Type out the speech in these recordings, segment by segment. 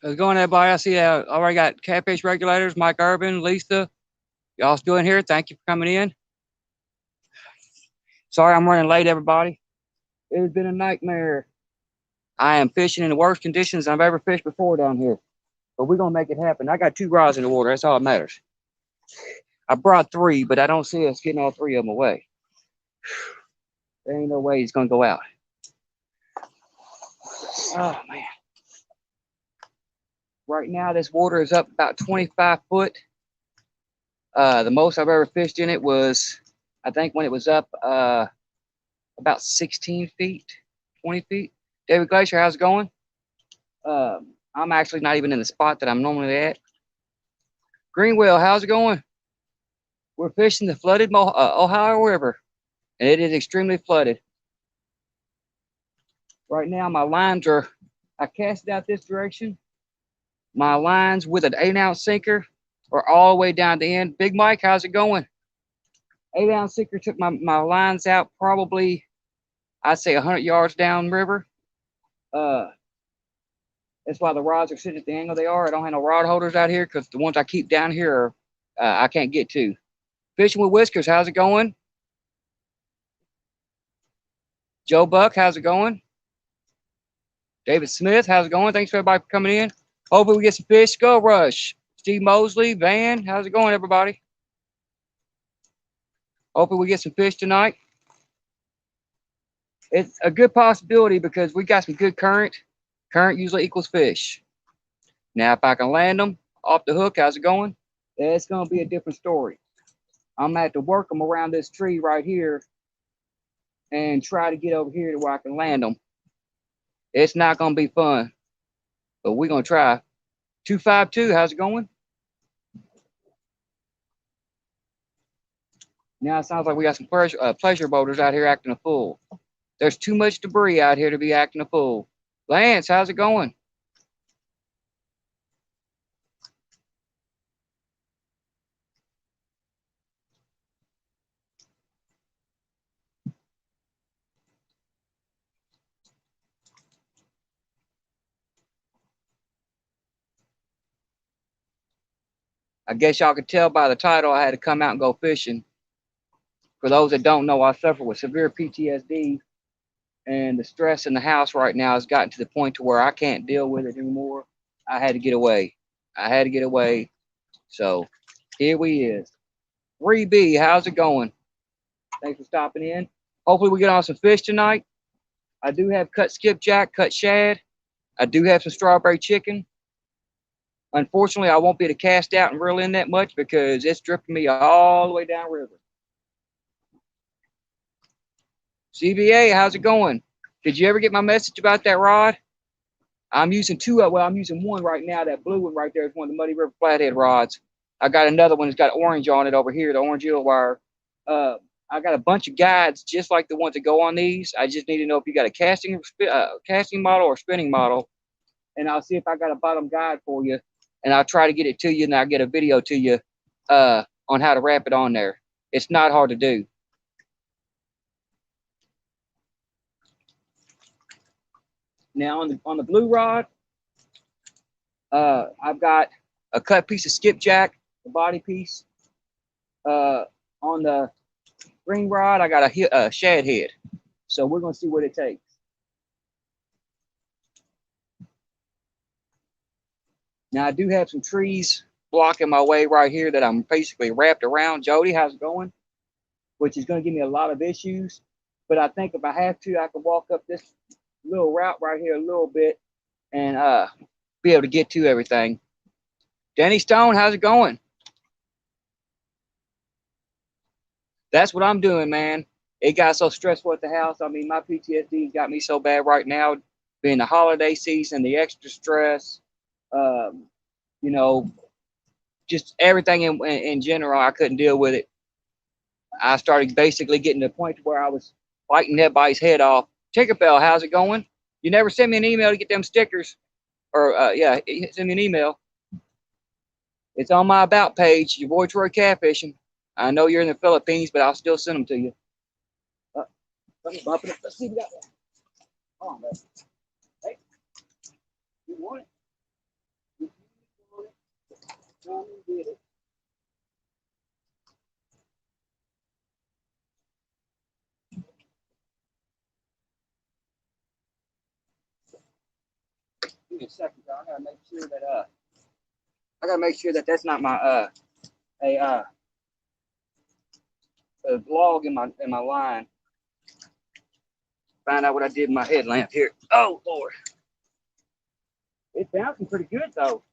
How's it going, everybody? I see I already got Catfish Regulators, Mike Urban, Lisa. Y'all still in here? Thank you for coming in. Sorry I'm running late, everybody. It has been a nightmare. I am fishing in the worst conditions I've ever fished before down here. But we're going to make it happen. I got 2 rods in the water. That's all that matters. I brought 3, but I don't see us getting all 3 of them away. There ain't no way he's going to go out. Oh, man. Right now, this water is up about 25 foot. The most I've ever fished in it was, I think, when it was up about 16 feet, 20 feet. David Glacier, how's it going? I'm actually not even in the spot that I'm normally at. Greenwell, how's it going? We're fishing the flooded Ohio River, and it is extremely flooded. Right now, my lines are, I cast it out this direction. My lines with an 8-ounce sinker are all the way down the end. Big Mike, how's it going? 8-ounce sinker took my lines out probably, I'd say 100 yards downriver. That's why the rods are sitting at the angle they are. I don't have no rod holders out here because the ones I keep down here are, I can't get to. Fishing with Whiskers, how's it going? Joe Buck, how's it going? David Smith, how's it going? Thanks for everybody for coming in. Hopefully we get some fish. Skull Rush. Steve Mosley, Van, how's it going, everybody? Hopefully we get some fish tonight. It's a good possibility because we got some good current. Current usually equals fish. Now, if I can land them off the hook, how's it going? It's going to be a different story. I'm going to have to work them around this tree right here and try to get over here to where I can land them. It's not going to be fun, but we're going to try. 252, how's it going? Now it sounds like we got some pleasure boaters out here acting a fool. There's too much debris out here to be acting a fool. Lance, how's it going? I guess y'all could tell by the title I had to come out and go fishing. For those that don't know, I suffer with severe PTSD, and the stress in the house right now has gotten to the point to where I can't deal with it anymore. I had to get away. I had to get away. So here we is. 3B, how's it going? Thanks for stopping in. Hopefully we get on some fish tonight. I do have cut skipjack, cut shad. I do have some strawberry chicken. Unfortunately, I won't be able to cast out and reel in that much because it's dripping me all the way down river. CBA, how's it going? Did you ever get my message about that rod? I'm using I'm using one right now. That blue one right there is one of the Muddy River Flathead rods. I got another one that's got orange on it over here, the orange eel wire. I got a bunch of guides just like the ones that go on these. I just need to know if you got a casting model or spinning model, and I'll see if I got a bottom guide for you, and I'll try to get it to you, and I'll get a video to you on how to wrap it on there. It's not hard to do. Now on the blue rod, I've got a cut piece of skipjack, the body piece. On the green rod, I got a shad head. So we're gonna see what it takes. Now I do have some trees blocking my way right here that I'm basically wrapped around. Jody, how's it going? Which is gonna give me a lot of issues. But I think if I have to, I can walk up this little route right here a little bit and be able to get to everything. Danny Stone, how's it going? That's what I'm doing, man. It got so stressful at the house. I mean, my PTSD got me so bad right now, being the holiday season, the extra stress, um, you know, just everything in general. I couldn't deal with it. I started basically getting to the point where I was biting everybody's head off. Tinkerbell, how's it going? You never sent me an email to get them stickers, or yeah, send me an email. It's on my about page. Your boy Troy Catfishing. I know you're in the Philippines, but I'll still send them to you. Let me bump it up. Let's see if we got one. Come on, man. Hey, you want it? get it. Give me a second, y'all. I gotta make sure that that's not my a a log in my line. Find out what I did in my headlamp here. Oh Lord. It's bouncing pretty good though.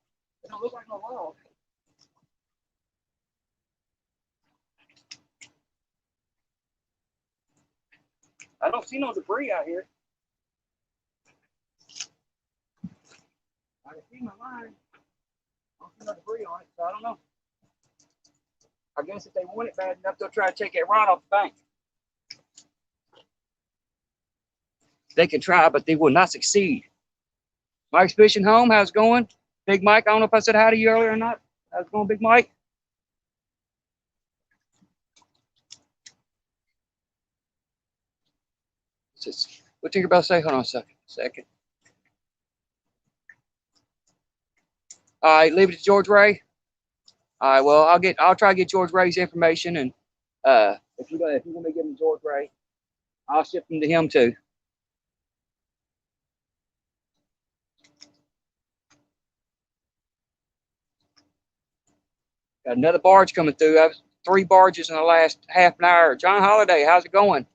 It don't look like no log. I don't see no debris out here. I can see my line. I don't see no debris on it, so I don't know. I guess if they want it bad enough, they'll try to take that rod off the bank. They can try, but they will not succeed. Mike's Fishing Home, how's it going? Big Mike, I don't know if I said hi to you earlier or not. How's it going, Big Mike? What you about to say? Hold on a second. All right, leave it to George Ray. All right, well, I'll try to get George Ray's information, and if you want me to give him George Ray, I'll ship them to him too. Got another barge coming through. I have 3 barges in the last half an hour. John Holiday, how's it going?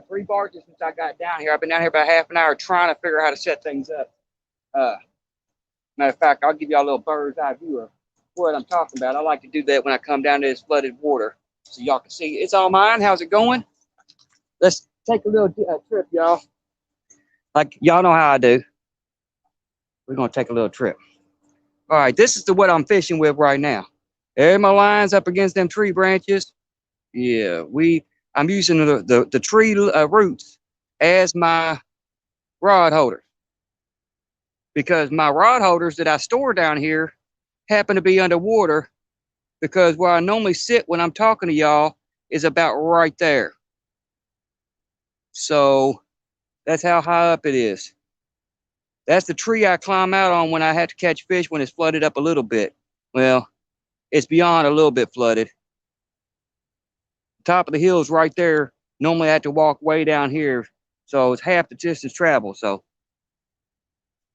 3 barges since I got down here. I've been down here about half an hour trying to figure out how to set things up. Matter of fact, I'll give y'all a little bird's eye view of what I'm talking about. I like to do that when I come down to this flooded water so y'all can see. It's all mine. How's it going? Let's take a little trip, y'all. Like y'all know how I do. We're going to take a little trip. All right, this is what I'm fishing with right now. There my line's up against them tree branches. Yeah, I'm using the tree roots as my rod holder because my rod holders that I store down here happen to be underwater because where I normally sit when I'm talking to y'all is about right there. So that's how high up it is. That's the tree I climb out on when I have to catch fish when it's flooded up a little bit. Well, it's beyond a little bit flooded. Top of the hill is right there. Normally I have to walk way down here. So it's half the distance travel. So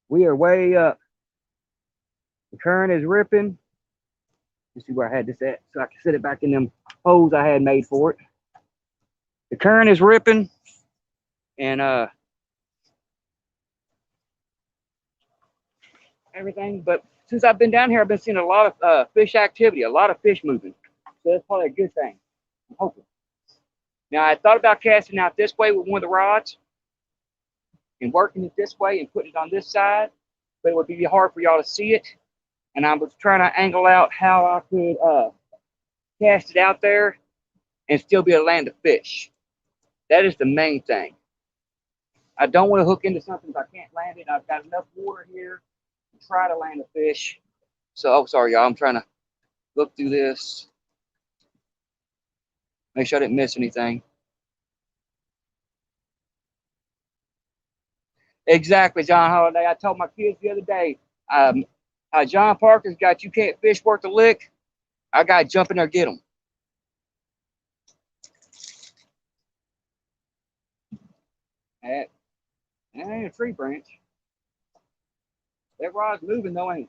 we are way up. The current is ripping. Let's see where I had this at so I can set it back in them holes I had made for it. The current is ripping and everything. But since I've been down here, I've been seeing a lot of fish activity, a lot of fish moving. So that's probably a good thing. I'm hoping. Now I thought about casting out this way with one of the rods and working it this way and putting it on this side, but it would be hard for y'all to see it. And I was trying to angle out how I could cast it out there and still be able to land a fish. That is the main thing. I don't want to hook into something if I can't land it. I've got enough water here to try to land a fish. So, oh, sorry, y'all. I'm trying to look through this. Make sure I didn't miss anything. Exactly, John Holiday. I told my kids the other day, John Parker's got you can't fish worth a lick. I got to jump in there, get them. That ain't a tree branch. That rod's moving though, ain't it?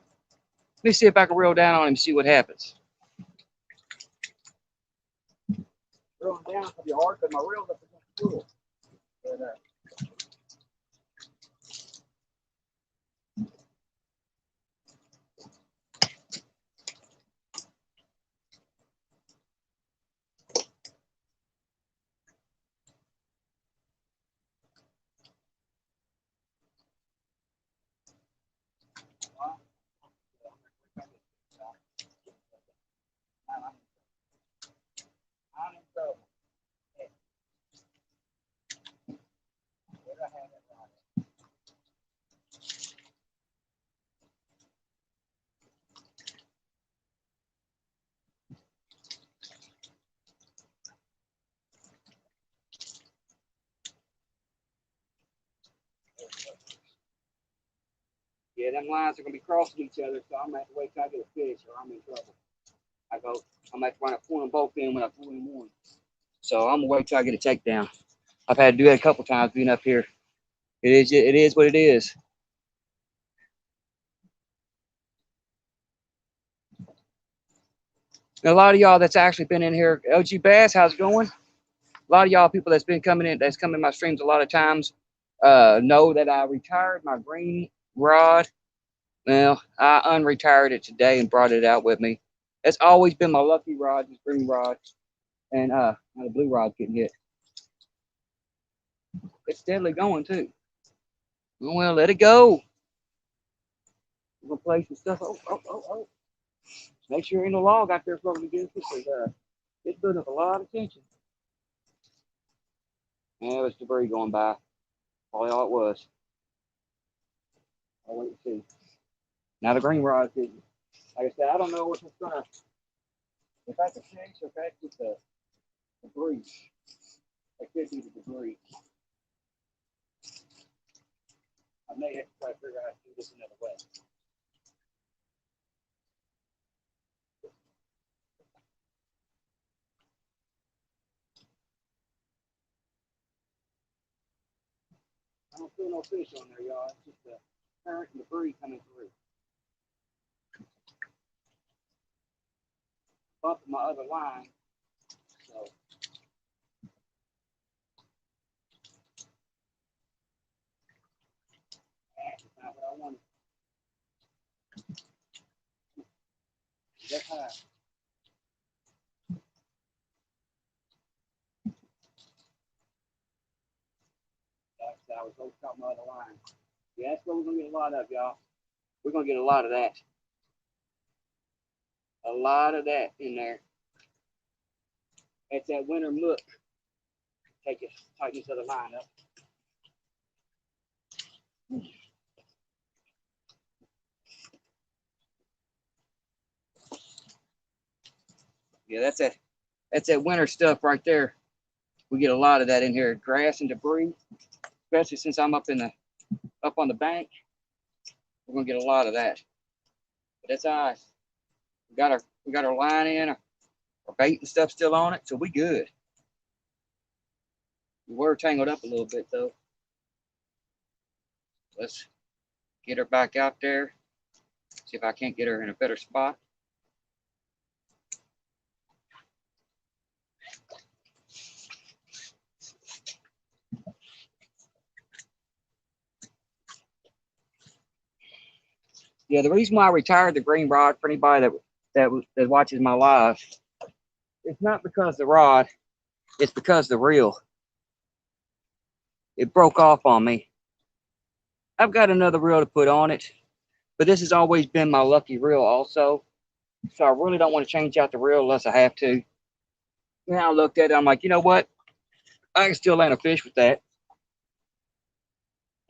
Let me see if I can reel down on him and see what happens. Reeling down will be hard because my reel's up against the pool. But, I'm in trouble. Yeah, them lines are gonna be crossing each other, so I'm gonna have to wait till I get a fish, or I'm in trouble. I'm gonna have to run a pull them both in when I pull them one. So I'm gonna wait till I get a takedown. I've had to do that a couple times being up here. It is what it is. And a lot of y'all that's actually been in here, LG Bass, how's it going? A lot of y'all people that's been coming in, that's come in my streams a lot of times, know that I retired my green rod. Well, I unretired it today and brought it out with me. It's always been my lucky rod, this green rod, and the blue rod's getting hit. It's steadily going too. Well, let it go. We're gonna play some stuff. Oh. Make sure ain't no log out there floating against it, because it's building up a lot of tension. Yeah, it was debris going by. Probably all it was. I'll wait and see. Now the green rod's hitting. Like I said, I don't know if it's gonna, if that's a change or if that's just a debris. It could be the debris. I may have to try to figure out how to do this another way. I don't feel no fish on there, y'all. It's just the current and debris coming through. Bumping my other line. So that's not what I wanted. That's high. I was over top my other line. Yeah, that's what we're gonna get a lot of, y'all. We're gonna get a lot of that. A lot of that in there. It's that winter look. Tighten this other line up. Yeah, that's that winter stuff right there. We get a lot of that in here. Grass and debris, especially since I'm up on the bank. We're gonna get a lot of that. But that's all right. We got our line in, our bait and stuff still on it, so we good. We were tangled up a little bit though. Let's get her back out there. See if I can't get her in a better spot. Yeah, the reason why I retired the green rod, for anybody that watches my live, it's not because the rod, it's because the reel. It broke off on me. I've got another reel to put on it, but this has always been my lucky reel also. So I really don't want to change out the reel unless I have to. Now I looked at it, I'm like, you know what? I can still land a fish with that.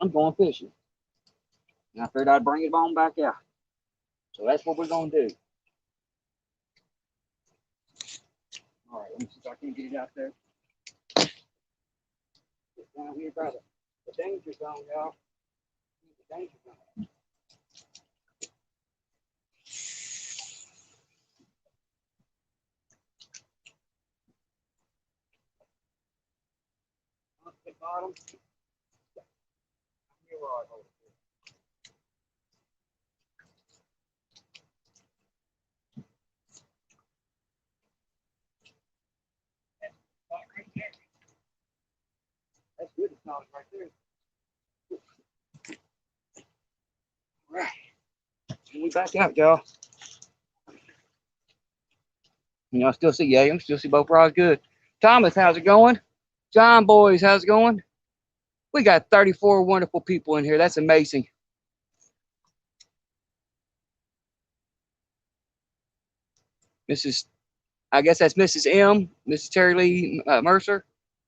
I'm going fishing. And I figured I'd bring it on back out. So that's what we're going to do. All right, let me see if I can get it out there. It's down here by the danger zone, y'all. The danger zone. Up the bottom. Here we are. That's good. It's not right there. All right. And we back out, y'all. You know, I still see you still see both rods good. Thomas, how's it going? John boys, how's it going? We got 34 wonderful people in here. That's amazing. I guess that's Mrs. M, Mrs. Terry Lee Mercer.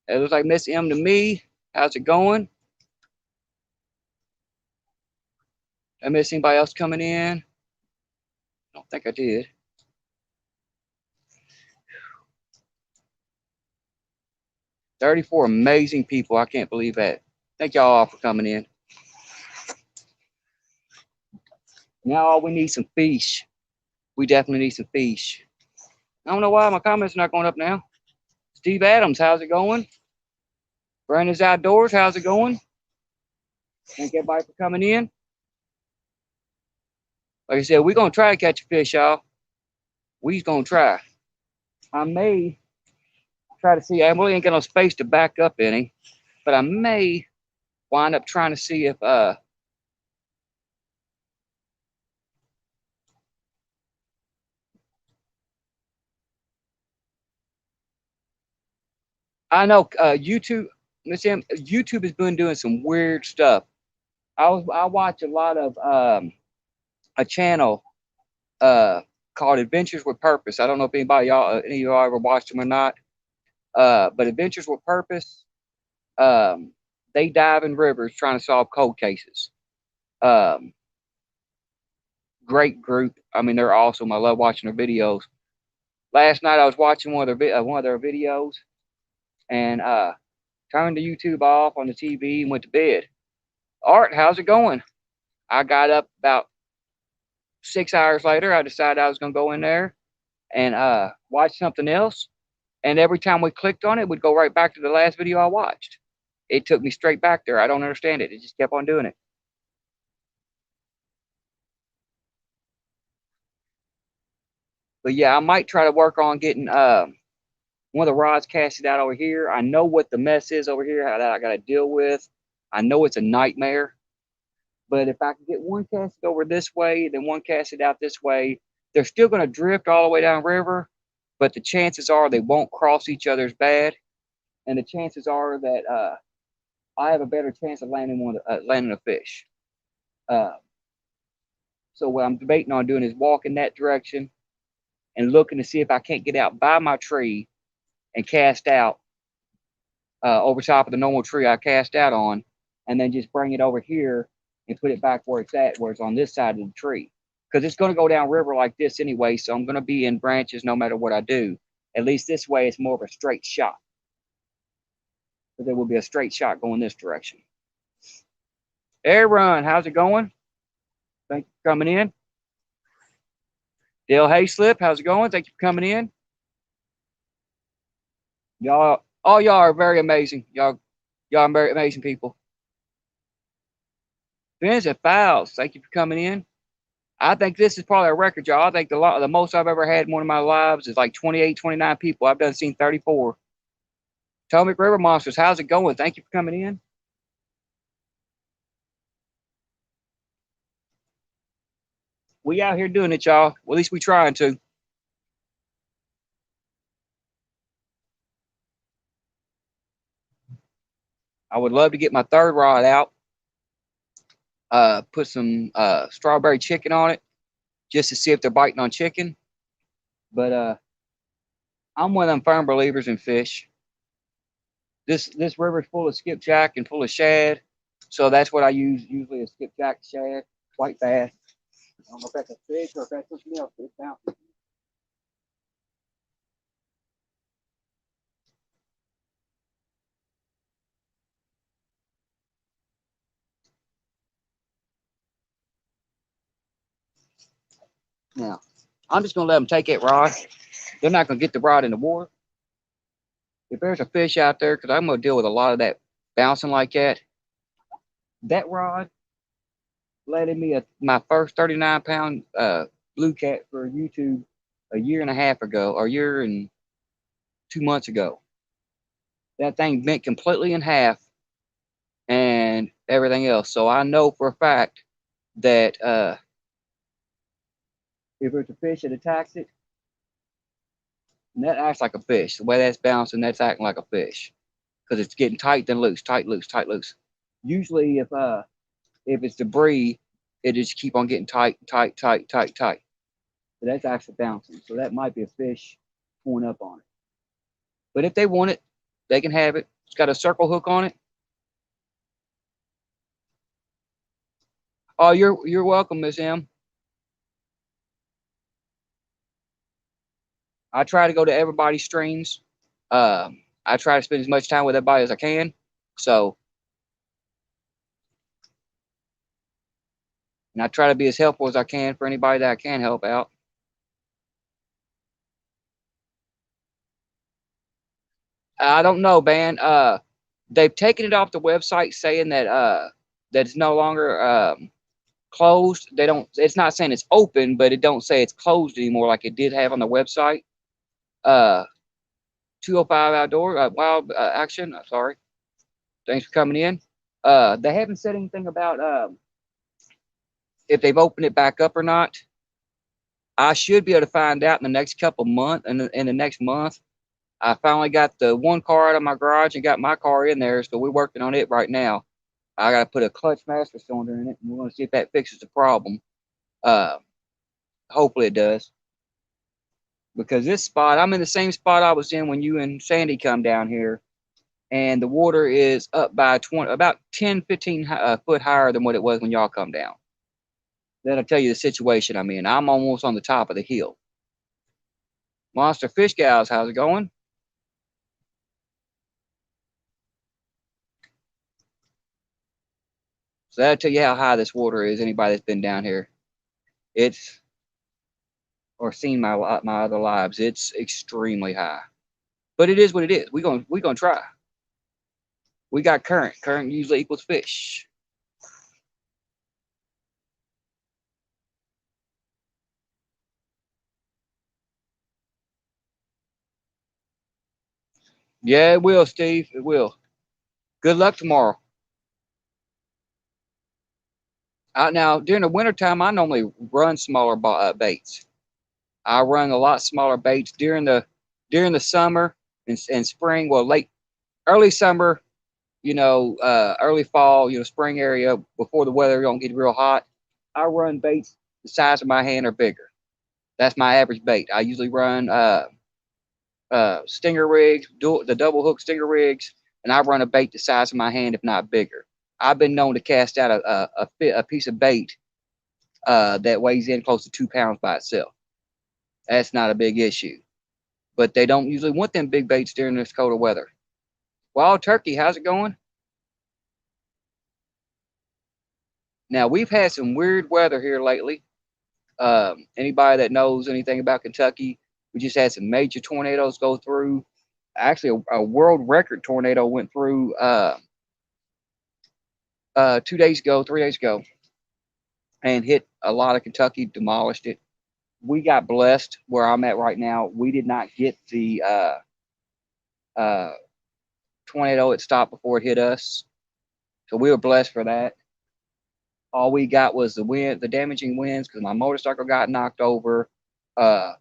It looks like Miss M to me. How's it going? Did I miss anybody else coming in? I don't think I did. $34 amazing people. I can't believe that. Thank y'all all for coming in. Now all we need some fish. We definitely need some fish. I don't know why my comments are not going up now. Steve Adams, how's it going? Brandon's Outdoors, how's it going? Thank everybody for coming in. Like I said, we're going to try to catch a fish, y'all. We's going to try. I may try to see. I really ain't got no space to back up any, but I may wind up trying to see if I know YouTube. Miss M, YouTube has been doing some weird stuff. I watch a lot of a channel called Adventures with Purpose. I don't know if any of y'all ever watched them or not. But Adventures with Purpose, they dive in rivers trying to solve cold cases. Um, Great group. I mean, they're awesome. I love watching their videos. Last night I was watching one of their videos, and turned the YouTube off on the TV and went to bed. Art, how's it going? I got up about 6 hours later. I decided I was gonna go in there and watch something else. And every time we clicked on it, it would go right back to the last video I watched. It took me straight back there. I don't understand it. It just kept on doing it. But yeah, I might try to work on getting one of the rods casted out over here. I know what the mess is over here, how that I got to deal with. I know it's a nightmare. But if I can get one casted over this way, then one casted out this way, they're still going to drift all the way down river. But the chances are they won't cross each other's bad. And the chances are that I have a better chance of landing a fish. Uh, so what I'm debating on doing is walk in that direction and looking to see if I can't get out by my tree and cast out over top of the normal tree I cast out on, and then just bring it over here and put it back where it's at, where it's on this side of the tree. Because it's going to go down river like this anyway, so I'm going to be in branches no matter what I do. At least this way, it's more of a straight shot. But there will be a straight shot going this direction. Air Run, how's it going? Thank you for coming in. Dale Hayslip, how's it going? Thank you for coming in. Y'all, all y'all are very amazing. Y'all are very amazing people. Vincent Fowles, thank you for coming in. I think this is probably a record, y'all. I think the most I've ever had in one of my lives is like 28, 29 people. I've done seen 34. Potomac River Monsters, how's it going? Thank you for coming in. We out here doing it, y'all. Well, at least we trying to. I would love to get my third rod out. Put some strawberry chicken on it just to see if they're biting on chicken. But I'm one of them firm believers in fish. This river's full of skipjack and full of shad, so that's what I use usually, is skipjack, shad, white bass. I don't know if that's a fish or if that's something else. It's bouncing. Now, I'm just gonna let them take that rod. They're not gonna get the rod in the water. If there's a fish out there, because I'm gonna deal with a lot of that bouncing like that. That rod landed me my first 39-pound blue cat for YouTube a year and a half ago, or a year and 2 months ago. That thing bent completely in half and everything else. So I know for a fact that if it's a fish that attacks it, and that acts like a fish. The way that's bouncing, that's acting like a fish, because it's getting tight then loose, tight, loose, tight, loose. Usually, if it's debris, it just keep on getting tight, tight, tight, tight, tight. But that's actually bouncing. So that might be a fish pulling up on it. But if they want it, they can have it. It's got a circle hook on it. Oh, you're welcome, Miss M. I try to go to everybody's streams. I try to spend as much time with everybody as I can. So And I try to be as helpful as I can for anybody that I can help out. I don't know, man. They've taken it off the website saying that that it's no longer closed. They don't. It's not saying it's open, but it don't say it's closed anymore like it did have on the website. 205 Outdoor Wild Action. Sorry. Thanks for coming in. They haven't said anything about if they've opened it back up or not. I should be able to find out in the next couple months. In the next month, I finally got the one car out of my garage and got my car in there, so we're working on it right now. I got to put a clutch master cylinder in it, and we're going to see if that fixes the problem. Uh, Hopefully it does. Because this spot, I'm in the same spot I was in when you and Sandy come down here, and the water is up by about 10, 15 foot higher than what it was when y'all come down. That'll tell you the situation I'm in. I'm almost on the top of the hill. Monster Fish Gals, how's it going? So that'll tell you how high this water is. Anybody that's been down here, it's or seen my other lives, it's extremely high. But it is what it is. We're gonna try. We got current. Current usually equals fish. Yeah, it will, Steve. It will. Good luck tomorrow. Now during the wintertime, I normally run smaller baits. I run a lot smaller baits during the summer and spring. Well, early summer, early fall, spring area before the weather don't get real hot. I run baits the size of my hand or bigger. That's my average bait. I usually run stinger rigs, the double hook stinger rigs, and I run a bait the size of my hand, if not bigger. I've been known to cast out a piece of bait that weighs in close to 2 pounds by itself. That's not a big issue. But they don't usually want them big baits during this colder weather. Wild Turkey, how's it going? Now, we've had some weird weather here lately. Anybody that knows anything about Kentucky, we just had some major tornadoes go through. Actually, a world record tornado went through 2 days ago, 3 days ago, and hit a lot of Kentucky, demolished it. We got blessed where I'm at right now. We did not get the uh, tornado. It stopped before it hit us. So we were blessed for that. All we got was the wind, the damaging winds, because my motorcycle got knocked over. A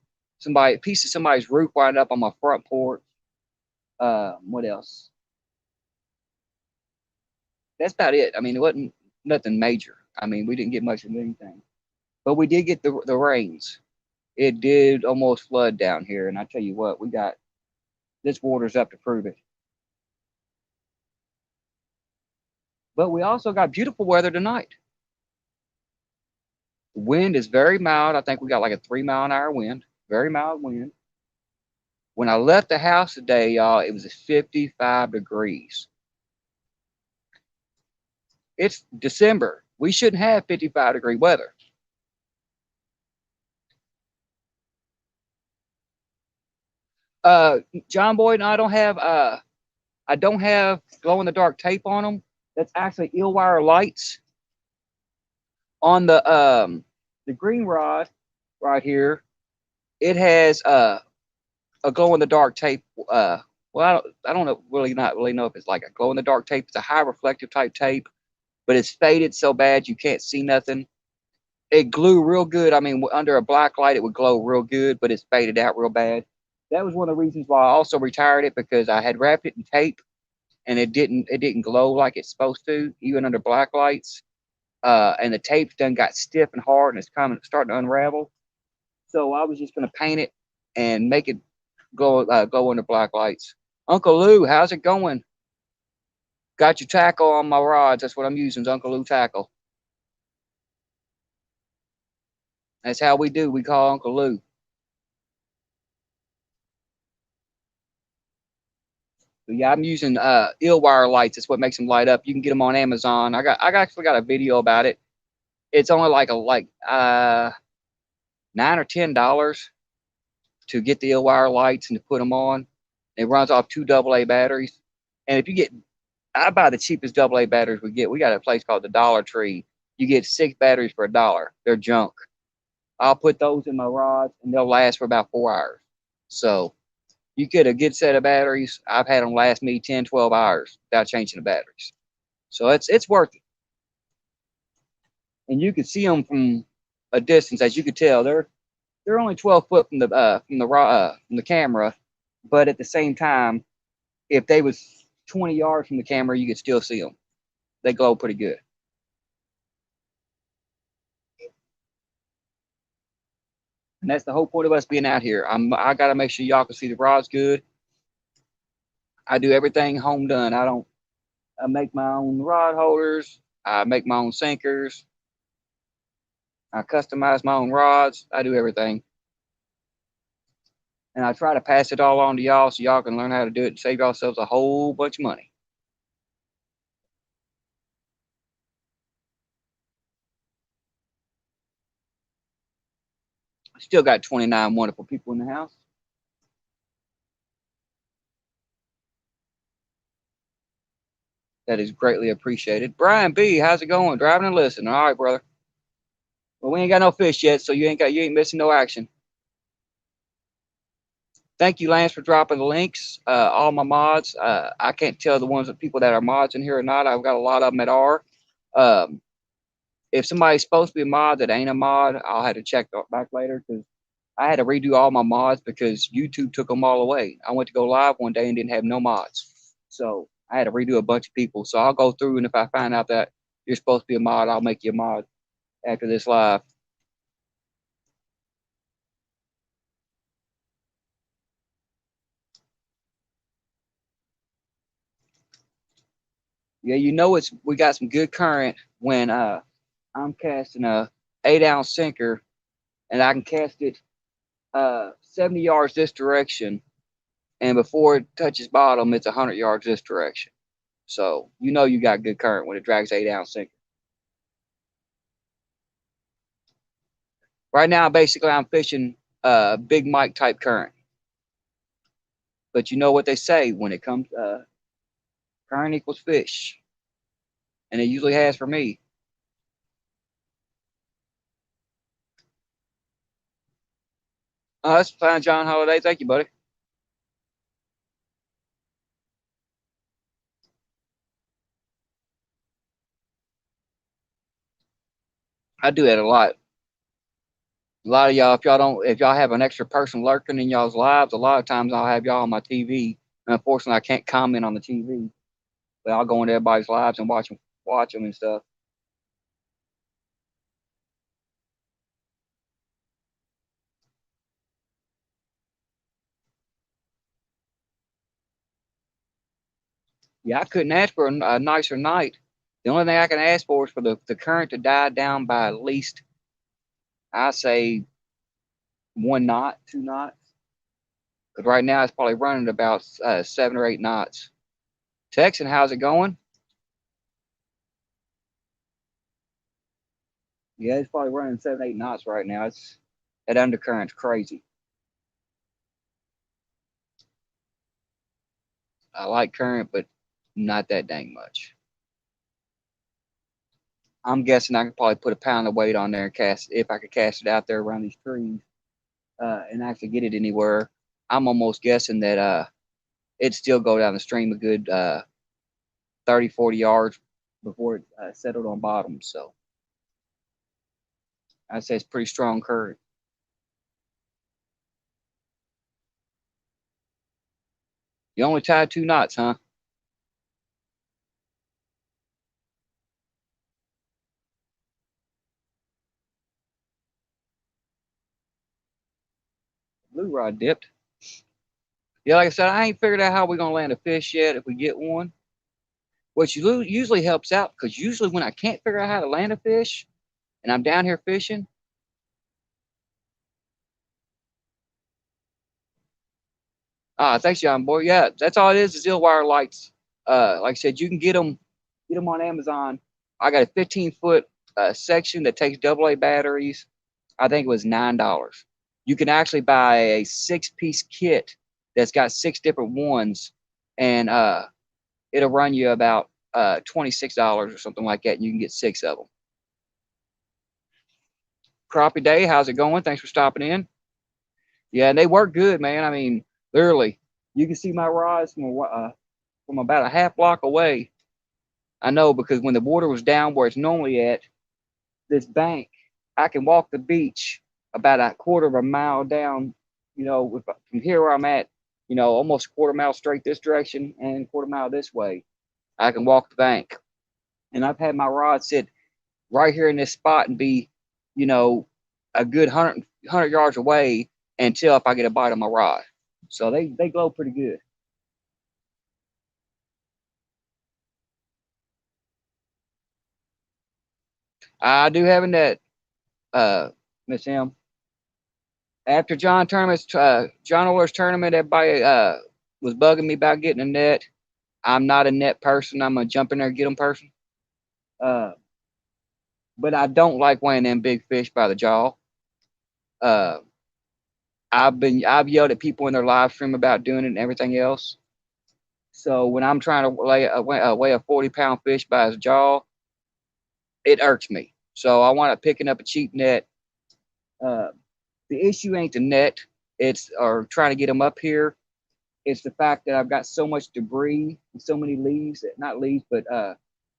piece of somebody's roof wound up on my front porch. What else? That's about it. I mean, it wasn't nothing major. I mean, we didn't get much of anything, but we did get the rains. It did almost flood down here, and I tell you what, we got this water's up to prove it. But we also got beautiful weather tonight. The wind is very mild. I think we got like a 3 mile an hour wind, very mild wind. When I left the house today, y'all, it was 55 degrees. It's December. We shouldn't have 55-degree weather. John Boyd, I don't have glow in the dark tape on them. That's actually Illwire lights on the green rod right here. It has a glow in the dark tape. Well, I don't know, really not really know if it's like a glow in the dark tape. It's a high reflective type tape, but it's faded so bad you can't see nothing. It glue real good. I mean, under a black light, it would glow real good, but it's faded out real bad. That was one of the reasons why I also retired it, because I had wrapped it in tape and it didn't glow like it's supposed to, even under black lights. And the tape's done got stiff and hard, and it's starting to unravel. So I was just gonna paint it and make it go under black lights. Uncle Lou, how's it going? Got your tackle on my rods. That's what I'm using, is Uncle Lou tackle. That's how we do. We call Uncle Lou. But yeah, I'm using Illwire lights. That's what makes them light up. You can get them on Amazon. I actually got a video about it. It's only like $9 or $10 to get the Illwire lights and to put them on. It runs off 2 AA batteries. And if you get, I buy the cheapest AA batteries we get. We got a place called the Dollar Tree. You get 6 batteries for $1. They're junk. I'll put those in my rods and they'll last for about 4 hours. So you get a good set of batteries. I've had them last me 10, 12 hours without changing the batteries. So it's worth it. And you can see them from a distance, as you can tell. They're only 12 foot from the camera, but at the same time, if they was 20 yards from the camera, you could still see them. They glow pretty good. And that's the whole point of us being out here. I gotta make sure y'all can see the rods good. I do everything home done. I make my own rod holders. I make my own sinkers. I customize my own rods. I do everything. And I try to pass it all on to y'all so y'all can learn how to do it and save yourselves a whole bunch of money. Still got 29 wonderful people in the house. That is greatly appreciated. Brian B, how's it going? Driving and listening. All right, brother. Well, we ain't got no fish yet, so you ain't missing no action. Thank you, Lance, for dropping the links. All my mods. I can't tell the ones of people that are mods in here or not. I've got a lot of them that are. Um, if somebody's supposed to be a mod that ain't a mod, I'll have to check back later because I had to redo all my mods because YouTube took them all away. I went to go live one day and didn't have no mods. So I had to redo a bunch of people. So I'll go through, and if I find out that you're supposed to be a mod, I'll make you a mod after this live. Yeah, we got some good current when I'm casting a 8-ounce sinker and I can cast it 70 yards this direction, and before it touches bottom, it's 100 yards this direction. So you got good current when it drags 8-ounce sinker. Right now, basically, I'm fishing Big Mike type current. But you know what they say when it comes current equals fish, and it usually has for me. That's fine, John Holiday. Thank you, buddy. I do that a lot. A lot of y'all, if y'all have an extra person lurking in y'all's lives, a lot of times I'll have y'all on my TV. And unfortunately, I can't comment on the TV, but I'll go into everybody's lives and watch them and stuff. Yeah, I couldn't ask for a nicer night. The only thing I can ask for is for the current to die down by at least, I say, 1 knot, 2 knots. Because right now it's probably running about 7 or 8 knots. Texan, how's it going? Yeah, it's probably running 7, 8 knots right now. That undercurrent's crazy. I like current, but not that dang much. I'm guessing I could probably put a pound of weight on there and cast if I could cast it out there around these trees and actually get it anywhere. I'm almost guessing that it'd still go down the stream a good 30, 40 yards before it settled on bottom. So I'd say it's pretty strong current. You only tied 2 knots, huh? Blue rod dipped. Yeah, like I said, I ain't figured out how we're gonna land a fish yet if we get one. Which usually helps out because usually when I can't figure out how to land a fish and I'm down here fishing, thanks, John boy. Yeah, that's all it is Illwire lights. Like I said, you can get them on Amazon. I got a 15 foot section that takes AA batteries. I think it was $9. You can actually buy a 6-piece kit that's got 6 different ones, and it'll run you about $26 or something like that. And you can get 6 of them. Crappie Day, how's it going? Thanks for stopping in. Yeah, and they work good, man. I mean, literally, you can see my rods from about a half block away. I know because when the water was down where it's normally at, this bank, I can walk the beach about a quarter of a mile down, from here where I'm at, almost a quarter mile straight this direction and a quarter mile this way. I can walk the bank. And I've had my rod sit right here in this spot and be, a good 100 yards away until if I get a bite on my rod. So they glow pretty good. I do have a net, Miss M. After John Orr's tournament, everybody was bugging me about getting a net. I'm not a net person. I'm a jump in there and get them person. Uh, but I don't like weighing them big fish by the jaw. Uh, I've yelled at people in their live stream about doing it and everything else. So when I'm trying to weigh a 40-pound fish by his jaw, it irks me. So I wind up picking up a cheap net. Uh, the issue ain't the net. It's or trying to get them up here. It's the fact that I've got so much debris and so many leaves, not leaves, but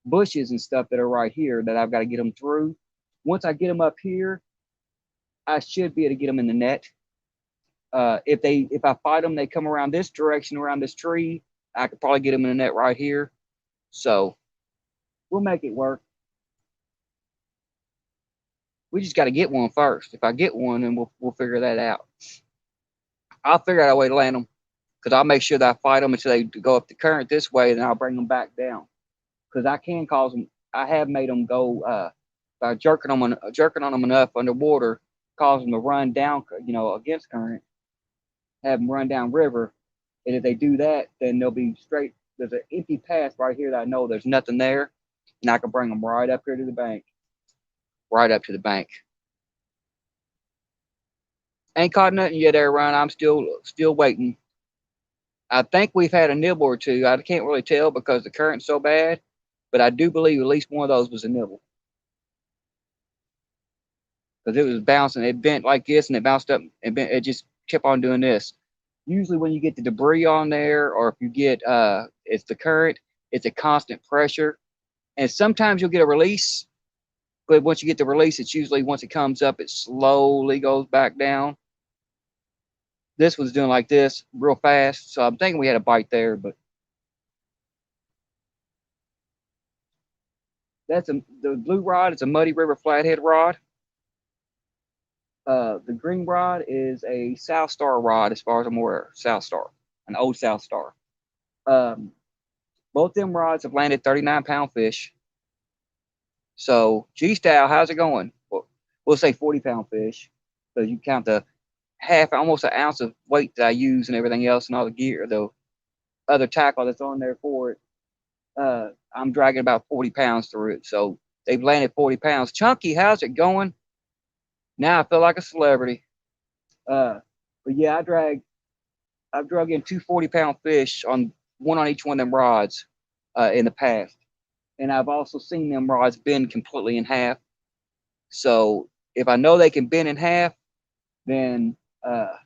bushes and stuff that are right here that I've got to get them through. Once I get them up here, I should be able to get them in the net. If I fight them, they come around this direction, around this tree. I could probably get them in the net right here. So we'll make it work. We just got to get one first. If I get one, then we'll figure that out. I'll figure out a way to land them because I'll make sure that I fight them until they go up the current this way, and then I'll bring them back down. Because I can cause them. I have made them go by jerking on them enough underwater, cause them to run down, against current, have them run down river, and if they do that, then they'll be straight. There's an empty path right here that I know there's nothing there, and I can bring them right up here to the bank, right up to the bank. Ain't caught nothing yet, Aaron. I'm still waiting. I think we've had a nibble or two. I can't really tell because the current's so bad, but I do believe at least one of those was a nibble. Because it was bouncing. It bent like this and it bounced up and it just kept on doing this. Usually when you get the debris on there or if you get it's the current, it's a constant pressure. And sometimes you'll get a release, but once you get the release, it's usually once it comes up, it slowly goes back down. This was doing like this real fast. So I'm thinking we had a bite there, but the blue rod. It's a Muddy River flathead rod. The green rod is a South Star rod, as far as I'm aware. South Star, an old South Star. Both them rods have landed 39-pound fish. So G-Style, how's it going? Well, we'll say 40-pound fish. So you count the almost an ounce of weight that I use and everything else and all the gear, the other tackle that's on there for it. I'm dragging about 40 pounds through it. So they've landed 40 pounds. Chunky, how's it going? Now I feel like a celebrity. But yeah, I've drug in 2 40-pound fish on one on each one of them rods in the past. And I've also seen them rods bend completely in half. So if I know they can bend in half, then I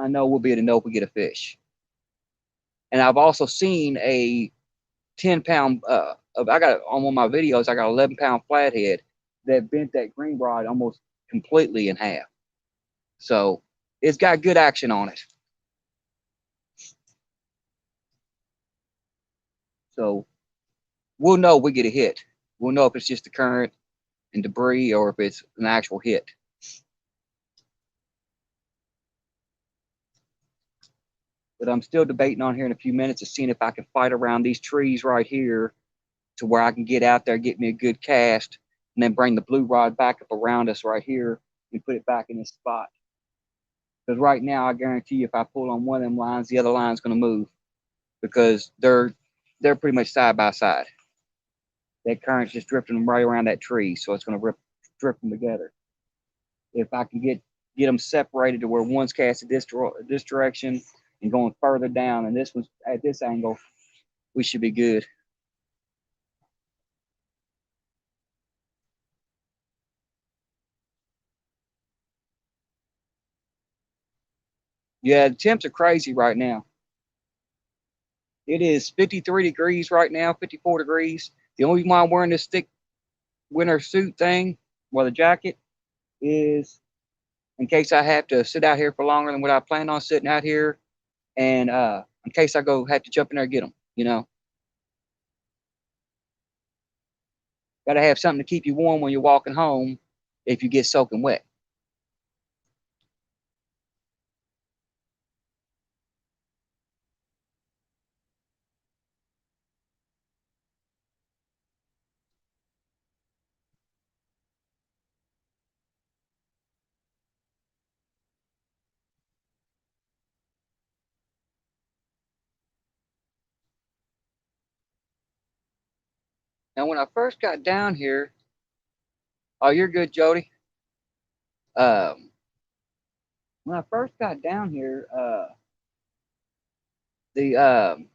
know we'll be able to know if we get a fish. And I've also seen a 10-pound, I got on one of my videos, I got 11-pound flathead that bent that green rod almost completely in half. So it's got good action on it. So we'll know if we get a hit. We'll know if it's just the current and debris or if it's an actual hit. But I'm still debating on here in a few minutes of seeing if I can fight around these trees right here to where I can get out there, get me a good cast, and then bring the blue rod back up around us right here and put it back in this spot. Because right now, I guarantee you, if I pull on one of them lines, the other line's going to move because they're pretty much side by side. That current's just drifting them right around that tree, so it's going to drift them together. If I can get them separated to where one's casted this direction and going further down, and this one's at this angle, we should be good. Yeah, the temps are crazy right now. It is 53 degrees right now, 54 degrees. The only reason why I'm wearing this thick winter suit thing, well, the jacket, is in case I have to sit out here for longer than what I plan on sitting out here, and in case I go have to jump in there and get them. Got to have something to keep you warm when you're walking home if you get soaking wet. Now, when I first got down here, oh, you're good, Jody. Um, when I first got down here, the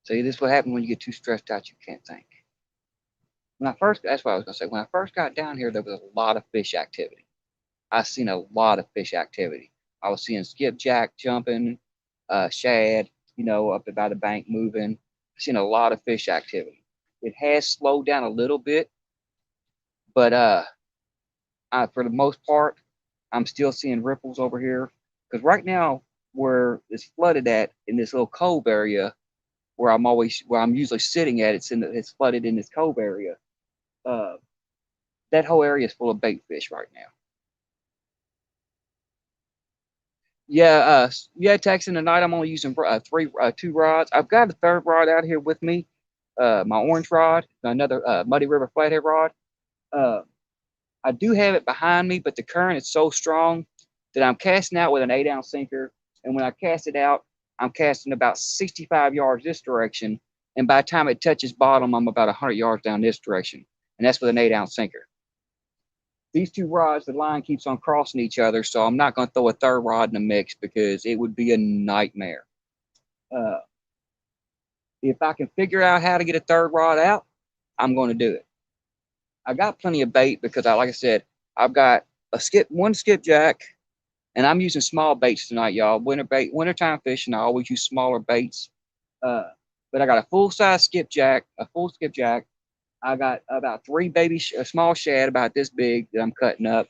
see, this is what happens when you get too stressed out. You can't think. That's what I was gonna say. When I first got down here, there was a lot of fish activity. I seen a lot of fish activity. I was seeing skipjack jumping, shad, up by the bank moving. I seen a lot of fish activity. It has slowed down a little bit, but for the most part, I'm still seeing ripples over here. Because right now, where it's flooded at in this little cove area, where I'm usually sitting at, it's flooded in this cove area. Uh, that whole area is full of bait fish right now. Yeah, texting tonight. I'm only using two rods. I've got a third rod out here with me. My orange rod, another Muddy River flathead rod. Uh, I do have it behind me, but the current is so strong that I'm casting out with an 8-ounce sinker. And when I cast it out, I'm casting about 65 yards this direction. And by the time it touches bottom, I'm about 100 yards down this direction. And that's with an 8-ounce sinker. These two rods, the line keeps on crossing each other, so I'm not going to throw a third rod in the mix because it would be a nightmare. Uh, if I can figure out how to get a third rod out, I'm going to do it. I got plenty of bait because like I said, I've got one skipjack, and I'm using small baits tonight, y'all. Wintertime fishing, I always use smaller baits. But I got a full skipjack. I got about three small shad about this big that I'm cutting up.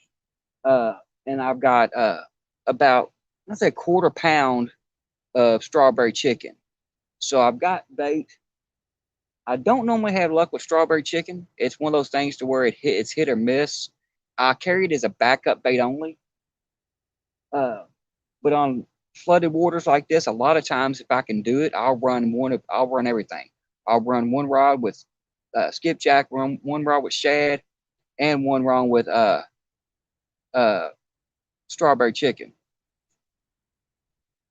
And I've got about, let's say, a quarter pound of strawberry chicken. So I've got bait. I don't normally have luck with strawberry chicken. It's one of those things to where it's hit or miss. I carry it as a backup bait only. But on flooded waters like this, a lot of times if I can do it, I'll run everything. I'll run one rod with skipjack, one rod with shad, and one rod with uh, strawberry chicken.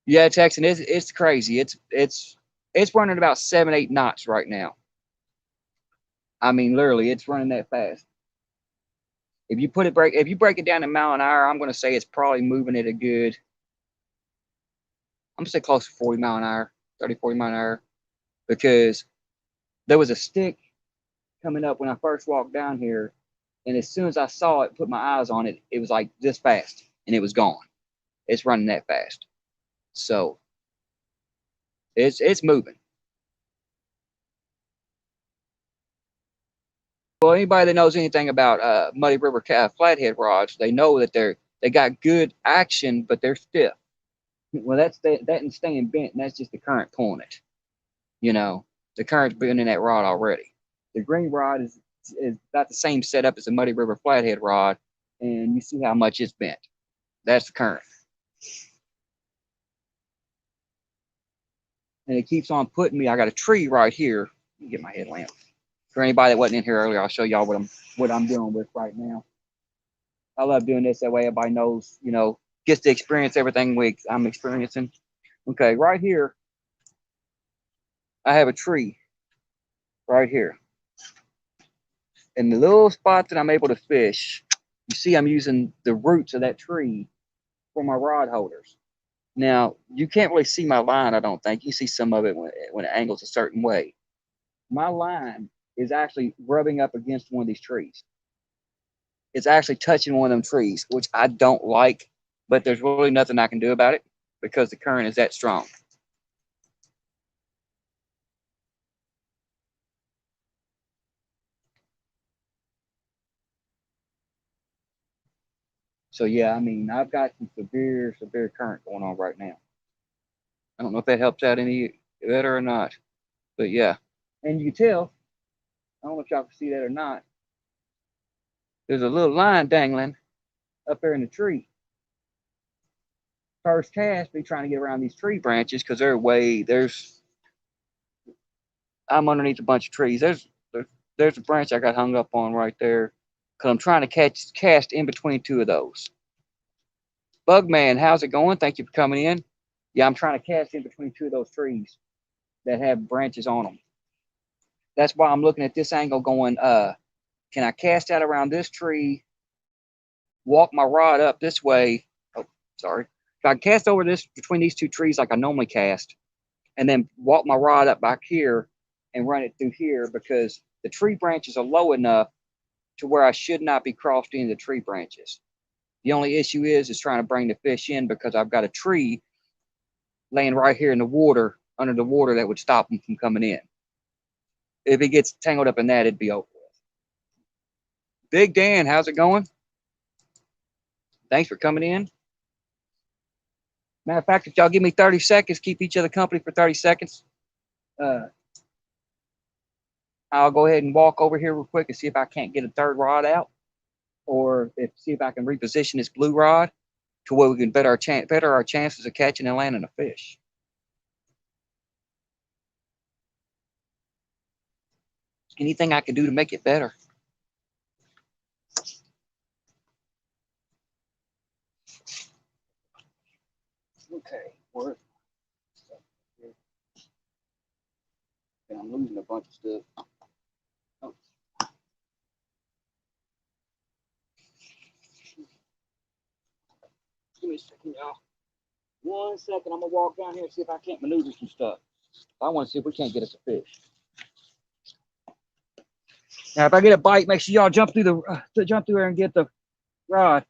Yeah, Texan, it's crazy. It's running about 7-8 knots right now. I mean, literally, it's running that fast. If you break it down in mile an hour, I'm going to say it's probably moving at a good, I'm going to say close to 40 mile an hour, 30, 40 mile an hour, because there was a stick coming up when I first walked down here, and as soon as I saw it, put my eyes on it, it was like this fast, and it was gone. It's running that fast. So it's moving. Well, anybody that knows anything about Muddy River flathead rods, they know that they got good action, but they're stiff. Well, that and staying bent, and that's just the current pulling it. The current's been in that rod already. The green rod is about the same setup as a Muddy River flathead rod, and you see how much it's bent. That's the current. And it keeps on putting me. I got a tree right here. Let me get my headlamp. For anybody that wasn't in here earlier, I'll show y'all what I'm dealing with right now. I love doing this. That way everybody knows, gets to experience everything I'm experiencing. Okay, right here, I have a tree right here. And the little spot that I'm able to fish, you see I'm using the roots of that tree for my rod holders. Now, you can't really see my line, I don't think. You see some of it when it angles a certain way. My line is actually rubbing up against one of these trees. It's actually touching one of them trees, which I don't like, but there's really nothing I can do about it because the current is that strong. So yeah, I mean, I've got some severe current going on right now. I don't know if that helps out any better or not, but yeah. And you can tell, I don't know if y'all can see that or not. There's a little line dangling up there in the tree. First cast, be trying to get around these tree branches because I'm underneath a bunch of trees. There's a branch I got hung up on right there because I'm trying to cast in between two of those. Bugman, how's it going? Thank you for coming in. Yeah, I'm trying to cast in between two of those trees that have branches on them. That's why I'm looking at this angle going, can I cast out around this tree, walk my rod up this way? Oh, sorry. If I cast over this between these two trees like I normally cast, and then walk my rod up back here and run it through here because the tree branches are low enough to where I should not be crossed into the tree branches. The only issue is trying to bring the fish in because I've got a tree laying right here in the water, under the water, that would stop them from coming in. If it gets tangled up in that, it'd be over with. Big Dan, how's it going? Thanks for coming in. Matter of fact, if y'all give me 30 seconds, keep each other company for 30 seconds. I'll go ahead and walk over here real quick and see if I can't get a third rod out, or see if I can reposition this blue rod to where we can better our chances of catching and landing a fish. Anything I can do to make it better. Okay, I'm losing a bunch of stuff. Oh. Give me a second, y'all. 1 second, I'm gonna walk down here and see if I can't maneuver some stuff. I want to see if we can't get us a fish. Now, if I get a bite, make sure y'all jump through there and get the rod.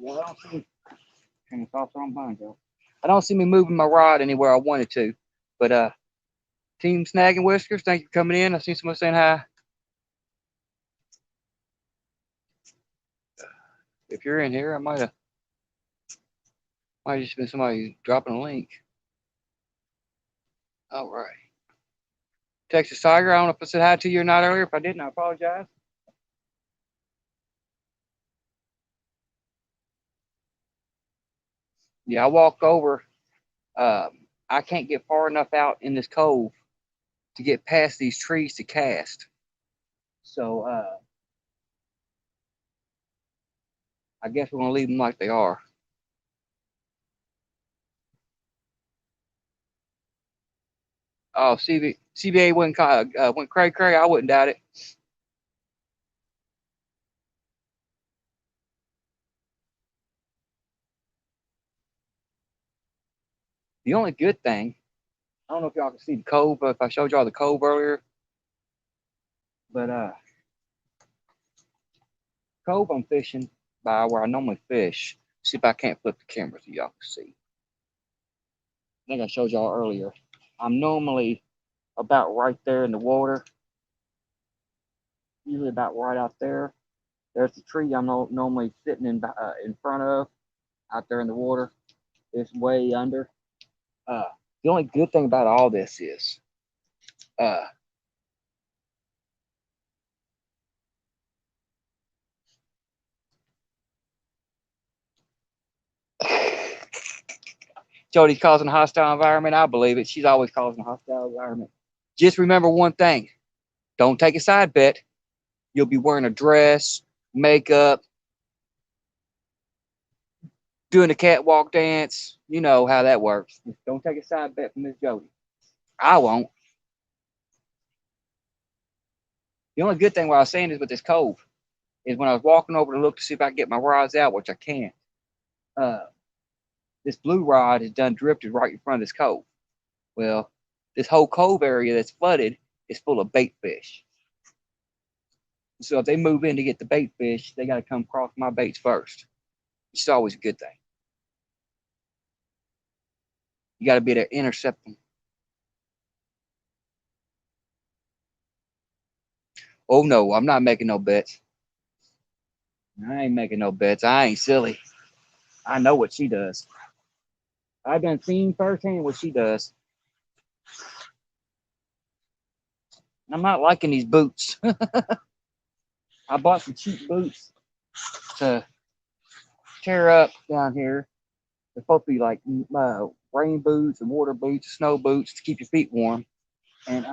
Yeah, I don't see. Turn this off so I'm behind you. I don't see me moving my rod anywhere I wanted to. But Team Snagging Whiskers, thank you for coming in. I see someone saying hi. If you're in here, I might just been somebody dropping a link. All right. Texas Tiger, I don't know if I said hi to you or not earlier. If I didn't, I apologize. Yeah, I walk over. I can't get far enough out in this cove to get past these trees to cast. So I guess we're gonna leave them like they are. Oh, CBA went cray cray. I wouldn't doubt it. The only good thing, I don't know if y'all can see the cove, but if I showed y'all the cove earlier, but cove I'm fishing by where I normally fish. See if I can't flip the camera so y'all can see. I think I showed y'all earlier. I'm normally about right there in the water, usually about right out there. There's the tree I'm normally sitting in front of, out there in the water. It's way under. Uh, the only good thing about all this is, uh, Jody's causing a hostile environment. I believe it. She's always causing a hostile environment. Just remember one thing: don't take a side bet. You'll be wearing a dress, makeup, doing a catwalk dance. You know how that works. Don't take a side bet from Miss Jody. I won't. The only good thing what I was saying is with this cove is when I was walking over to look to see if I could get my rods out, which I can't. Uh, this blue rod is done drifted right in front of this cove. Well, this whole cove area that's flooded is full of bait fish. So if they move in to get the bait fish, they got to come across my baits first. It's always a good thing. You got to be there to intercept them. Oh no, I'm not making no bets. I ain't making no bets. I ain't silly. I know what she does. I've done seen firsthand what she does. I'm not liking these boots. I bought some cheap boots to tear up down here. They're supposed to be like rain boots and water boots, snow boots to keep your feet warm. And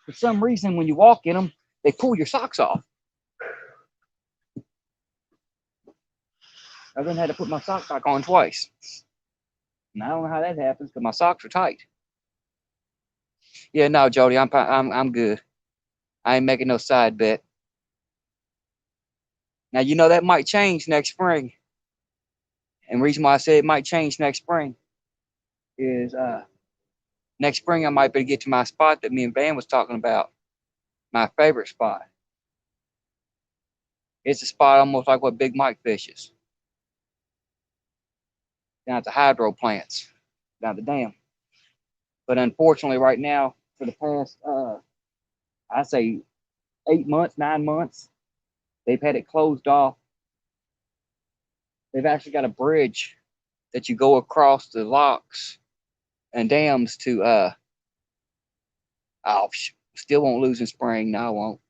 for some reason, when you walk in them, they pull your socks off. I then had to put my socks back on twice. And I don't know how that happens because my socks are tight. Yeah, no, Jody, I'm good. I ain't making no side bet. Now you know that might change next spring. And the reason why I say it might change next spring is next spring I might be able to get to my spot that me and Van was talking about. My favorite spot. It's a spot almost like what Big Mike fishes. Down at the hydro plants, down the dam. But unfortunately, right now, for the past I say 8 months, 9 months, they've had it closed off. They've actually got a bridge that you go across the locks and dams to oh, still won't lose in spring. No, I won't.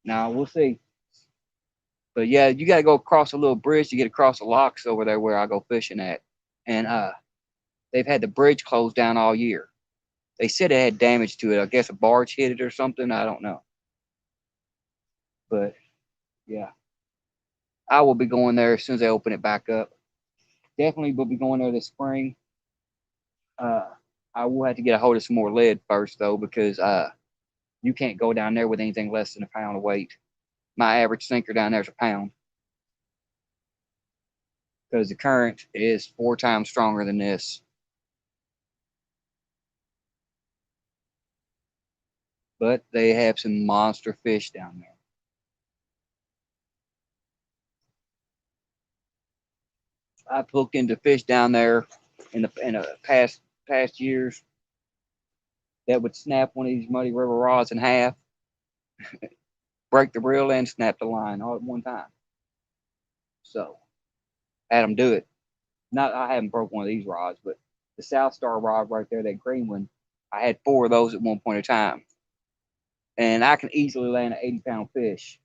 No, we'll see. But yeah, you got to go across a little bridge to get across the locks over there where I go fishing at. And they've had the bridge closed down all year. They said it had damage to it. I guess a barge hit it or something. I don't know. But yeah, I will be going there as soon as they open it back up. Definitely will be going there this spring. Uh, I will have to get a hold of some more lead first though, because you can't go down there with anything less than a pound of weight. My average sinker down there is a pound because the current is 4 times stronger than this. But they have some monster fish down there. I've hooked into fish down there in the past years that would snap one of these Muddy River rods in half, break the reel and snap the line all at one time. So had them do it. Not I haven't broke one of these rods, but the South Star rod right there, that green one, I had 4 of those at one point in time, and I can easily land an 80-pound fish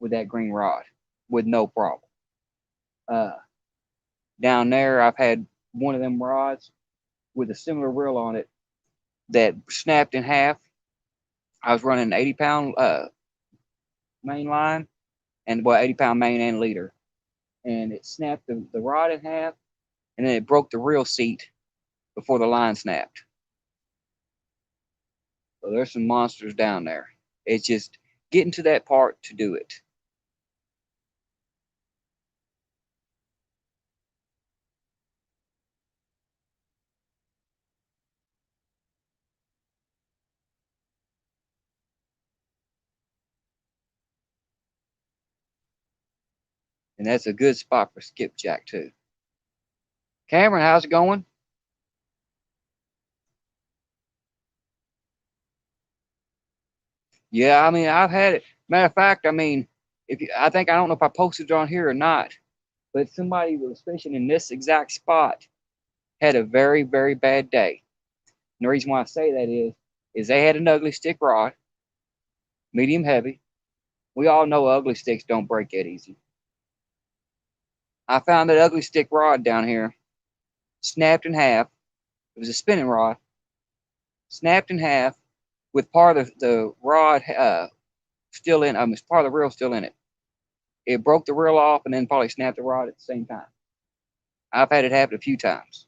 with that green rod with no problem. Uh, Down there, I've had one of them rods with a similar reel on it that snapped in half. I was running an 80-pound main line, and 80-pound main and leader, and it snapped the rod in half, and then it broke the reel seat before the line snapped. So there's some monsters down there. It's just getting to that part to do it. And that's a good spot for skipjack too. Cameron, how's it going? Yeah, I mean, I've had it. Matter of fact, I mean, if you, I think I don't know if I posted it on here or not, but somebody who was fishing in this exact spot had a very, very bad day. And the reason why I say that is they had an ugly stick rod, medium heavy. We all know ugly sticks don't break that easy. I found that ugly stick rod down here, snapped in half. It was a spinning rod, snapped in half with part of the rod still in. Part of the reel still in it. It broke the reel off and then probably snapped the rod at the same time. I've had it happen a few times.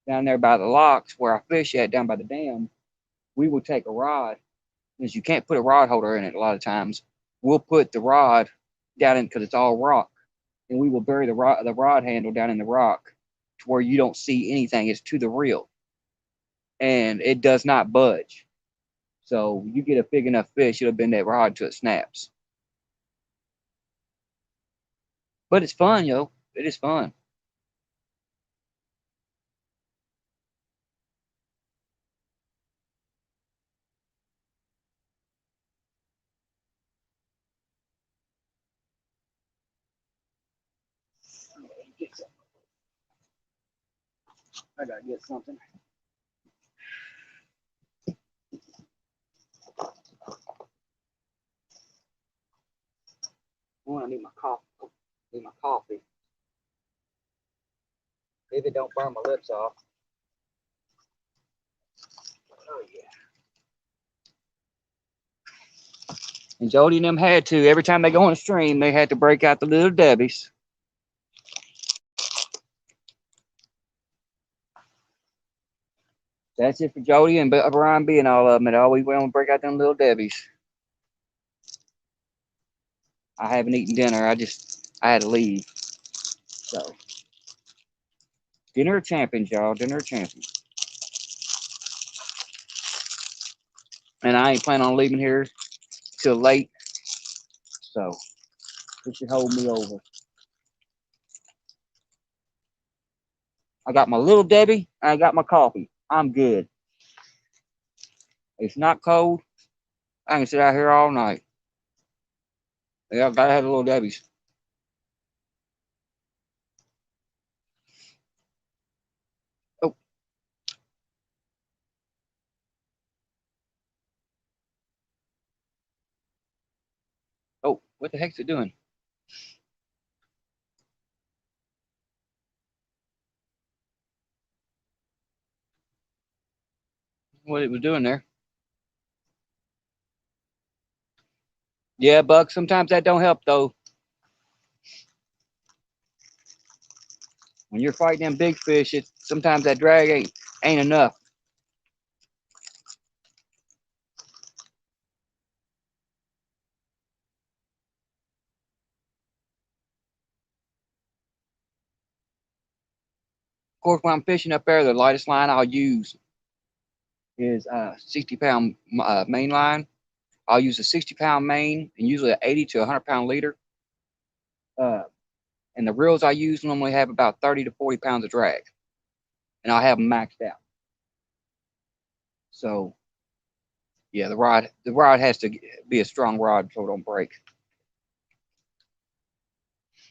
Down there by the locks where I fish at, down by the dam, we will take a rod, because you can't put a rod holder in it a lot of times. We'll put the rod down in, because it's all rock, and we will bury the rod handle down in the rock to where you don't see anything. It's to the reel, and it does not budge. So you get a big enough fish, it'll bend that rod till it snaps. But it's fun, yo. It is fun. I gotta get something. Oh, I need my coffee. Need my coffee. If it don't burn my lips off. Oh yeah. And Jody and them had to, every time they go on a stream, they had to break out the little Debbies. That's it for Jody and Brian B and all of them. And always went on to break out them little Debbies. I haven't eaten dinner. I had to leave. So, dinner of champions, y'all. Dinner of champions. And I ain't planning on leaving here till late. So, this should hold me over. I got my little Debbie. I got my coffee. I'm good. It's not cold. I can sit out here all night. Yeah, I gotta have the little Debbie's. Oh, oh, what the heck's it doing? What it was doing there? Yeah, Buck. Sometimes that don't help though. When you're fighting them big fish, sometimes that drag ain't enough. Of course, when I'm fishing up there, the lightest line I'll use is 60-pound main line. I'll use a 60-pound main and usually an 80 to 100-pound leader. And the reels I use normally have about 30 to 40 pounds of drag, and I'll have them maxed out. So yeah, the rod has to be a strong rod so it don't break.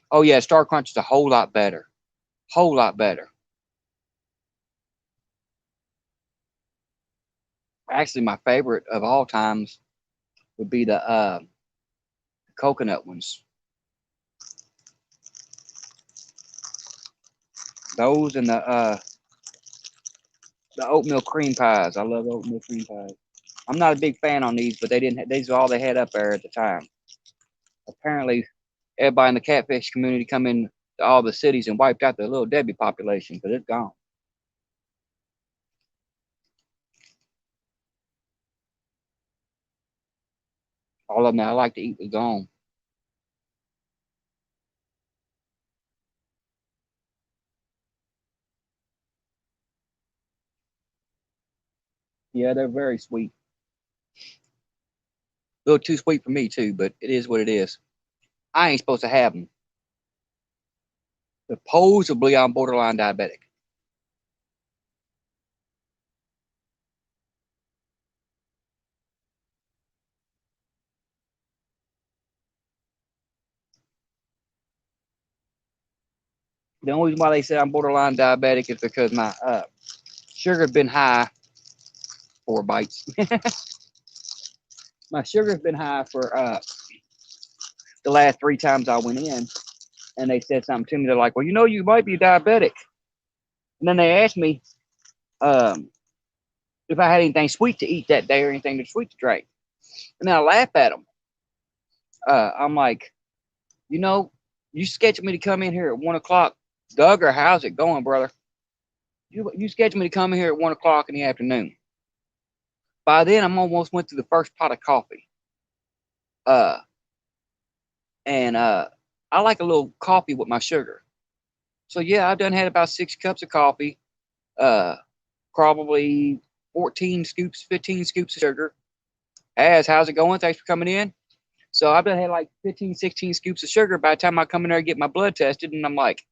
Oh yeah, Star Crunch is a whole lot better. Whole lot better. Actually, my favorite of all times would be the coconut ones. Those and the oatmeal cream pies. I love oatmeal cream pies. I'm not a big fan on these, but these are all they had up there at the time. Apparently, everybody in the catfish community come in to all the cities and wiped out the Little Debbie population, but it's gone. All of them that I like to eat is gone. Yeah, they're very sweet. A little too sweet for me too, but it is what it is. I ain't supposed to have them. Supposedly, I'm borderline diabetic. The only reason why they say I'm borderline diabetic is because my sugar's been high. 4 bites. My sugar's been high for the last 3 times I went in, and they said something to me. They're like, "Well, you know, you might be diabetic." And then they asked me if I had anything sweet to eat that day or anything sweet to drink. And then I laugh at them. I'm like, you know, you scheduled me to come in here at 1 o'clock. Duggar, how's it going, brother? You scheduled me to come in here at 1 o'clock in the afternoon. By then, I'm almost went through the first pot of coffee. Uh, and I like a little coffee with my sugar. So yeah, I've done had about 6 cups of coffee. Probably 14 scoops, 15 scoops of sugar. How's it going? Thanks for coming in. So I've done had like 15, 16 scoops of sugar by the time I come in there and get my blood tested. And I'm like,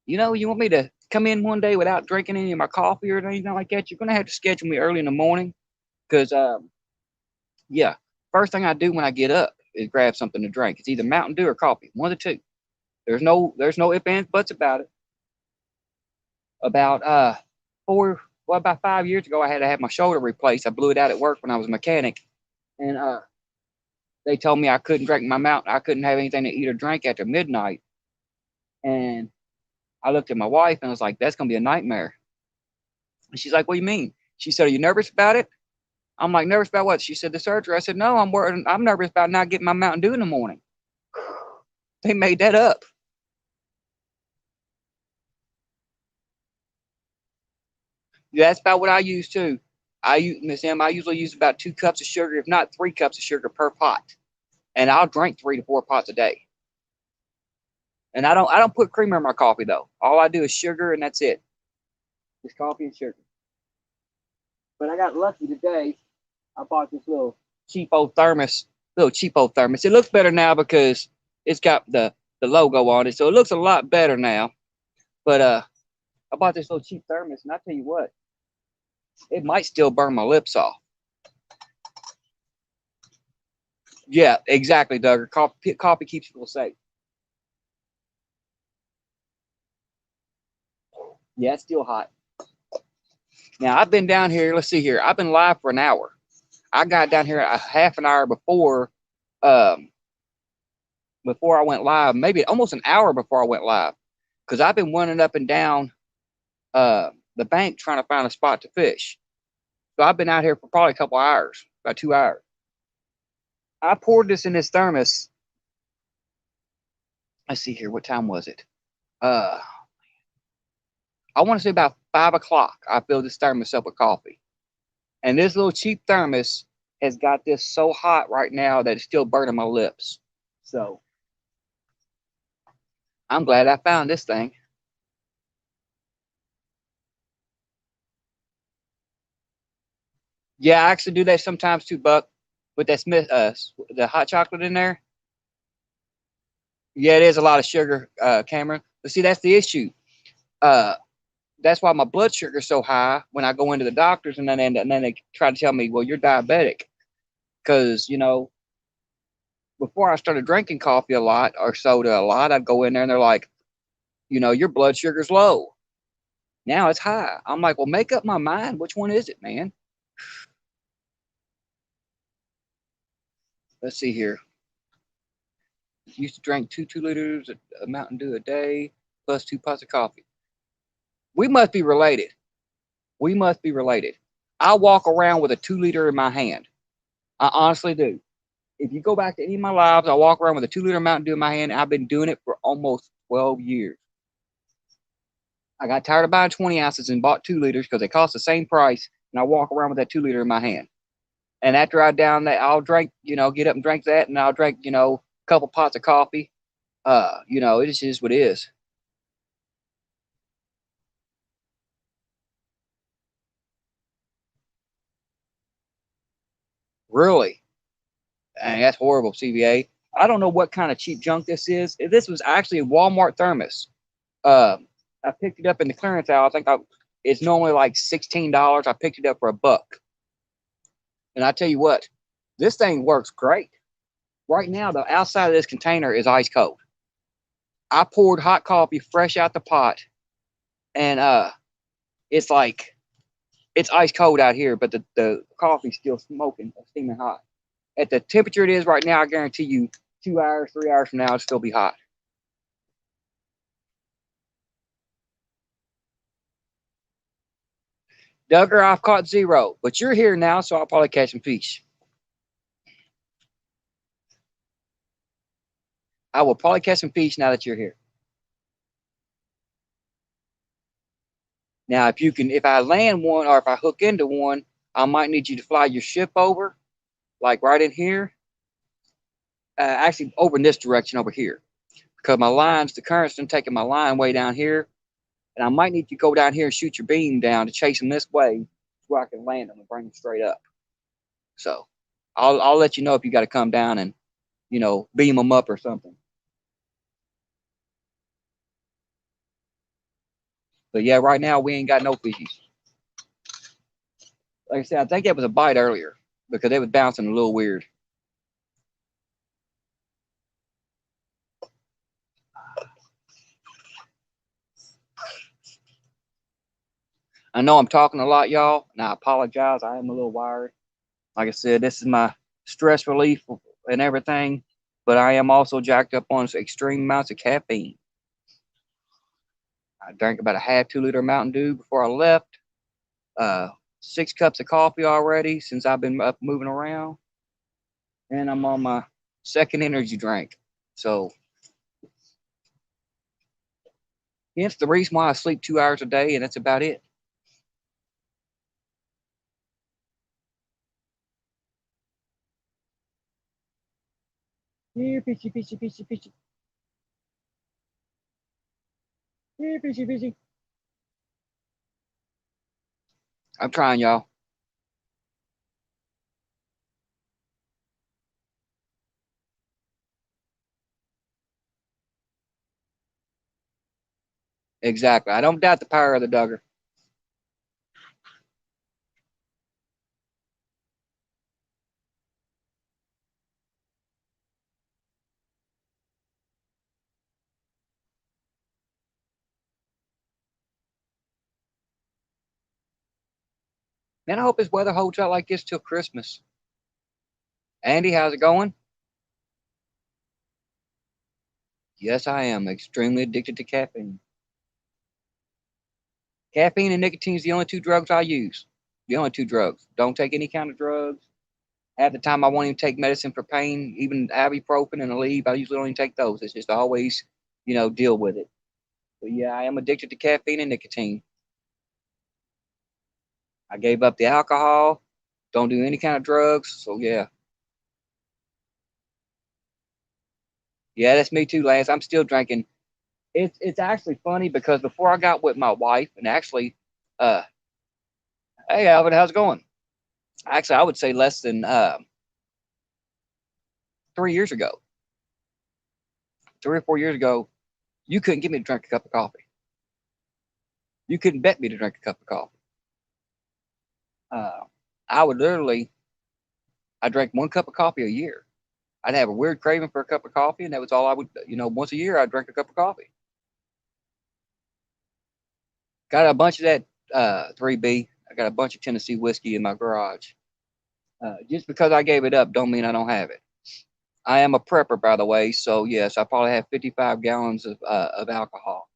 you know, you want me to come in one day without drinking any of my coffee or anything like that? You're going to have to schedule me early in the morning. Because, yeah, first thing I do when I get up is grab something to drink. It's either Mountain Dew or coffee, one of the two. There's no ifs, ands, buts about it. About about 5 years ago, I had to have my shoulder replaced. I blew it out at work when I was a mechanic, and they told me I couldn't drink my Mountain. I couldn't have anything to eat or drink after midnight. And I looked at my wife and I was like, "That's gonna be a nightmare." And she's like, "What do you mean?" She said, "Are you nervous about it?" I'm like, "Nervous about what?" She said, "The surgery." I said, "No, I'm worried. I'm nervous about not getting my Mountain Dew in the morning." They made that up. Yeah, that's about what I use too. Miss M, I usually use about 2 cups of sugar, if not 3 cups of sugar per pot, and I'll drink 3 to 4 pots a day. And I don't put creamer in my coffee though. All I do is sugar, and that's it. Just coffee and sugar. But I got lucky today. I bought this little cheap old thermos. It looks better now because it's got the logo on it, so it looks a lot better now. But I bought this little cheap thermos, and I tell you what, it might still burn my lips off. Yeah, exactly, Doug. Coffee keeps people safe. Yeah, it's still hot. Now I've been down here. Let's see here. I've been live for an hour. I got down here a half an hour um, before I went live, maybe almost an hour before I went live, because I've been running up and down the bank trying to find a spot to fish. So I've been out here for probably a couple hours, about 2 hours. I poured this in this thermos. Let's see here. What time was it? Uh, I want to say about 5 o'clock. I filled this thermos up with coffee. And this little cheap thermos has got this so hot right now that it's still burning my lips. So I'm glad I found this thing. Yeah, I actually do that sometimes too, Buck. with that Smith, the hot chocolate in there. Yeah, it is a lot of sugar, Cameron. But see, that's the issue. Uh, that's why my blood sugar is so high when I go into the doctors, and then they try to tell me, well, you're diabetic, because before I started drinking coffee a lot or soda a lot, I'd go in there and they're like, your blood sugar's low. Now it's high. I'm like, well, make up my mind. Which one is it, man? Let's see here. Used to drink two liters of Mountain Dew a day plus 2 pots of coffee. We must be related. We must be related. I walk around with a 2 liter in my hand. I honestly do. If you go back to any of my lives, I walk around with a 2 liter Mountain Dew in my hand. I've been doing it for almost 12 years. I got tired of buying 20 ounces and bought 2 liters because they cost the same price. And I walk around with that 2 liter in my hand. And after I down that, I'll drink, get up and drink that, and I'll drink, a couple pots of coffee. It is what it is. Really. And that's horrible, CBA. I don't know what kind of cheap junk this is. This was actually a Walmart thermos. Uh, I picked it up in the clearance aisle. It's normally like $16. I picked it up for $1. And I tell you what, this thing works great. Right now, the outside of this container is ice cold. I poured hot coffee fresh out the pot, and it's like it's ice cold out here, but the coffee's still smoking, steaming hot. At the temperature it is right now, I guarantee you 2 hours, 3 hours from now, it'll still be hot. Duggar, I've caught 0, but you're here now, so I'll probably catch some fish. I will probably catch some fish now that you're here. Now, if I land one or if I hook into one, I might need you to fly your ship over, like right in here. Actually, over in this direction over here, because the current's been taking my line way down here, and I might need you to go down here and shoot your beam down to chase them this way, where I can land them and bring them straight up. So, I'll let you know if you got to come down and beam them up or something. But yeah, right now we ain't got no fishies. Like I said, I think that was a bite earlier because it was bouncing a little weird. I know I'm talking a lot, y'all, and I apologize. I am a little wired. Like I said, this is my stress relief and everything, but I am also jacked up on extreme amounts of caffeine. I drank about a half 2 liter Mountain Dew before I left. 6 cups of coffee already since I've been up moving around, and I'm on my second energy drink. So, hence the reason why I sleep 2 hours a day, and that's about it. Here, fishy, fishy, fishy, fishy. Here, fishy, fishy. I'm trying, y'all. Exactly. I don't doubt the power of the Duggar. Man, I hope this weather holds out like this till Christmas. Andy, how's it going? Yes, I am extremely addicted to caffeine. Caffeine and nicotine is the only two drugs I use. The only two drugs. Don't take any kind of drugs. At the time, I won't even take medicine for pain, even ibuprofen and Aleve. I usually only take those. It's just always, deal with it. But yeah, I am addicted to caffeine and nicotine. I gave up the alcohol. Don't do any kind of drugs. So yeah, yeah, that's me too, Lance. I'm still drinking. It's actually funny because before I got with my wife, and actually, uh, hey Alvin, how's it going? Actually, I would say less than 3 years ago, 3 or 4 years ago, you couldn't get me to drink a cup of coffee. You couldn't bet me to drink a cup of coffee. Uh, I would literally, I drank 1 cup of coffee a year. I'd have a weird craving for a cup of coffee, and that was all I would, once a year I'd drink a cup of coffee. Got a bunch of that 3B. I got a bunch of Tennessee whiskey in my garage. Just because I gave it up don't mean I don't have it. I am a prepper, by the way, so yes, I probably have 55 gallons of alcohol.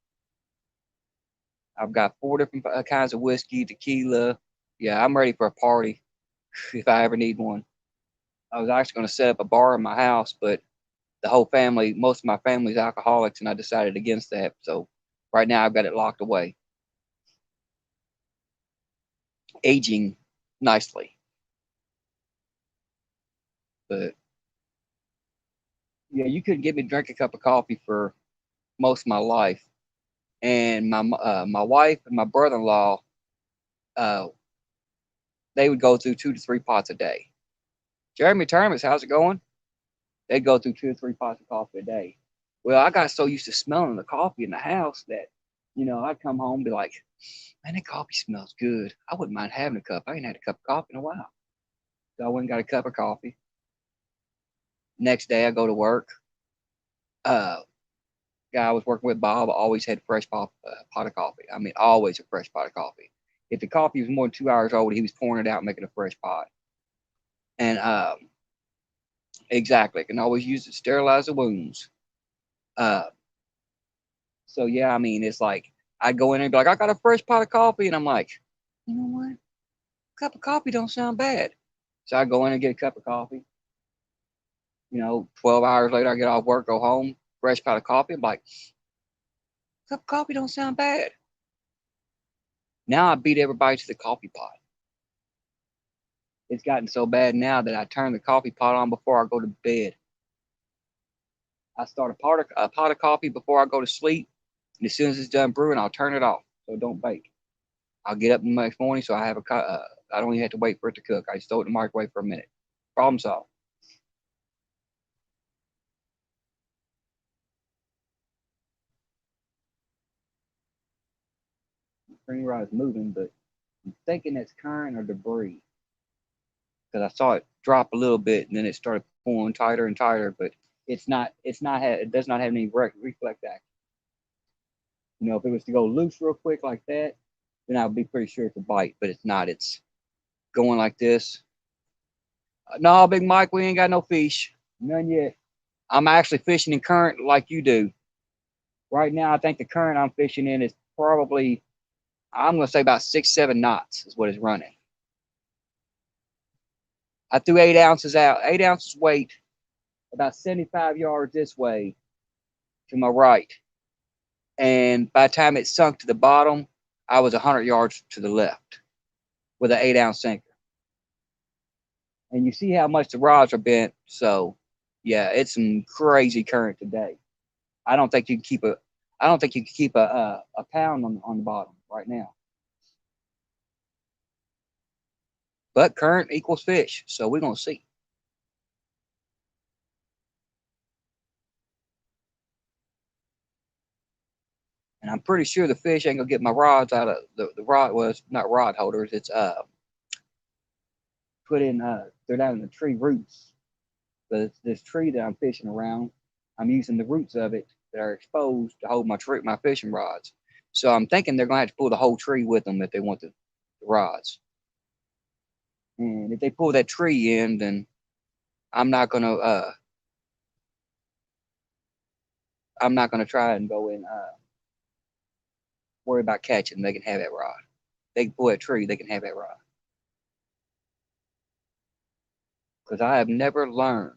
I've got 4 different kinds of whiskey, tequila. Yeah, I'm ready for a party if I ever need one. I was actually going to set up a bar in my house, but the whole family, most of my family's alcoholics, and I decided against that. So right now I've got it locked away, aging nicely. But yeah, you couldn't get me to drink a cup of coffee for most of my life. And my wife and my brother-in-law, uh, they would go through 2 to 3 pots a day. Jeremy Termus, how's it going? They'd go through 2 or 3 pots of coffee a day. Well, I got so used to smelling the coffee in the house that, I'd come home and be like, man, that coffee smells good. I wouldn't mind having a cup. I ain't had a cup of coffee in a while. So I went and got a cup of coffee. Next day I go to work. Uh, Guy I was working with, Bob, always had fresh pot of coffee. I mean, always a fresh pot of coffee. If the coffee was more than 2 hours old, he was pouring it out and making a fresh pot. And exactly, can always use it to sterilize the wounds. Uh, so yeah, I mean, it's like I go in and be like, I got a fresh pot of coffee, and I'm like, you know what? A cup of coffee don't sound bad. So I go in and get a cup of coffee. 12 hours later, I get off work, go home, fresh pot of coffee. I'm like, cup of coffee don't sound bad. Now I beat everybody to the coffee pot. It's gotten so bad now that I turn the coffee pot on before I go to bed. I start a pot of coffee before I go to sleep, and as soon as it's done brewing, I'll turn it off so it don't bake. I'll get up the next morning, so I don't even have to wait for it to cook. I just throw it in the microwave for a minute. Problem solved. The spring rod is moving, but I'm thinking it's current or debris because I saw it drop a little bit and then it started pulling tighter and tighter, but it's not. It does not have any reflect action. If it was to go loose real quick like that, then I would be pretty sure it's a bite, but it's not. It's going like this. No, Big Mike, we ain't got no fish. None yet. I'm actually fishing in current like you do. Right now, I think the current I'm fishing in is probably, I'm going to say about 6, 7 knots is what it's running. I threw 8 ounces out, 8 ounces weight, about 75 yards this way to my right. And by the time it sunk to the bottom, I was 100 yards to the left with an 8 ounce sinker. And you see how much the rods are bent. So, yeah, it's some crazy current today. I don't think you can keep a pound on the bottom right now. But current equals fish, so we're gonna see. And I'm pretty sure the fish ain't gonna get my rods out of the rod was not rod holders. It's put in they're down in the tree roots. But this tree that I'm fishing around, I'm using the roots of it that are exposed to hold my fishing rods. So I'm thinking they're gonna have to pull the whole tree with them if they want the rods. And if they pull that tree in, then I'm not gonna uh I'm not gonna try and go and worry about catching. They can have that rod. They can pull that tree. They can have that rod. Because I have never learned.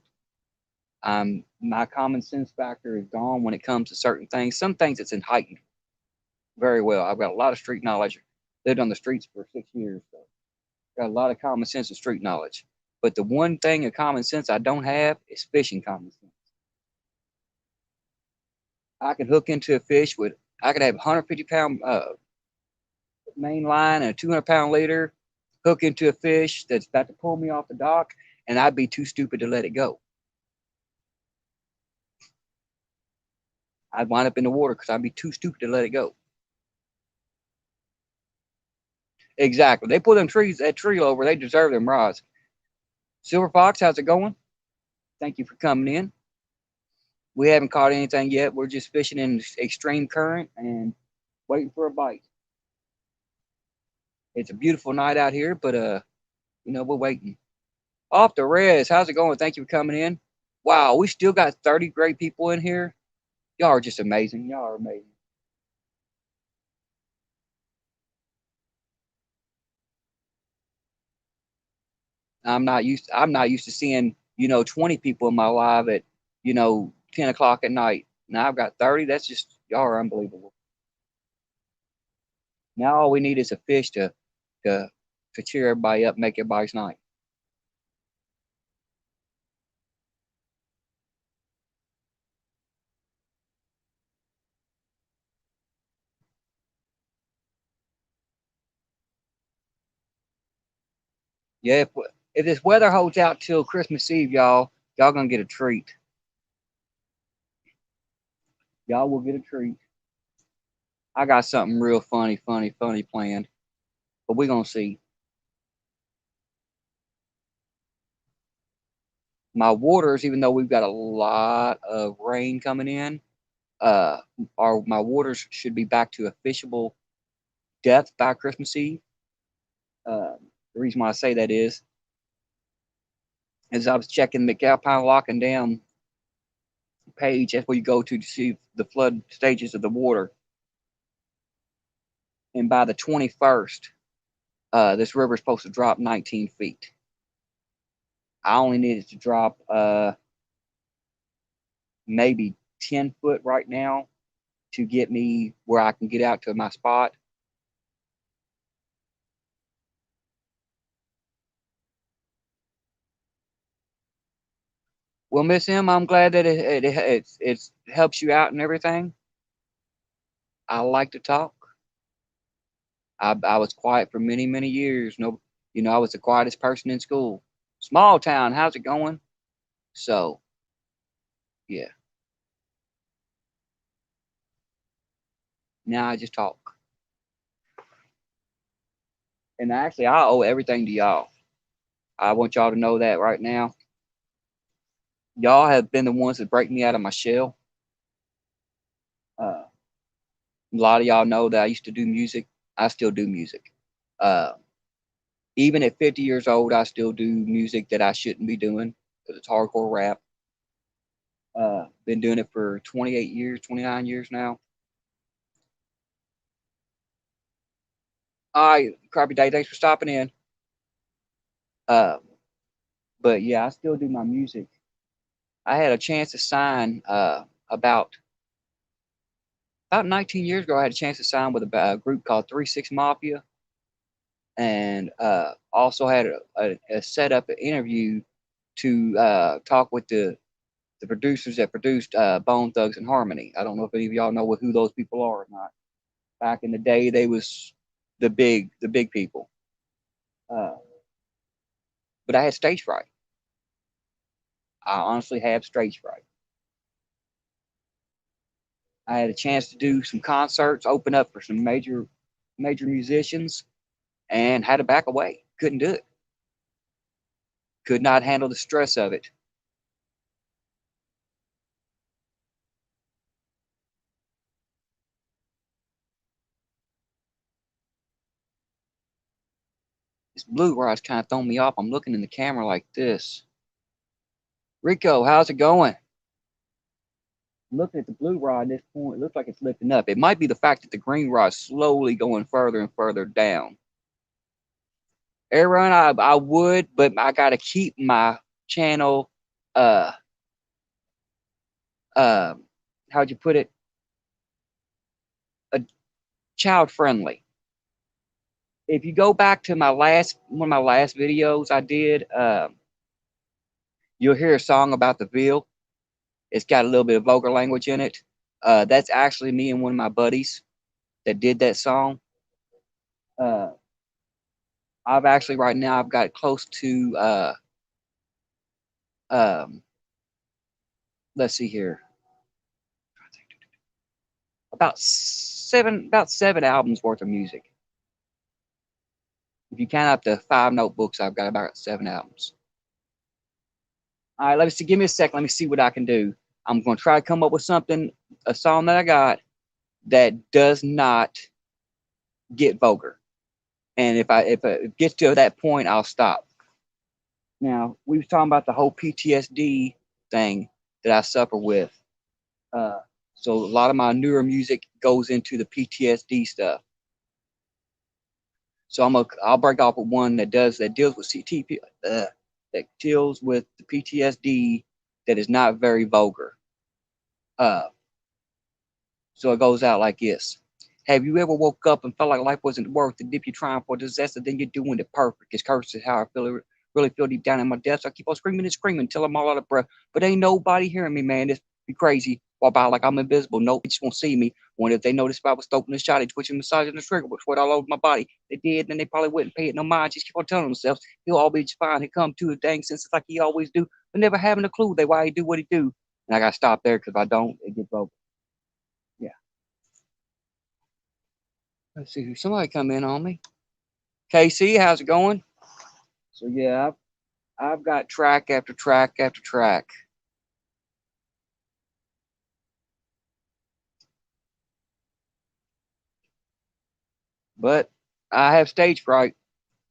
My common sense factor is gone when it comes to certain things. Some things it's in heightened very well. I've got a lot of street knowledge. Lived on the streets for 6 years, so got a lot of common sense and street knowledge. But the one thing of common sense I don't have is fishing common sense. I could hook into a fish with. I could have a 150-pound main line and a 200-pound leader, hook into a fish that's about to pull me off the dock, and I'd be too stupid to let it go. I'd wind up in the water because I'd be too stupid to let it go. Exactly. They pull them trees, that tree over, they deserve them rods. Silver Fox, how's it going? Thank you for coming in. We haven't caught anything yet. We're just fishing in extreme current and waiting for a bite. It's a beautiful night out here, but we're waiting. Off the res, how's it going? Thank you for coming in. Wow, we still got 30 great people in here. Y'all are just amazing. Y'all are amazing. I'm not used to seeing, 20 people in my live at, 10 o'clock at night. Now I've got 30. That's just y'all are unbelievable. Now all we need is a fish to to cheer everybody up, make everybody's night. Yeah, if this weather holds out till Christmas Eve, y'all gonna get a treat. Y'all will get a treat. I got something real funny planned, but we're gonna see. My waters, even though we've got a lot of rain coming in, uh, my waters should be back to a fishable depth by Christmas Eve. The reason why I say that is I was checking the Alpine Lock and Dam page. That's where you go to see the flood stages of the water. And by the 21st, this river is supposed to drop 19 feet. I only needed to drop maybe 10 foot right now to get me where I can get out to my spot. Well, Miss M, I'm glad that it helps you out and everything. I like to talk. I was quiet for many years. No, I was the quietest person in school. Small town, how's it going? So, yeah. Now I just talk. And actually, I owe everything to y'all. I want y'all to know that right now. Y'all have been the ones that break me out of my shell. A lot of y'all know that I used to do music. I still do music. Uh, Even at 50 years old, I still do music that I shouldn't be doing because it's hardcore rap. Been doing it for 28 years, 29 years now. All right, Crappy Day, thanks for stopping in. Uh, but yeah, I still do my music. I had a chance to sign about 19 years ago. I had a chance to sign with a group called 3 6 Mafia, and also had a set up an interview to talk with the producers that produced Bone Thugs and Harmony. I don't know if any of y'all know who those people are or not. Back in the day, they was the big people. Uh, but I had stage fright. I honestly have stage fright. I had a chance to do some concerts, open up for some major musicians, and had to back away. Couldn't do it. Could not handle the stress of it. This blue rod's kind of throwing me off. I'm looking in the camera like this. Rico, how's it going? Looking at the blue rod at this point, it looks like it's lifting up. It might be the fact that the green rod's slowly going further and further down. Air run, I would, but I got to keep my channel, uh, uh, how'd you put it? Child friendly. If you go back to one of my last videos I did, you'll hear a song about the veal. It's got a little bit of vulgar language in it. That's actually me and one of my buddies that did that song. Uh, I've actually right now I've got close to um, let's see here. about seven albums worth of music. If you count up the 5 notebooks, I've got about 7 albums. All right, let me see. Give me a second. Let me see what I can do. I'm going to try to come up with something, a song that I got that does not get vulgar. And if it gets to that point, I'll stop. Now, we was talking about the whole PTSD thing that I suffer with. Uh, so a lot of my newer music goes into the PTSD stuff. So I'll break off with one that deals with CTP, that deals with the PTSD that is not very vulgar. Uh, so it goes out like this. Have you ever woke up and felt like life wasn't worth it? If you're trying for disaster, then you're doing it perfect. It's cursed is how I really feel deep down in my depths. I keep on screaming and screaming until I'm all out of breath. But ain't nobody hearing me, man. It's be crazy. Walk by like I'm invisible. Nobody just won't see me. Wonder if they noticed if I was stoking the shot, twitching, massaging the trigger with sweat all over my body. They did, and they probably wouldn't pay it no mind. Just keep on telling themselves he'll all be just fine. He come to his dang senses like he always do, but never having a clue they why he do what he do. And I gotta stop there because if I don't, it gets broke. Yeah. Let's see. Somebody come in on me. KC, how's it going? So yeah, I've got track after track after track. But I have stage fright.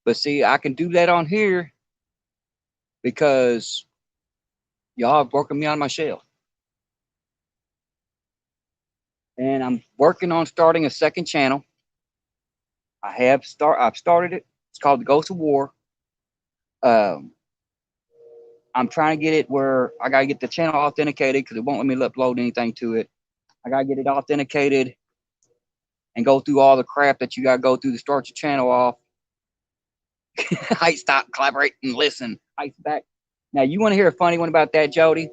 But see, I can do that on here because y'all have broken me out of my shell. And I'm working on starting a second channel. I've started it. It's called the Ghost of War. Um, I'm trying to get it where I gotta get the channel authenticated because it won't let me upload anything to it. I gotta get it authenticated and go through all the crap that you gotta go through to start your channel off. I stop, collaborate, and listen. I back. Now you want to hear a funny one about that, Jody?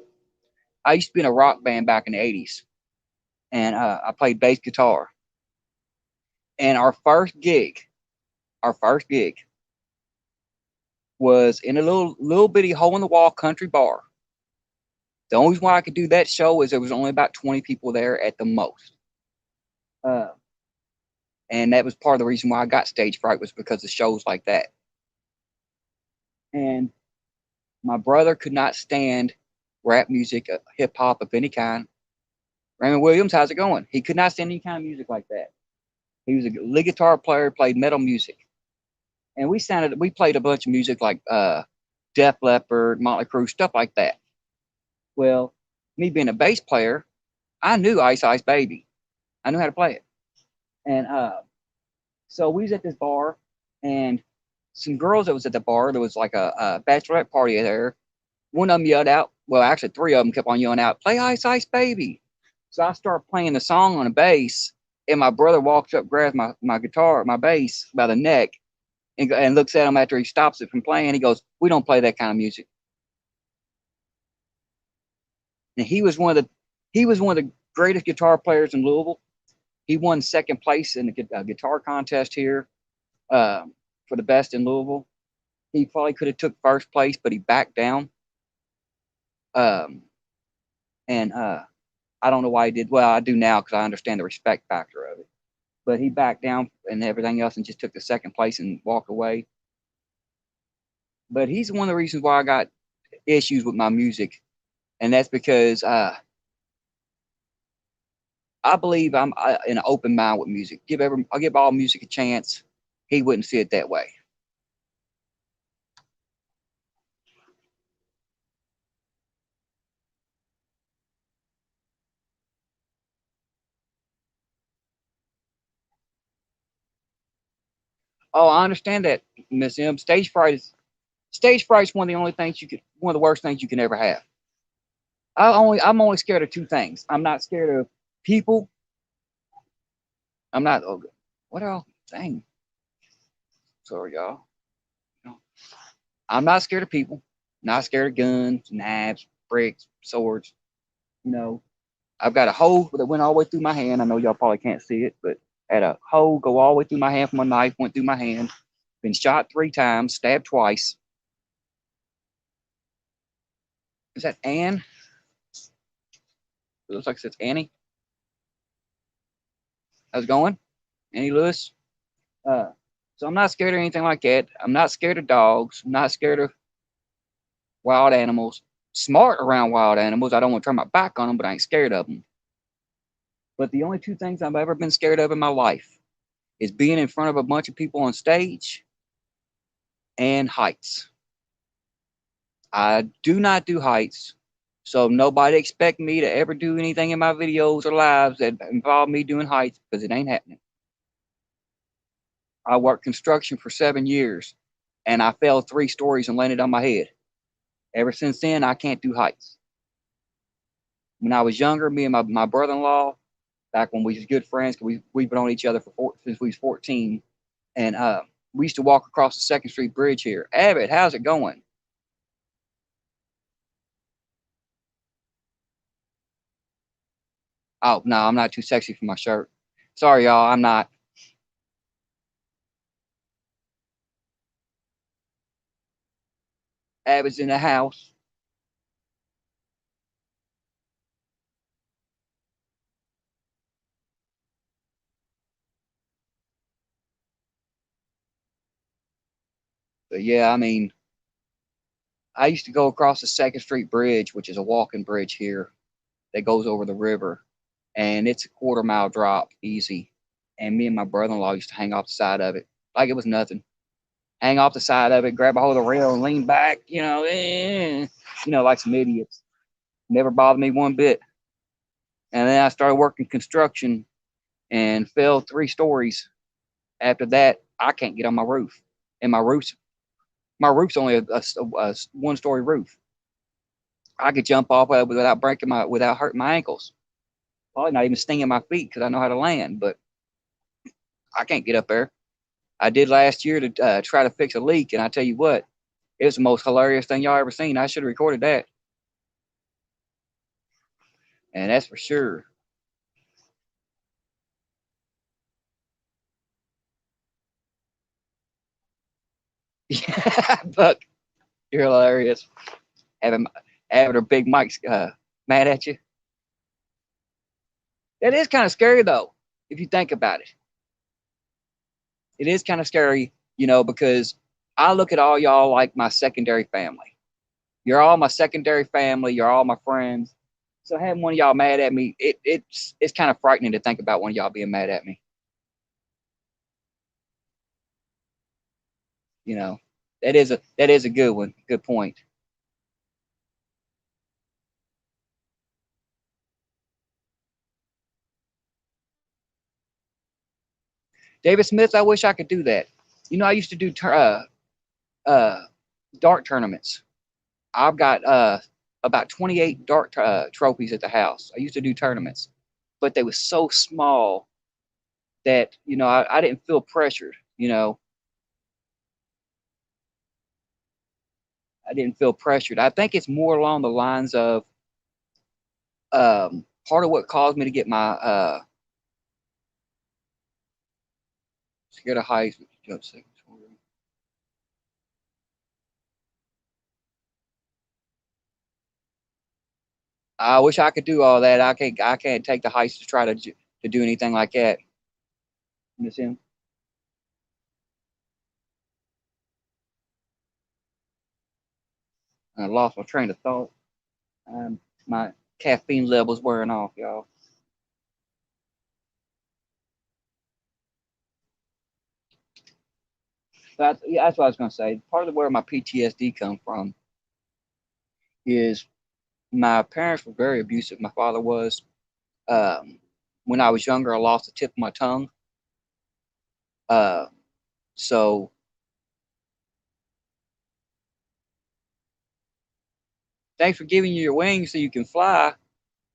I used to be in a rock band back in the '80s, and I played bass guitar. And our first gig was in a little bitty hole in the wall country bar. The only reason why I could do that show is there was only about 20 people there at the most. Uh, and that was part of the reason why I got stage fright was because of shows like that. And my brother could not stand rap music, hip hop of any kind. Raymond Williams, how's it going? He could not stand any kind of music like that. He was a lead guitar player, played metal music, and we played a bunch of music like Def Leppard, Motley Crue, stuff like that. Well, me being a bass player, I knew Ice Ice Baby. I knew how to play it, and so we was at this bar, and some girls that was at the bar. There was like a bachelorette party there. One of them yelled out. Well, actually, three of them kept on yelling out, "Play Ice Ice Baby." So I started playing the song on a bass, and my brother walks up, grabs my guitar, my bass by the neck, and looks at him after he stops it from playing. He goes, "We don't play that kind of music." And he was one of the greatest guitar players in Louisville. He won second place in the guitar contest here for the best in Louisville. He probably could have took first place, but he backed down. Um, and I don't know why he did. Well, I do now because I understand the respect factor of it. But he backed down and everything else and just took the second place and walked away. But he's one of the reasons why I got issues with my music, and that's because I believe I'm in an open mind with music. I'll give all music a chance. He wouldn't see it that way. Oh, I understand that, Miss M. Stage fright is one of the worst things you can ever have. I'm only scared of two things. I'm not scared of people. I'm not. Oh, what else? Dang. Sorry, y'all. I'm not scared of people. Not scared of guns, knives, bricks, swords. You know, I've got a hole that went all the way through my hand. I know y'all probably can't see it, but had a hole go all the way through my hand from a knife, went through my hand. Been shot 3 times, stabbed twice. Is that Ann? It looks like it's Annie. How's it going? Annie Lewis? Uh, so I'm not scared of anything like that. I'm not scared of dogs. I'm not scared of wild animals. Smart around wild animals. I don't want to turn my back on them, but I ain't scared of them. But the only two things I've ever been scared of in my life is being in front of a bunch of people on stage and heights. I do not do heights. So nobody expect me to ever do anything in my videos or lives that involve me doing heights because it ain't happening. I worked construction for 7 years and I fell 3 stories and landed on my head. Ever since then, I can't do heights. When I was younger, me and my brother-in-law, back when we was good friends, we've been on each other since we was 14, and we used to walk across the Second Street Bridge here. Abbott, how's it going? Oh no, I'm not too sexy for my shirt. Sorry, y'all, I'm not. Abbott's in the house. But yeah, I mean, I used to go across the Second Street Bridge, which is a walking bridge here that goes over the river, and it's a 1/4 mile drop, easy. And me and my brother-in-law used to hang off the side of it like it was nothing. Hang off the side of it, grab a hold of the rail, and lean back. Like some idiots. Never bothered me one bit. And then I started working construction and fell 3 stories. After that, I can't get on my roof, and my roof's only a 1 story roof. I could jump off of it without hurting my ankles. Probably not even stinging my feet because I know how to land, but I can't get up there. I did last year to try to fix a leak, and I tell you what, it was the most hilarious thing y'all ever seen. I should have recorded that, and that's for sure. Buck, you're hilarious. Having having a big Mike's mad at you. That is kind of scary though, if you think about it. It is kind of scary, because I look at all y'all like my secondary family. You're all my secondary family. You're all my friends. So having one of y'all mad at me, it's kind of frightening to think about one of y'all being mad at me. You know, that is a good one. Good point. David Smith, I wish I could do that. I used to do uh, dart tournaments. I've got about 28 dart trophies at the house. I used to do tournaments, but they were so small that I didn't feel pressured. I didn't feel pressured. I think it's more along the lines of part of what caused me to get my scared of heights. I wish I could do all that. I can't take the heights to try to do anything like that. You understand? I lost my train of thought. My caffeine level's wearing off, y'all. Yeah, that's what I was going to say. Part of where my PTSD come from is my parents were very abusive. My father was. Um, when I was younger, I lost the tip of my tongue. Uh, so thanks for giving you your wings so you can fly.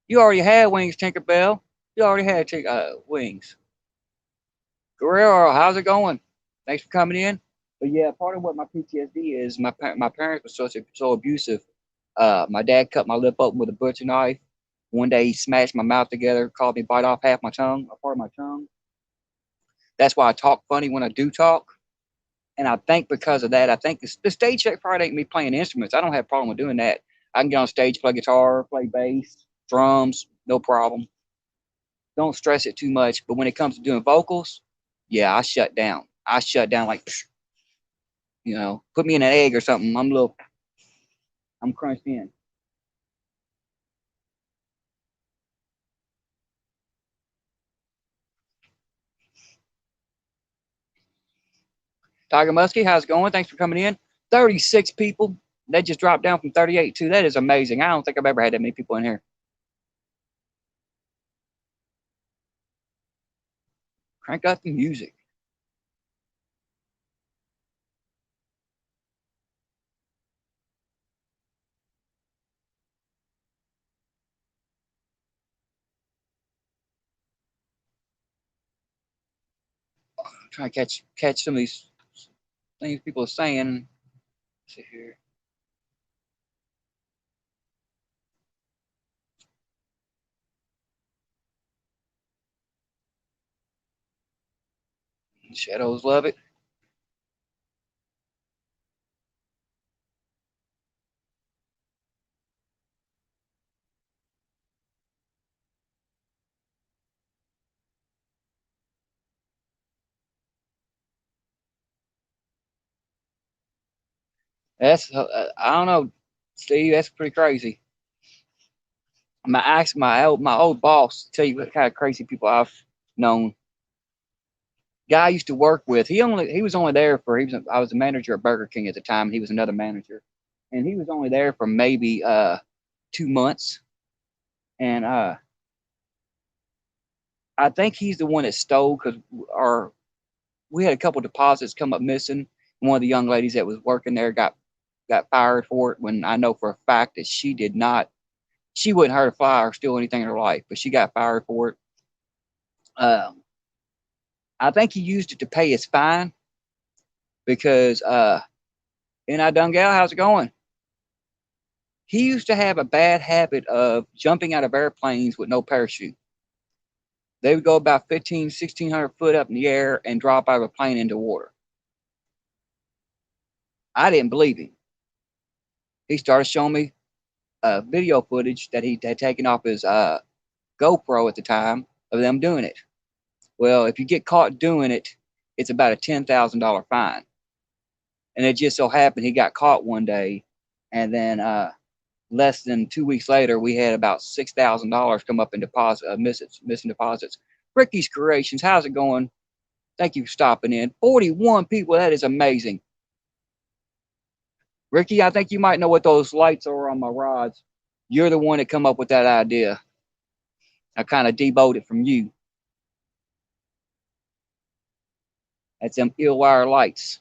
You already had wings, Tinkerbell. You already had wings. Guerrero, how's it going? Thanks for coming in. But yeah, part of what my PTSD is, my parents were so abusive. My dad cut my lip open with a butcher knife. One day he smashed my mouth together, called me bite off half my tongue, a part of my tongue. That's why I talk funny when I do talk. And I think because of that, I think the stage check part ain't me playing instruments. I don't have a problem with doing that. I can get on stage, play guitar, play bass, drums, no problem. don't stress it too much. But when it comes to doing vocals, yeah, I shut down. I shut down like, you know, put me in an egg or something. I'm crunched in. Tiger Muskie, how's it going? Thanks for coming in. 36 people. That just dropped down from 38 too. That is amazing. I don't think I've ever had that many people in here. Crank up the music. Trying to catch some of these things people are saying. Let's see here. Shadows love it. That's I don't know, Steve. That's pretty crazy. My old boss. Tell you what kind of crazy people I've known. Guy I used to work with. He was only there for I was a manager at Burger King at the time, and he was another manager, and he was only there for maybe 2 months, and I think he's the one that stole because our we had a couple deposits come up missing. One of the young ladies that was working there got fired for it. When I know for a fact that she did not, she wouldn't hurt a fly or steal anything in her life, but she got fired for it. Um, I think he used it to pay his fine because and I done gal, how's it going? He used to have a bad habit of jumping out of airplanes with no parachute. They would go about 15, 1,600 foot up in the air and drop out of a plane into water. I didn't believe him. He started showing me video footage that he had taken off his GoPro at the time of them doing it. Well, if you get caught doing it, it's about a $10,000 fine. And it just so happened he got caught one day, and then less than 2 weeks later, we had about $6,000 come up in missing deposits. Ricky's Creations, how's it going? Thank you for stopping in. 41 people, that is amazing. Ricky, I think you might know what those lights are on my rods. You're the one that come up with that idea. I kind of deboed it from you. That's them ill-wire lights.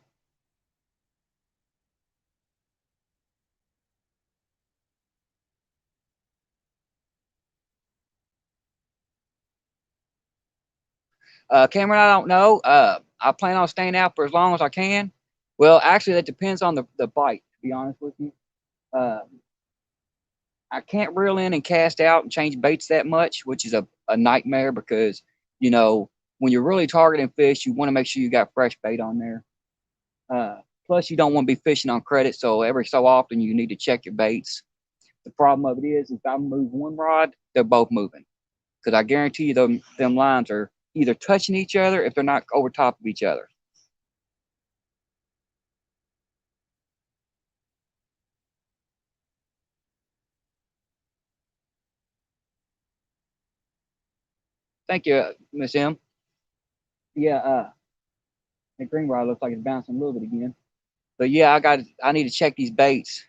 Cameron, I don't know. I plan on staying out for as long as I can. Well, actually, that depends on the bite, to be honest with you. Uh, I can't reel in and cast out and change baits that much, which is a nightmare because, you know, when you're really targeting fish, you want to make sure you got fresh bait on there. Plus, you don't want to be fishing on credit, so every so often you need to check your baits. The problem of it is, if I move one rod, they're both moving because I guarantee you them lines are either touching each other if they're not over top of each other. Thank you, Miss M. Yeah, the green rod looks like it's bouncing a little bit again. But yeah, I need to check these baits.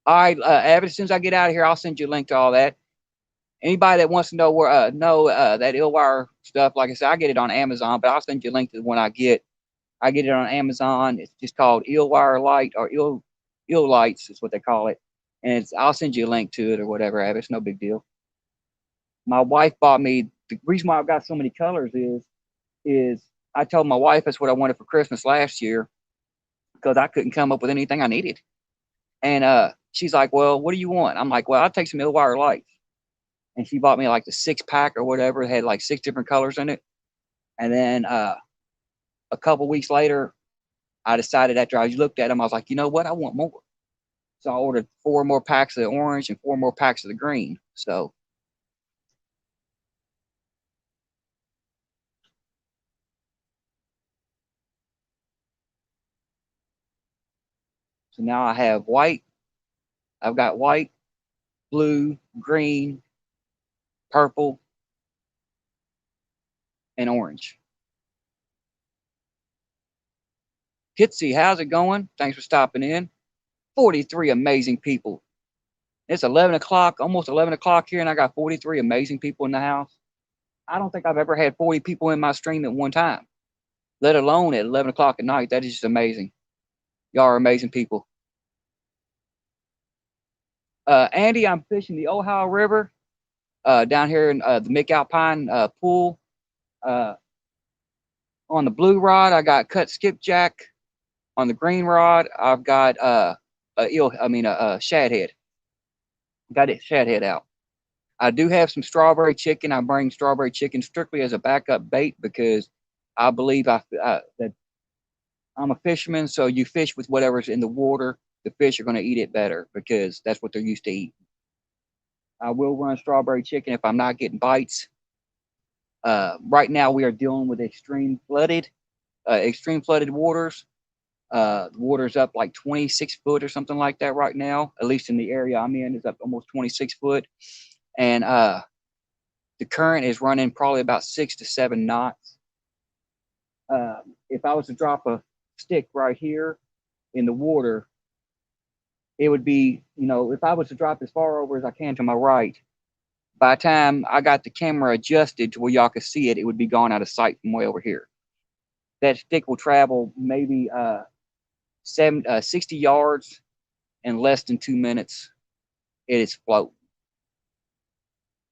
All right, Abbott, as soon as I get out of here, I'll send you a link to all that. Anybody that wants to know where that Illwire stuff, like I said, I get it on Amazon, but I'll send you a link to the one I get. I get it on Amazon. It's just called Illwire Light or Ill Lights is what they call it. And I'll send you a link to it or whatever, Abbott. It's no big deal. My wife bought me, the reason why I've got so many colors is I told my wife that's what I wanted for Christmas last year because I couldn't come up with anything I needed. And she's like, well, what do you want? I'm like, well, I'll take some Illwire Lights. And she bought me like the 6-pack or whatever. It had like 6 different colors in it. And then a couple weeks later, I decided after I looked at them, I was like, you know what? I want more. So I ordered 4 more packs of the orange and 4 more packs of the green. So So now I have white. I've got white, blue, green, purple, and orange. Kitsy, how's it going? Thanks for stopping in. 43 amazing people. It's 11 o'clock, almost 11 o'clock here, and I got 43 amazing people in the house. I don't think I've ever had 40 people in my stream at one time, let alone at 11 o'clock at night. That is just amazing. Y'all are amazing people. Andy, I'm fishing the Ohio River down here in the McAlpine pool. On the blue rod, I got cut skipjack. On the green rod, I've got a shad head. Got it shad head out. I do have some strawberry chicken. I bring strawberry chicken strictly as a backup bait because I believe that I'm a fisherman. So you fish with whatever's in the water. The fish are going to eat it better because that's what they're used to eating. I will run strawberry chicken if I'm not getting bites. Right now we are dealing with extreme flooded waters. The water's up like 26 foot or something like that right now. At least in the area I'm in, it's up almost 26 foot. And the current is running probably about 6 to 7 knots. If I was to drop a stick right here in the water, it would be, if I was to drop as far over as I can to my right, by the time I got the camera adjusted to where y'all could see it, it would be gone out of sight from way over here. That stick will travel maybe 60 yards in less than 2 minutes. It is floating.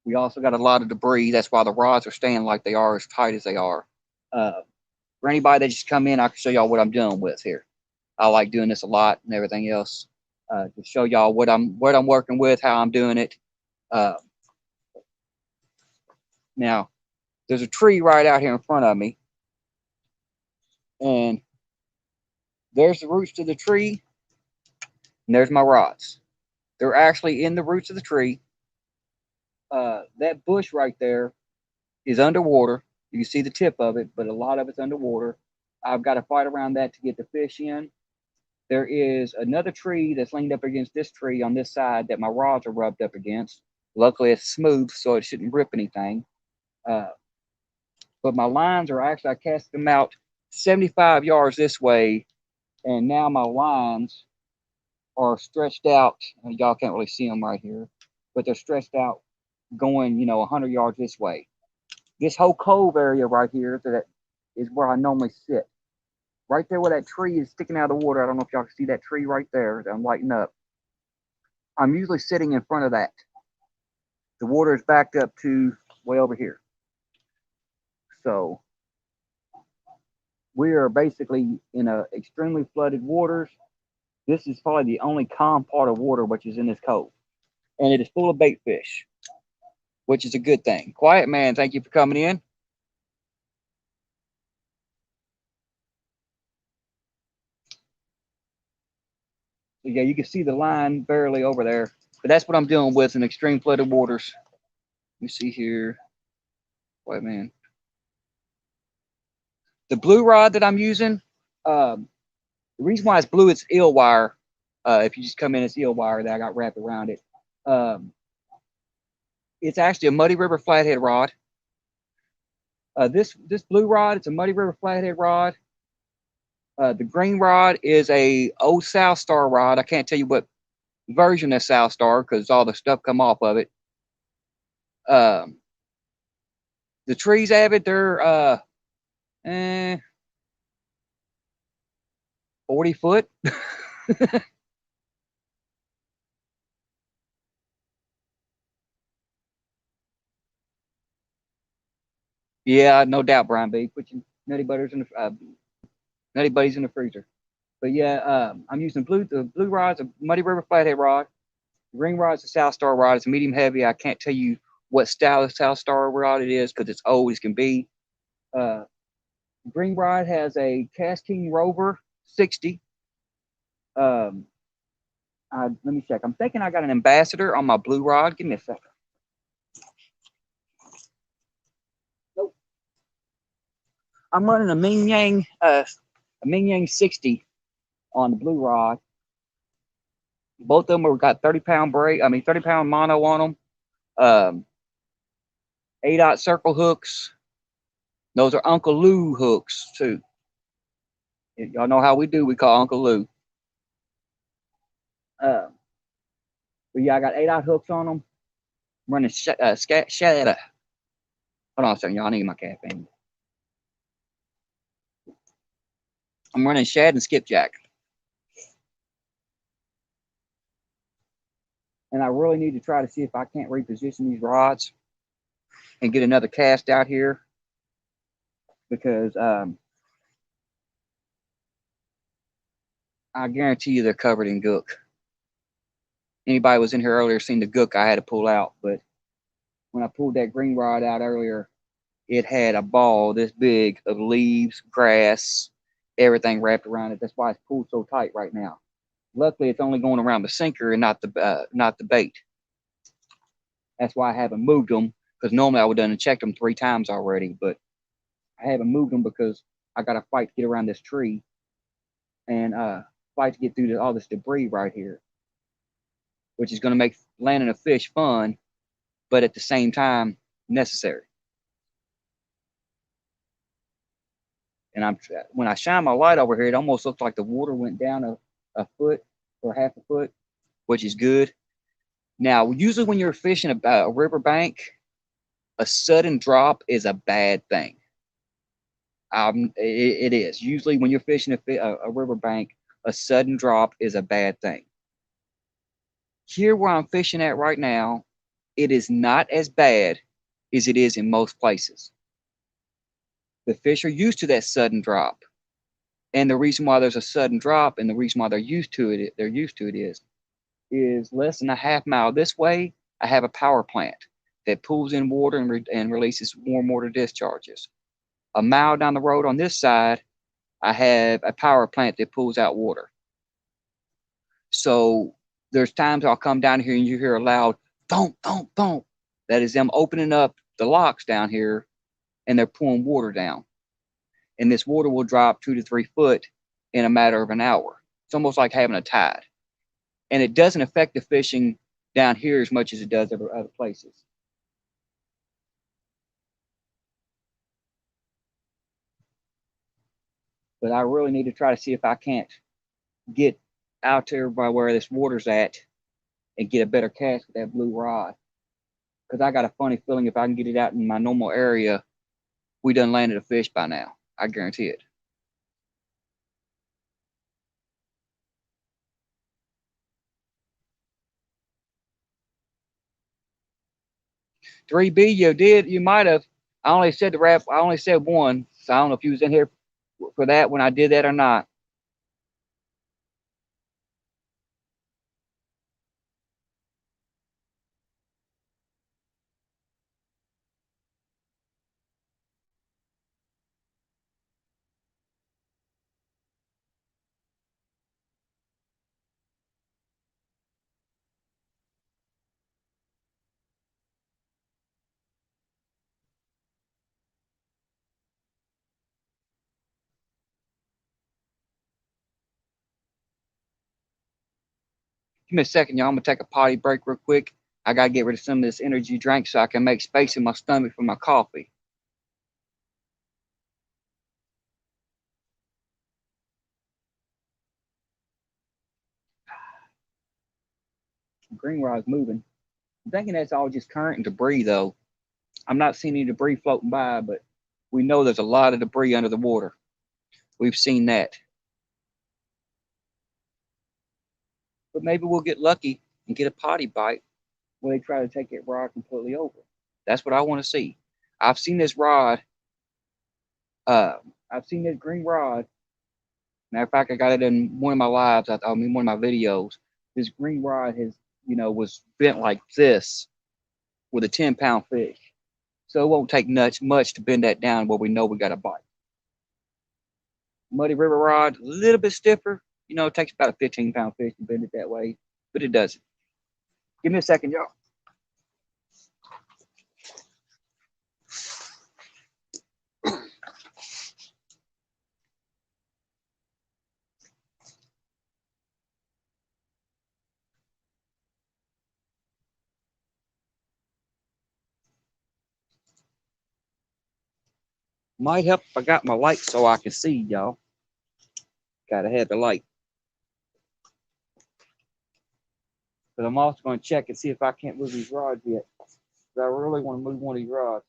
We also got a lot of debris. That's why the rods are staying like they are, as tight as they are. For anybody that just come in, I can show y'all what I'm dealing with here. I like doing this a lot and everything else to show y'all what I'm working with, how I'm doing it. Now, there's a tree right out here in front of me, and there's the roots to the tree, and there's my rods. They're actually in the roots of the tree. That bush right there is underwater. You can see the tip of it, but a lot of it's underwater. I've got to fight around that to get the fish in. There is another tree that's leaned up against this tree on this side that my rods are rubbed up against. Luckily, it's smooth, so it shouldn't rip anything. But my lines are actually, I cast them out 75 yards this way, and now my lines are stretched out. Y'all can't really see them right here, but they're stretched out going, 100 yards this way. This whole cove area right here, that is where I normally sit. Right there where that tree is sticking out of the water. I don't know if y'all can see that tree right there that I'm lighting up. I'm usually sitting in front of that. The water is backed up to way over here. So we are basically in a extremely flooded waters. This is probably the only calm part of water which is in this cove. And it is full of bait fish, which is a good thing. Quiet Man, thank you for coming in. So yeah, you can see the line barely over there. But that's what I'm dealing with in extreme flooded waters. Let me see here. Quiet Man. The blue rod that I'm using, the reason why it's blue, it's eel wire. If you just come in, it's eel wire that I got wrapped around it. It's actually a Muddy River flathead rod. This blue rod, it's a Muddy River flathead rod. The green rod is a old South Star rod. I can't tell you what version of South Star because all the stuff come off of it. The trees Avid, they're 40 foot. Yeah, no doubt, Brian B. Put your nutty buddies in the freezer. But yeah, I'm using the blue rod's a Muddy River flathead rod. The green rod's a South Star rod. It's medium heavy. I can't tell you what style of South Star rod it is because it's old as can be. Green rod has a Cast King Rover 60. Let me check. I'm thinking I got an Ambassador on my blue rod. Give me a second. Nope. I'm running a Ming Yang 60 on the blue rod. Both of them are got 30-pound braid. I mean, 30-pound mono on them. 8/0 circle hooks. Those are Uncle Lou hooks too. Y'all know how we do. We call Uncle Lou. Uh, but yeah, I got 8/0 hooks on them. I'm running hold on a second, y'all. I need my caffeine. I'm running shad and skipjack. And I really need to try to see if I can't reposition these rods and get another cast out here, because I guarantee you they're covered in gook. Anybody was in here earlier seen the gook I had to pull out, but when I pulled that green rod out earlier, it had a ball this big of leaves, grass, everything wrapped around it. That's why it's pulled so tight right now. Luckily, it's only going around the sinker and not the bait. That's why I haven't moved them, because normally I would have done and checked them 3 times already, but I haven't moved them because I got to fight to get around this tree and fight to get through all this debris right here, which is going to make landing a fish fun, but at the same time necessary. And when I shine my light over here, it almost looks like the water went down a foot or half a foot, which is good. Now, usually when you're fishing a river bank, a sudden drop is a bad thing. It is. Usually when you're fishing a river bank, a sudden drop is a bad thing. Here where I'm fishing at right now, it is not as bad as it is in most places. The fish are used to that sudden drop. And the reason why there's a sudden drop and the reason why they're used to it is less than a half mile this way, I have a power plant that pulls in water and releases warm water discharges. A mile down the road on this side, I have a power plant that pulls out water. So there's times I'll come down here and you hear a loud thump, thump, thump. That is them opening up the locks down here and they're pulling water down. And this water will drop 2 to 3 foot in a matter of an hour. It's almost like having a tide. And it doesn't affect the fishing down here as much as it does other places. But I really need to try to see if I can't get out there by where this water's at and get a better cast with that blue rod. Because I got a funny feeling if I can get it out in my normal area, we done landed a fish by now. I guarantee it. Three B, you might have. I only said one, so I don't know if you was in here for that when I did that or not. Give me a second, y'all. I'm gonna take a potty break real quick. I gotta get rid of some of this energy drink so I can make space in my stomach for my coffee. Green rod's moving. I'm thinking that's all just current and debris, though. I'm not seeing any debris floating by, but we know there's a lot of debris under the water. We've seen that. But maybe we'll get lucky and get a potty bite when they try to take that rod completely over. That's what I want to see. I've seen this rod. I've seen this green rod. Matter of fact, I got it in one of my lives. I mean, one of my videos. This green rod was bent like this with a 10-pound fish. So it won't take much to bend that down where we know we got a bite. Muddy River rod, a little bit stiffer. It takes about a 15-pound fish to bend it that way, but it does it. Give me a second, y'all. Might help if I got my light so I can see, y'all. Gotta have the light. But I'm also going to check and see if I can't move these rods yet. I really want to move one of these rods.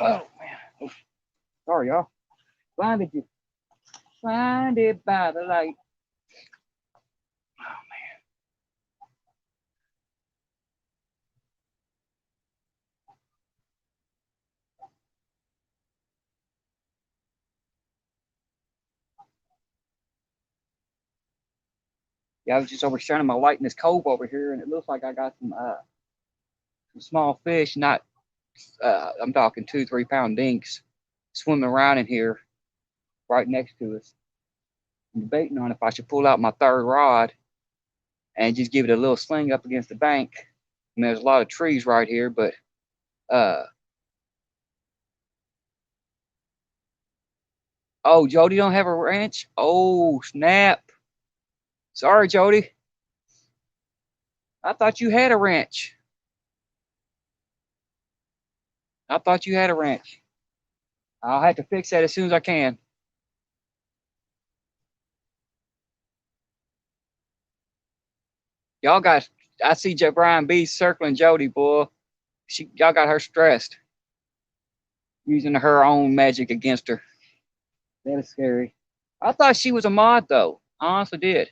Oh, man. Oh, sorry, y'all. Blinded you. Blinded by the light. Oh, man. Yeah, I was just over shining my light in this cove over here, and it looks like I got some small fish, not, I'm talking 2-3 pound dinks, swimming around in here right next to us. I'm debating on if I should pull out my third rod and just give it a little sling up against the bank. I mean, there's a lot of trees right here, but uh oh, Jody don't have a wrench. Oh, snap. Sorry, Jody. I thought you had a wrench. I thought you had a wrench. I'll have to fix that as soon as I can. Y'all got, I see Brian B circling Jody, boy. Y'all got her stressed, using her own magic against her. That is scary. I thought she was a mod, though. I honestly did.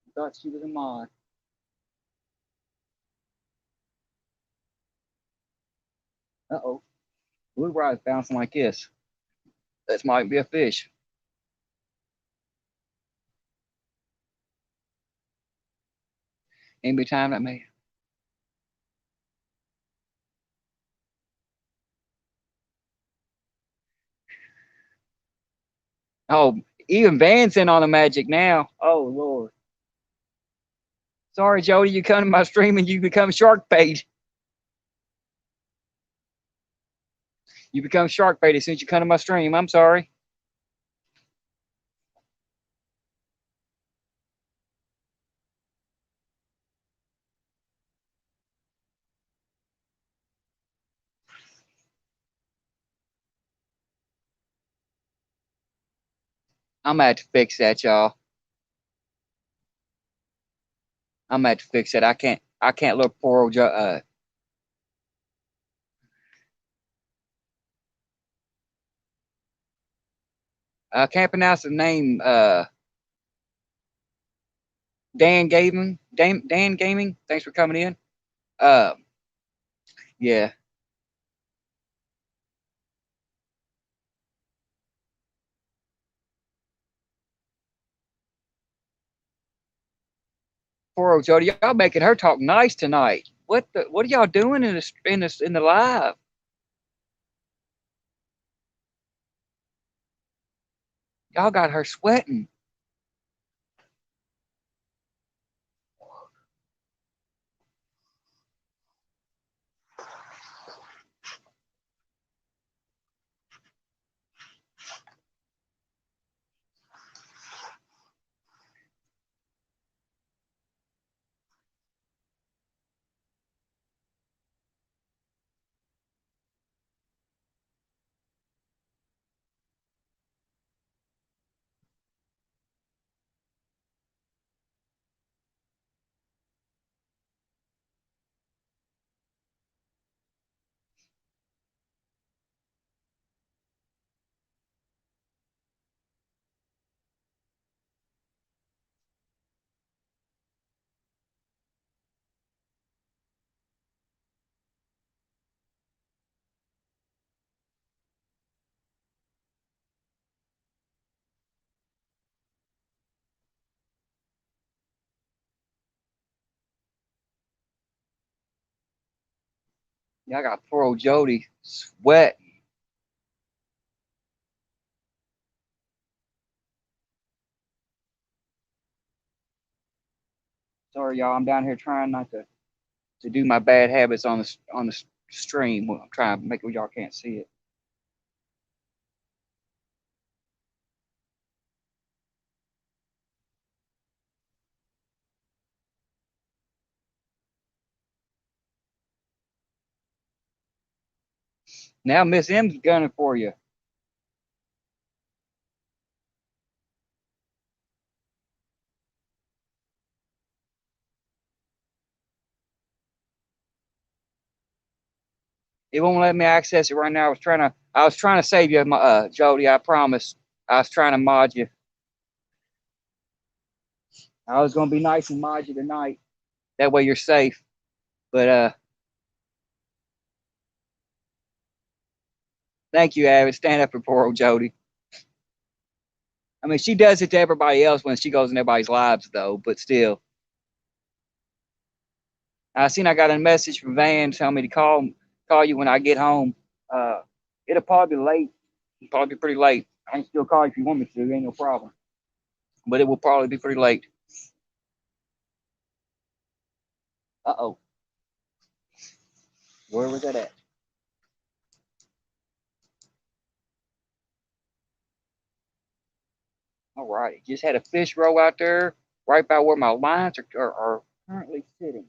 I thought she was a mod. Uh-oh. Blue rod's bouncing like this. That might be a fish. Any time that may. Oh, even Van's in on the magic now. Oh, Lord. Sorry, Jody, you come to my stream and you become shark bait. You become shark bait as soon as you come to my stream. I'm sorry. I'm gonna have to fix that, y'all. I'm gonna have to fix that. I can't look poor old I can't pronounce the name. Dan Gaming. Dan Gaming. Thanks for coming in. Uh, yeah. Poor old Jody, y'all making her talk nice tonight. What are y'all doing in the live? Y'all got her sweating. Y'all got poor old Jody sweat. Sorry, y'all. I'm down here trying not to do my bad habits on the stream. I'm trying to make it y'all can't see it. Now Miss M's gunning for you. It won't let me access it right now. I was trying to save you, Jody. I promise. I was trying to mod you. I was gonna be nice and mod you tonight. That way you're safe. But thank you, Avid. Stand up for poor old Jody. I mean, she does it to everybody else when she goes in everybody's lives, though. But still, I got a message from Van telling me to call you when I get home. Uh, it'll probably be late. It'll probably be pretty late. I can still call you if you want me to. Ain't no problem. But it will probably be pretty late. Uh-oh. Where was that at? All right. Just had a fish roll out there right by where my lines are currently sitting.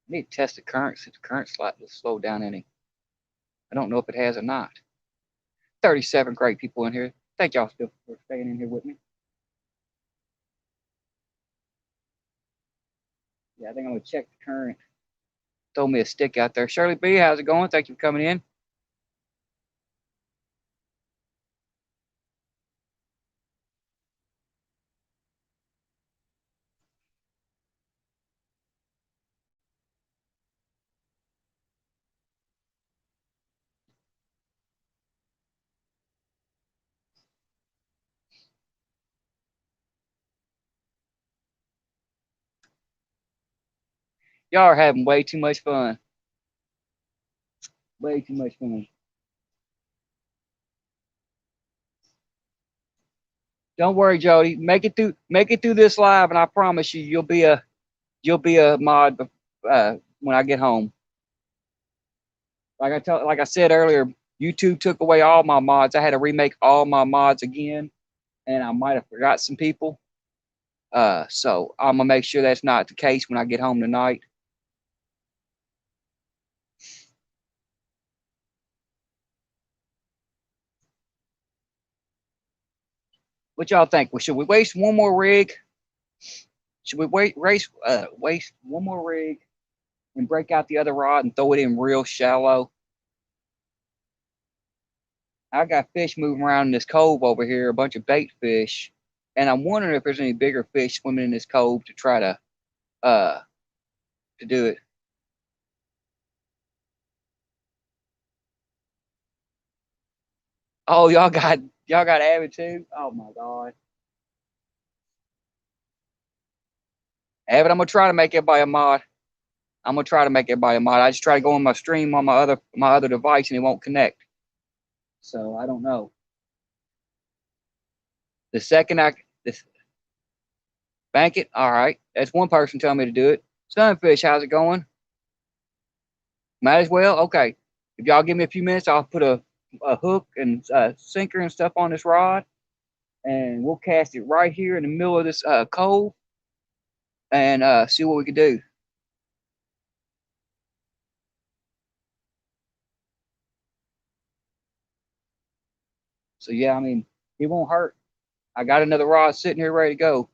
I need to test the current, see if the current slightly slowed down any. I don't know if it has or not. 37 great people in here. Thank y'all still for staying in here with me. Yeah, I think I'm gonna check the current. Throw me a stick out there. Shirley B, how's it going? Thank you for coming in. Y'all are having way too much fun. Way too much fun. Don't worry, Jody. Make it through this live, and I promise you, you'll be a mod when I get home. Like I said earlier, YouTube took away all my mods. I had to remake all my mods again, and I might have forgot some people. So I'm gonna make sure that's not the case when I get home tonight. What y'all think? Well, should we waste one more rig? Should we waste one more rig and break out the other rod and throw it in real shallow? I got fish moving around in this cove over here, a bunch of bait fish, and I'm wondering if there's any bigger fish swimming in this cove to try uh to do it. Oh, y'all got Avid too? Oh my god. Avid, I'm gonna try to make everybody a mod. I'm gonna try to make everybody a mod. I just try to go on my stream on my other device and it won't connect. So I don't know. The second I this bank it, all right. That's one person telling me to do it. Sunfish, how's it going? Might as well. Okay. If y'all give me a few minutes, I'll put a hook and sinker and stuff on this rod, and we'll cast it right here in the middle of this cove and see what we can do. So yeah, I mean, it won't hurt. I got another rod sitting here ready to go.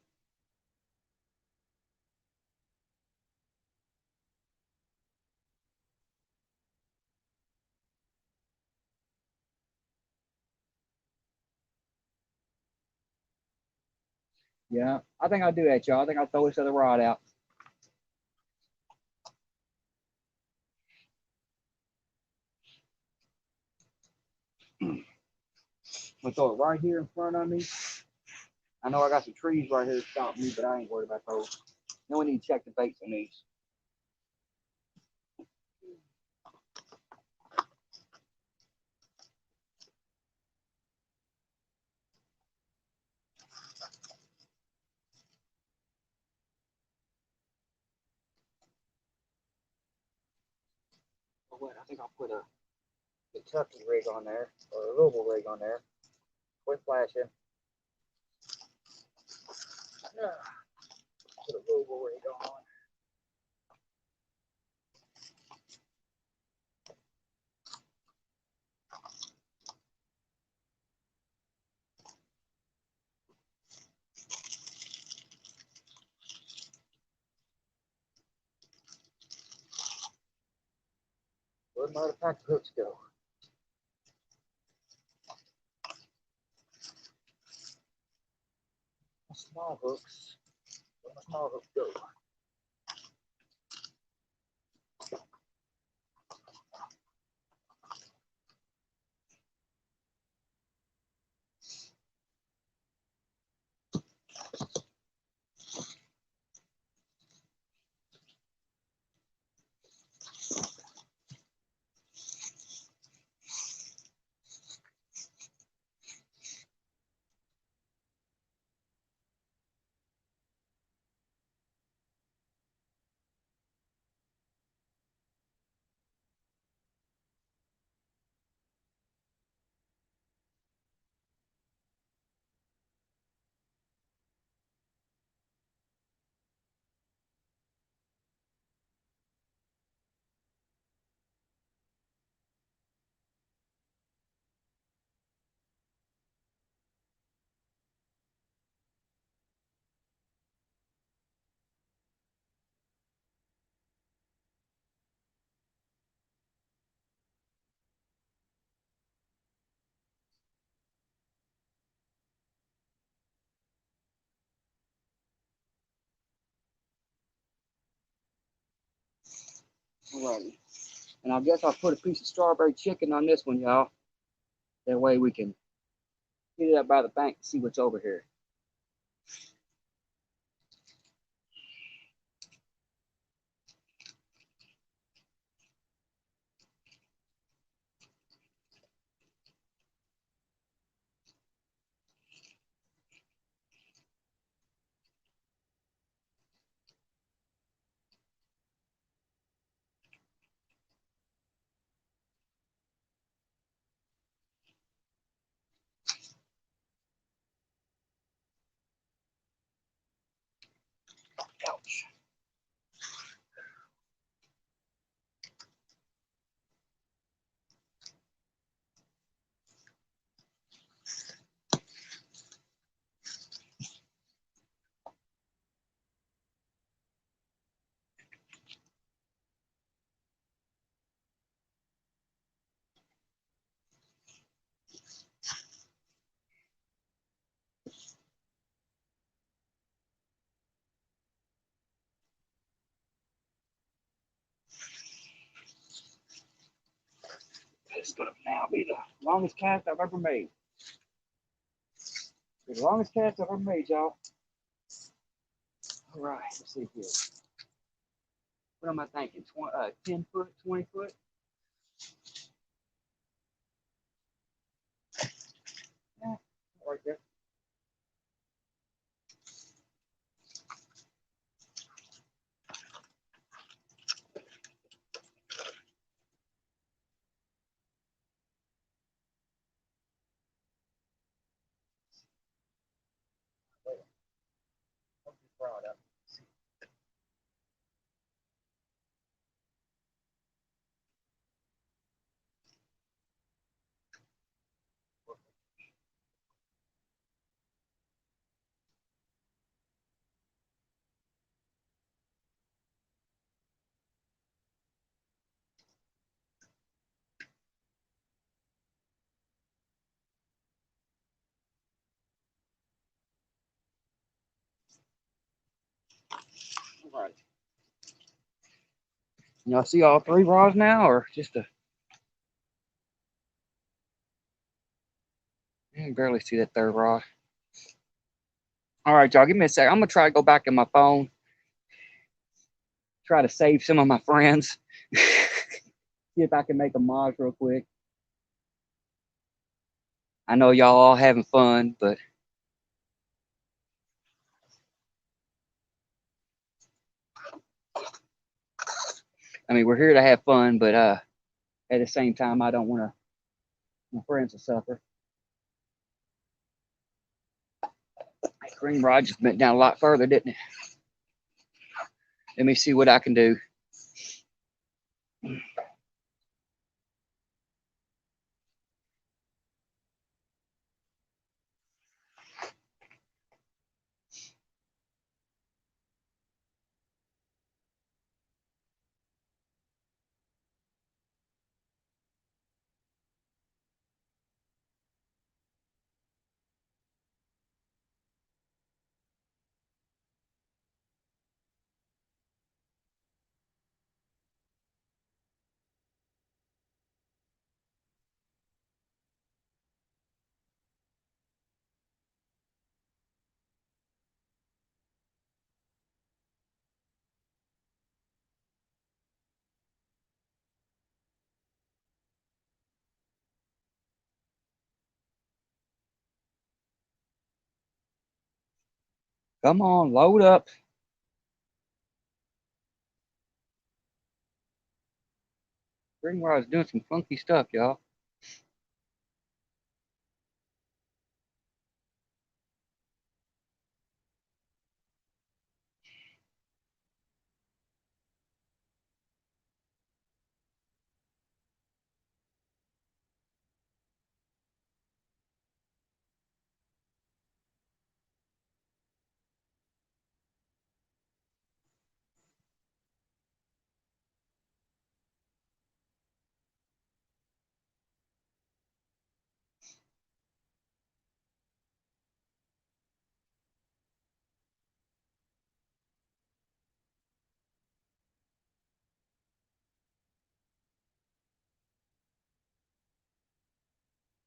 Yeah, I think I'll do that, y'all. I think I'll throw this other rod out. I'll throw it right here in front of me. I know I got some trees right here to stop me, but I ain't worried about those. Then we need to check the baits on these. Oh wait, I think I'll put a Kentucky rig on there or a Louisville rig on there. Quit flashing. Put a Louisville rig on. Where'd my other pack of hooks go? My small hooks. Where'd my small hooks go? Alrighty. And I guess I'll put a piece of strawberry chicken on this one, y'all. That way we can get it up by the bank and see what's over here. Probably the longest cast I've ever made. The longest cast I've ever made, y'all. All right, let's see here. What am I thinking? 10 foot, 20 foot? Yeah, right there. All right. Y'all see all three rods now, or just a? I can barely see that third rod. All right, y'all, give me a sec. I'm gonna try to go back in my phone, try to save some of my friends. See if I can make a mod real quick. I know y'all all having fun, but I mean, we're here to have fun, but at the same time, I don't want my friends to suffer. That green rod just bent down a lot further, didn't it? Let me see what I can do. Come on, load up. Green rod's doing some funky stuff, y'all.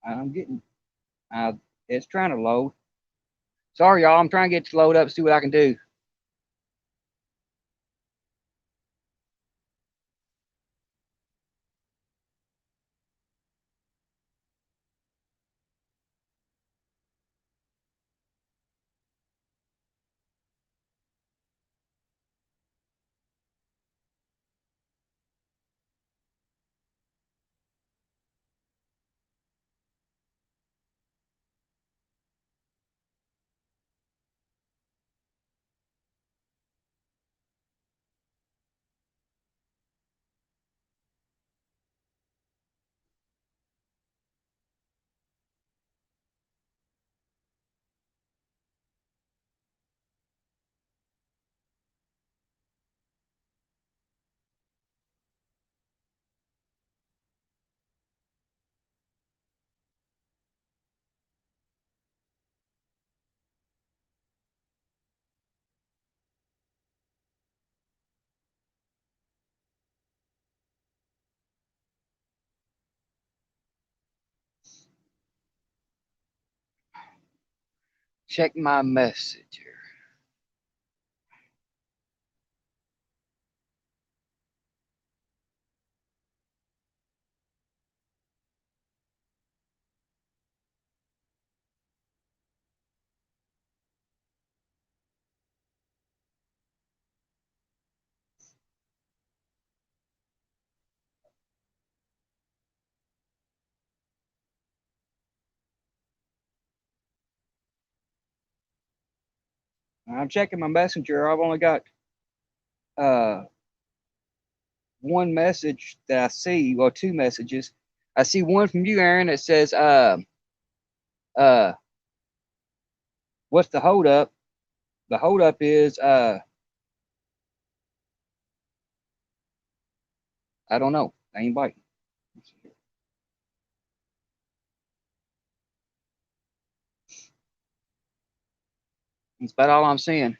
I'm getting, it's trying to load. Sorry, y'all. I'm trying to get to load up, see what I can do. Check my messenger. I'm checking my messenger. I've only got uh one message that I see, or two messages. I see one from you, Aaron, that says, uh, what's the hold up? The hold up is, I don't know. I ain't biting. That's about all I'm seeing.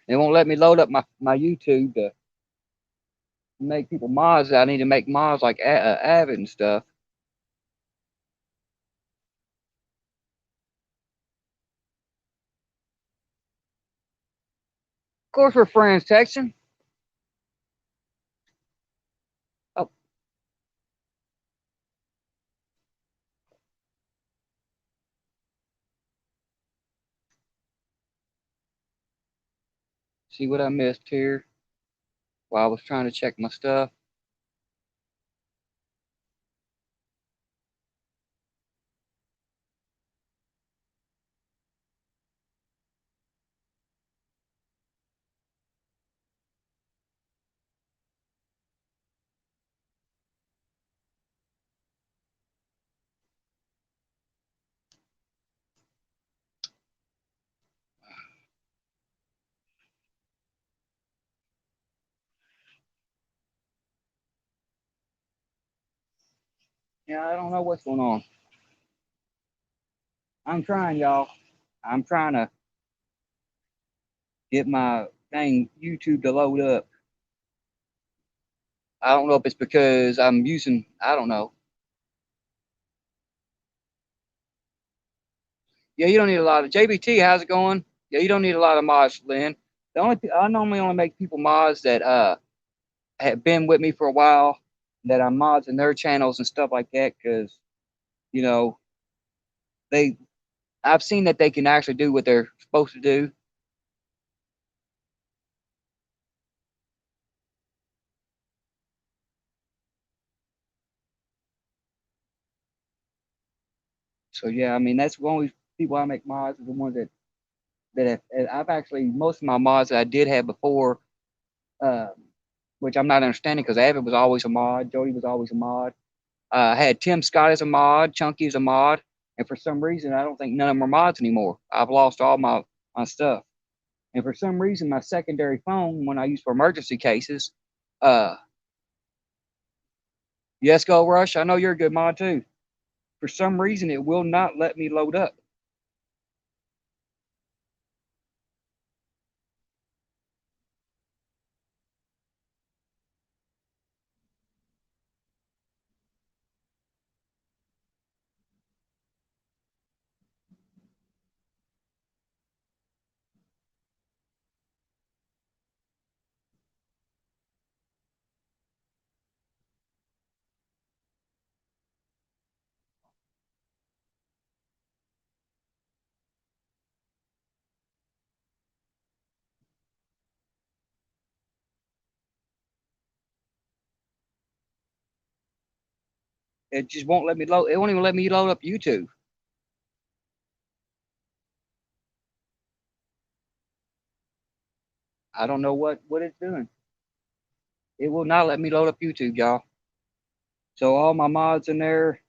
It won't let me load up my YouTube to make people mods. I need to make mods like Avid and stuff. Of course, we're friends, Texan. Oh, see what I missed here while I was trying to check my stuff. Yeah, I don't know what's going on. I'm trying, y'all. I'm trying to get my thing YouTube to load up. I don't know if it's because I'm using, I don't know. Yeah, you don't need a lot of JBT. How's it going? Yeah, you don't need a lot of mods, Lynn. I normally only make people mods that have been with me for a while, that I'm mods in their channels and stuff like that, because you know they I've seen that they can actually do what they're supposed to do. So yeah, I mean that's the only people I make mods are the ones that I've actually most of my mods that I did have before, um, which I'm not understanding because Avid was always a mod, Jody was always a mod. I had Tim Scott as a mod, Chunky as a mod, and for some reason I don't think none of them are mods anymore. I've lost all my stuff, and for some reason my secondary phone, when I use for emergency cases, uh, yes, Go Rush, I know you're a good mod too. For some reason it will not let me load up. It just won't let me load. It won't even let me load up YouTube. I don't know what it's doing. It will not let me load up YouTube, y'all. So all my mods in there,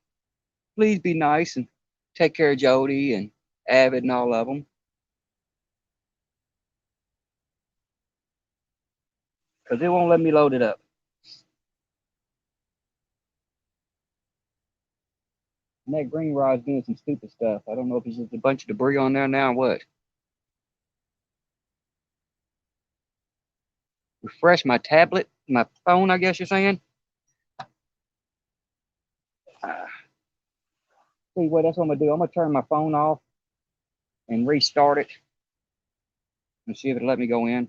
please be nice and take care of Jody and Avid and all of them, because it won't let me load it up. And that green rod's doing some stupid stuff. I don't know if it's just a bunch of debris on there now or what. Refresh my tablet, my phone, I guess you're saying. Uh, See what, that's what I'm gonna do. I'm gonna turn my phone off and restart it and see if it'll let me go in.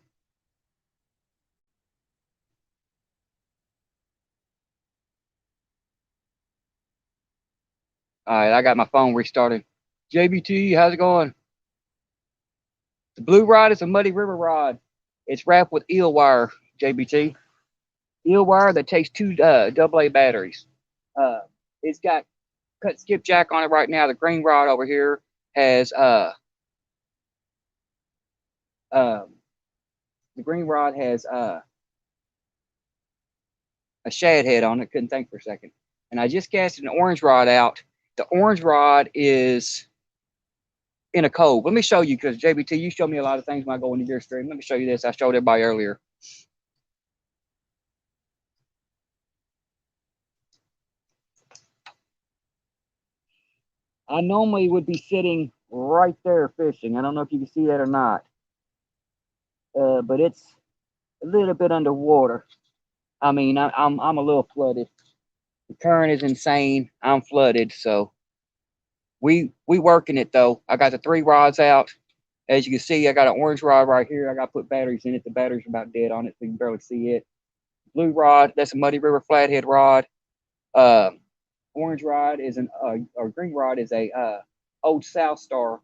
All right, I got my phone restarted. JBT, how's it going? The blue rod is a Muddy River rod. It's wrapped with eel wire, JBT. Eel wire that takes two AA batteries. Uh, it's got cut skipjack on it right now. The green rod over here has um, the green rod has a shad head on it. Couldn't think for a second. And I just casted an orange rod out. The orange rod is in a cove. Let me show you, because JBT, you show me a lot of things when I go into your stream. Let me show you this. I showed everybody earlier. I normally would be sitting right there fishing. I don't know if you can see that or not, but it's a little bit underwater. I mean, I'm a little flooded. The current is insane. I'm flooded, so we working it though. I got the 3 rods out. As you can see, I got an orange rod right here. I got to put batteries in it. The batteries are about dead on it, so you can barely see it. Blue rod, that's a Muddy River flathead rod. Orange rod is or green rod is a old South Star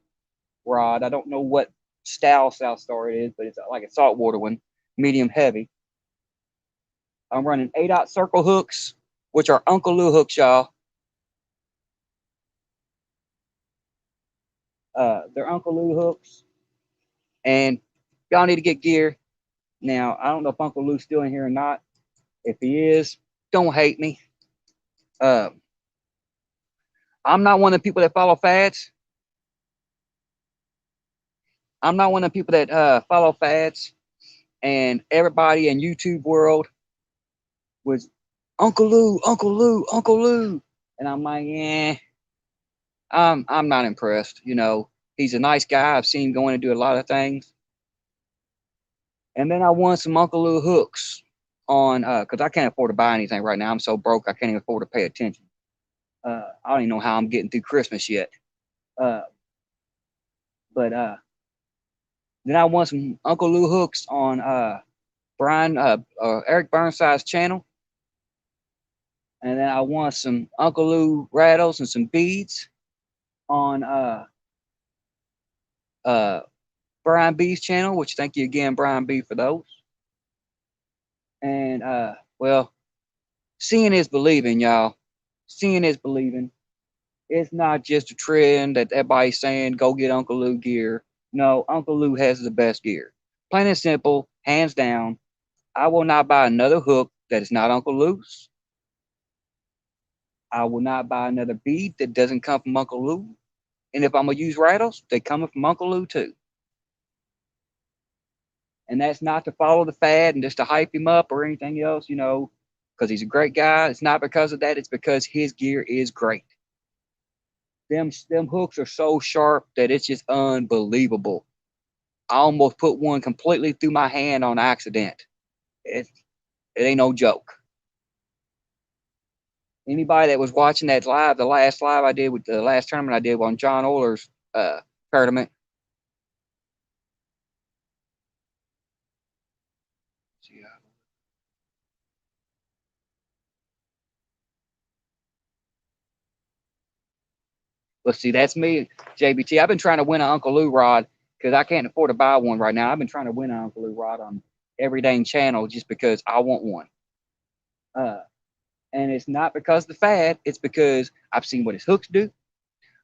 rod. I don't know what style South Star it is, but it's like a saltwater one, medium heavy. I'm running 8/0 circle hooks, which are Uncle Lou hooks, y'all. They're Uncle Lou hooks, and y'all need to get gear. Now, I don't know if Uncle Lou's still in here or not. If he is, don't hate me. I'm not one of the people that follow fads. I'm not one of the people that follow fads. And everybody in YouTube world was Uncle Lou, Uncle Lou, Uncle Lou. And I'm like, yeah, I'm not impressed. You know, he's a nice guy. I've seen him going to do a lot of things. And then I won some Uncle Lou hooks on because I can't afford to buy anything right now. I'm so broke I can't even afford to pay attention. I don't even know how I'm getting through Christmas yet. Uh, but then I won some Uncle Lou hooks on Eric Burnside's channel. And then I won some Uncle Lou rattles and some beads on Brian B's channel, which thank you again, Brian B, for those. And well, seeing is believing, y'all. Seeing is believing. It's not just a trend that everybody's saying go get Uncle Lou gear. No, Uncle Lou has the best gear. Plain and simple, hands down. I will not buy another hook that is not Uncle Lou's. I will not buy another bead that doesn't come from Uncle Lou. And if I'm gonna use rattles, they coming from Uncle Lou too. And that's not to follow the fad and just to hype him up or anything else, you know, because he's a great guy. It's not because of that. It's because his gear is great. Them hooks are so sharp that it's just unbelievable. I almost put one completely through my hand on accident. It ain't no joke. Anybody that was watching that live, the last live I did with the last tournament I did on John Oiler's tournament. Let's see, that's me, JBT. I've been trying to win an Uncle Lou rod because I can't afford to buy one right now. I've been trying to win an Uncle Lou rod on every dang channel just because I want one. And it's not because of the fad. It's because I've seen what his hooks do.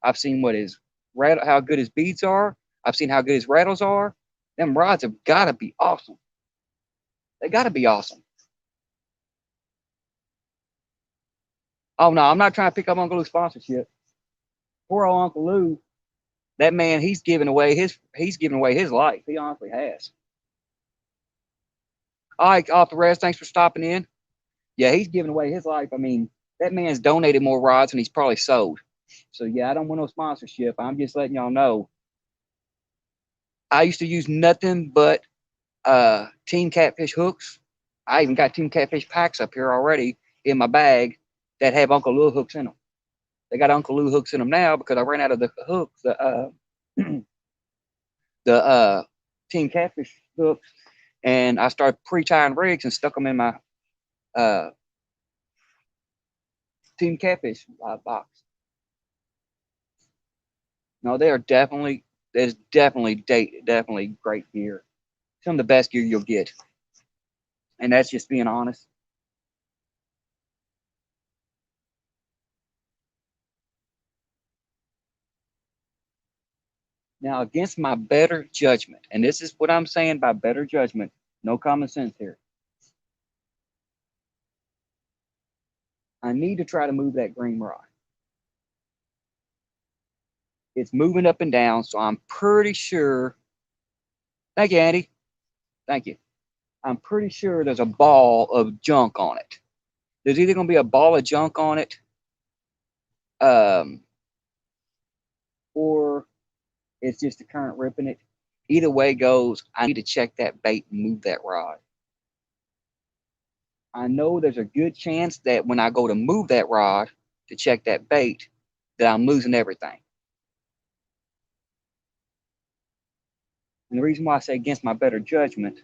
I've seen what his how good his beads are. I've seen how good his rattles are. Them rods have got to be awesome. They got to be awesome. Oh no, I'm not trying to pick up Uncle Lou's sponsorship. Poor old Uncle Lou, that man, he's giving away his life. He honestly has. All right, off the rest. Thanks for stopping in. Yeah, he's giving away his life. I mean, that man's donated more rods than he's probably sold. So yeah, I don't want no sponsorship. I'm just letting y'all know. I used to use nothing but Team Catfish hooks. I even got Team Catfish packs up here already in my bag that have Uncle Lou hooks in them. They got Uncle Lou hooks in them now because I ran out of the hooks, the Team Catfish hooks, and I started pre-tying rigs and stuck them in my uh, Team Catfish box. No, they are definitely, there's definitely great gear. Some of the best gear you'll get, and that's just being honest. Now, against my better judgment, and this is what I'm saying by better judgment, no common sense here. I need to try to move that green rod. It's moving up and down, so I'm pretty sure. Thank you, Andy. Thank you. I'm pretty sure there's a ball of junk on it. There's either going to be a ball of junk on it, um, or it's just the current ripping it. Either way goes, I need to check that bait and move that rod. I know there's a good chance that when I go to move that rod to check that bait, that I'm losing everything. And the reason why I say against my better judgment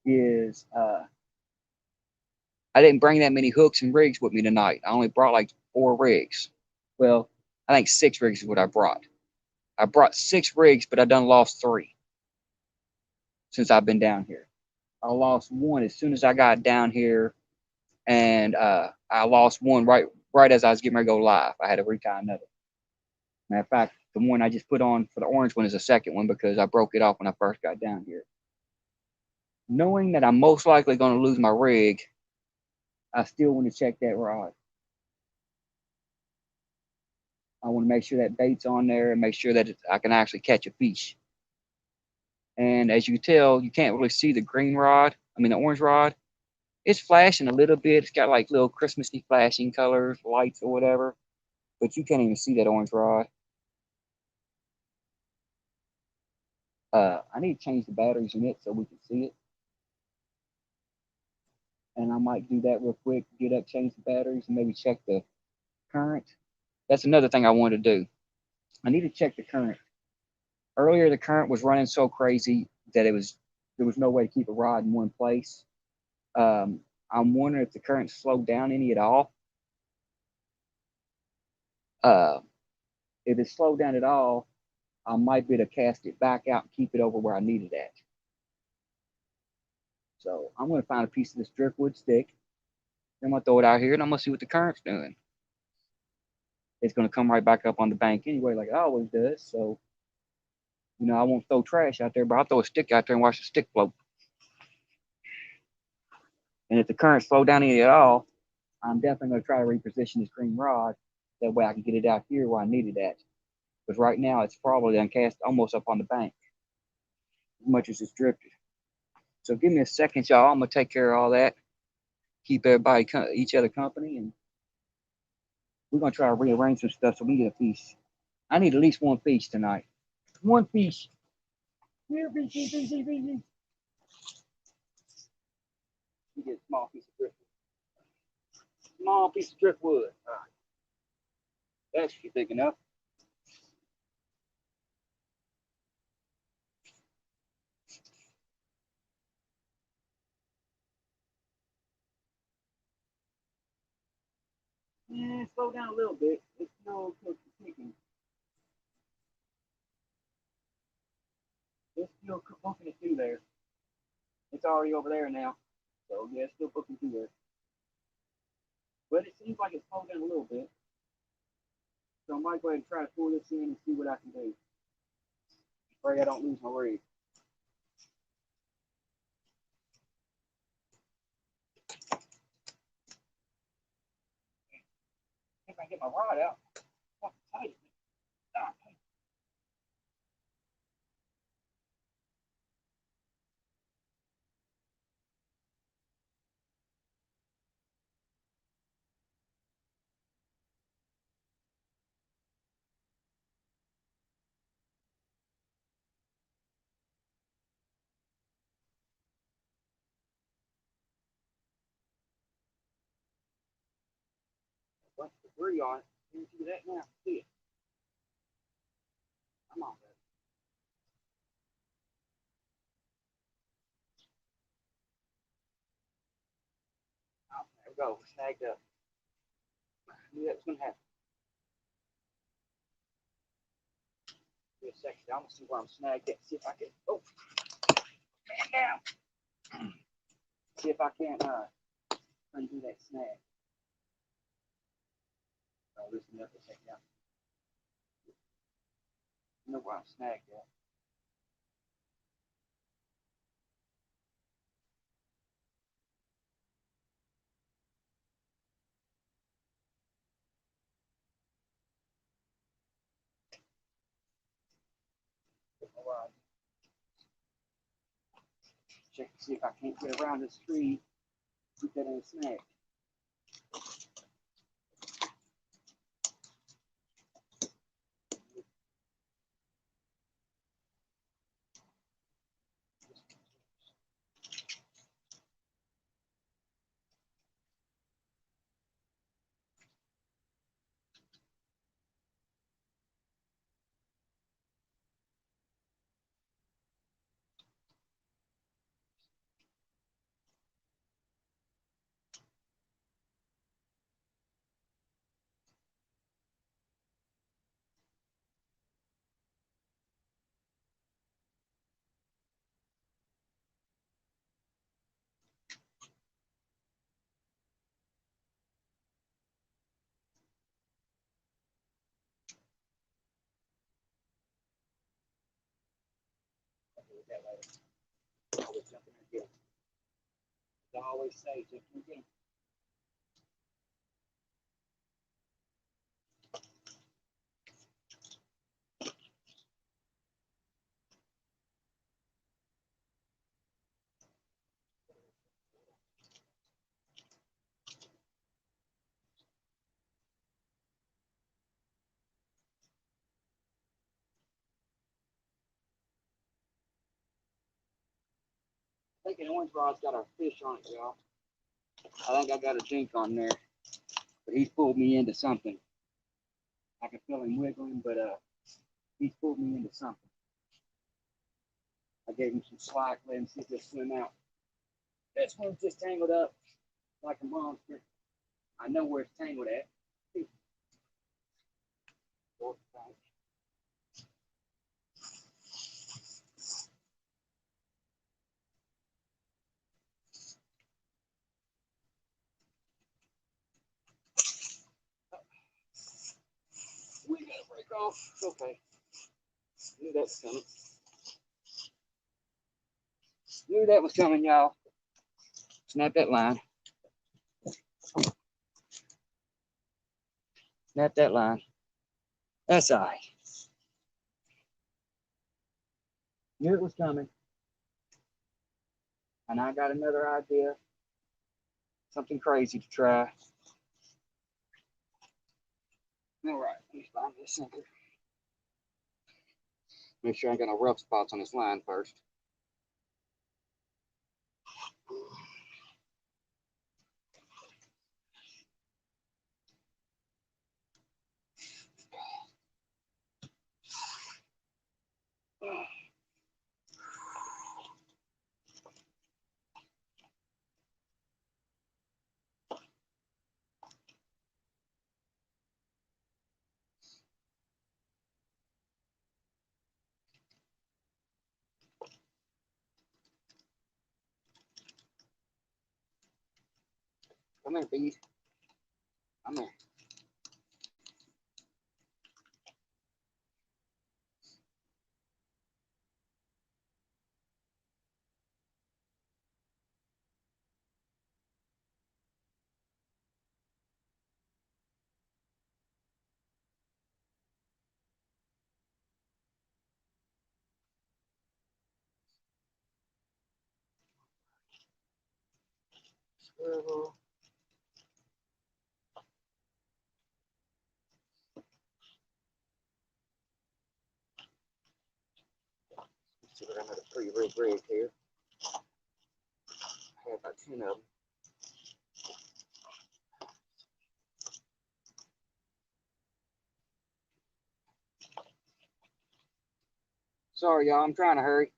is I didn't bring that many hooks and rigs with me tonight. I only brought like 4 rigs. Well, I think 6 rigs is what I brought. I brought 6 rigs, but I done lost 3 since I've been down here. I lost one as soon as I got down here, and I lost one right as I was getting ready to go live. I had to retie another. Matter of fact, the one I just put on for the orange one is the second one because I broke it off when I first got down here. Knowing that I'm most likely going to lose my rig, I still want to check that rod. I want to make sure that bait's on there and make sure that I can actually catch a fish. And as you can tell, you can't really see the green rod. I mean, the orange rod. It's flashing a little bit. It's got like little Christmassy flashing colors, lights or whatever. But you can't even see that orange rod. I need to change the batteries in it so we can see it. And I might do that real quick. Get up, change the batteries, and maybe check the current. That's another thing I want to do. I need to check the current. Earlier, the current was running so crazy that there was no way to keep a rod in one place. I'm wondering if the current slowed down any at all. Uh, if it slowed down at all, I might be able to cast it back out and keep it over where I need it at. So I'm going to find a piece of this driftwood stick. I'm going to throw it out here and I'm going to see what the current's doing. It's going to come right back up on the bank anyway, like it always does. So, I won't throw trash out there, but I'll throw a stick out there and watch the stick float. And if the current slow down any at all, I'm definitely going to try to reposition this green rod. That way I can get it out here where I need it at. Because right now it's probably uncast almost up on the bank, as much as it's drifted. So give me a second, y'all. I'm going to take care of all that. Keep everybody, each other company, and we're going to try to rearrange some stuff so we can get a piece. I need at least one piece tonight. One piece. Here, piece. You get a small piece of driftwood. Small piece of driftwood. All right. That should be big enough. Yeah, slow down a little bit. It's still kicking. It's still booking it through there. It's already over there now. So yeah, it's still booking through there. But it seems like it's slowed down a little bit. So I might go ahead and try to pull this in and see what I can do. Pray I don't lose my rig. If I get my rod out, fucking tight. Bunch of debris on it. Can you see that now? See it? Come on, baby. Oh, there we go. We're snagged up. I knew that was gonna happen. Give me a second. I'm gonna see where I'm snagged at. See if I can. Oh, man down. See if I can undo that snag. I'll loosen up a second. I know where I'm snagged at. Check to see if I can't get around this tree. Put that in a snag. I'll do that later. Always jumping again. As I always say, jumping again. I think the orange rod's got our fish on it, y'all. I think I got a dink on there, but he's pulled me into something. I can feel him wiggling, but he's pulled me into something. I gave him some slack, let him see if he'll swim out. This one's just tangled up like a monster. I know where it's tangled at. We gotta break off. Okay. Knew that was coming. Knew that was coming, y'all. Snap that line. Snap that line. That's all right. Knew it was coming. And I got another idea. Something crazy to try. All right, let me find this sinker. Make sure I got no rough spots on this line first. Come here, bees. Come here. Swivel. Let's see what I got a pretty red rig here. I have about 10 of them. Sorry, y'all. I'm trying to hurry.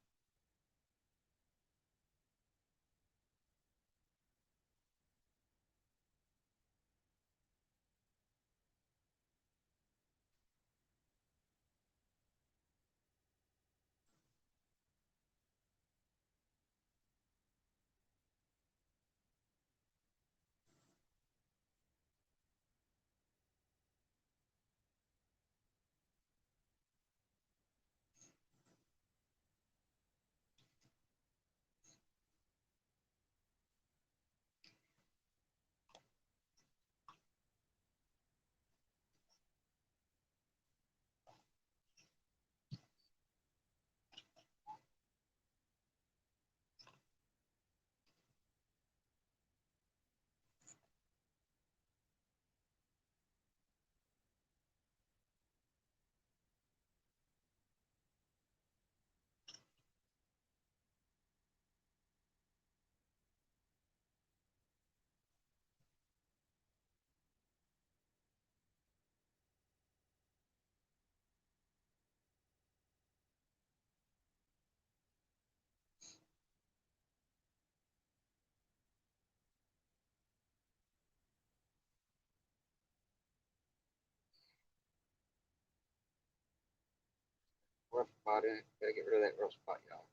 Rough spot in it. Gotta get rid of that rough spot, y'all.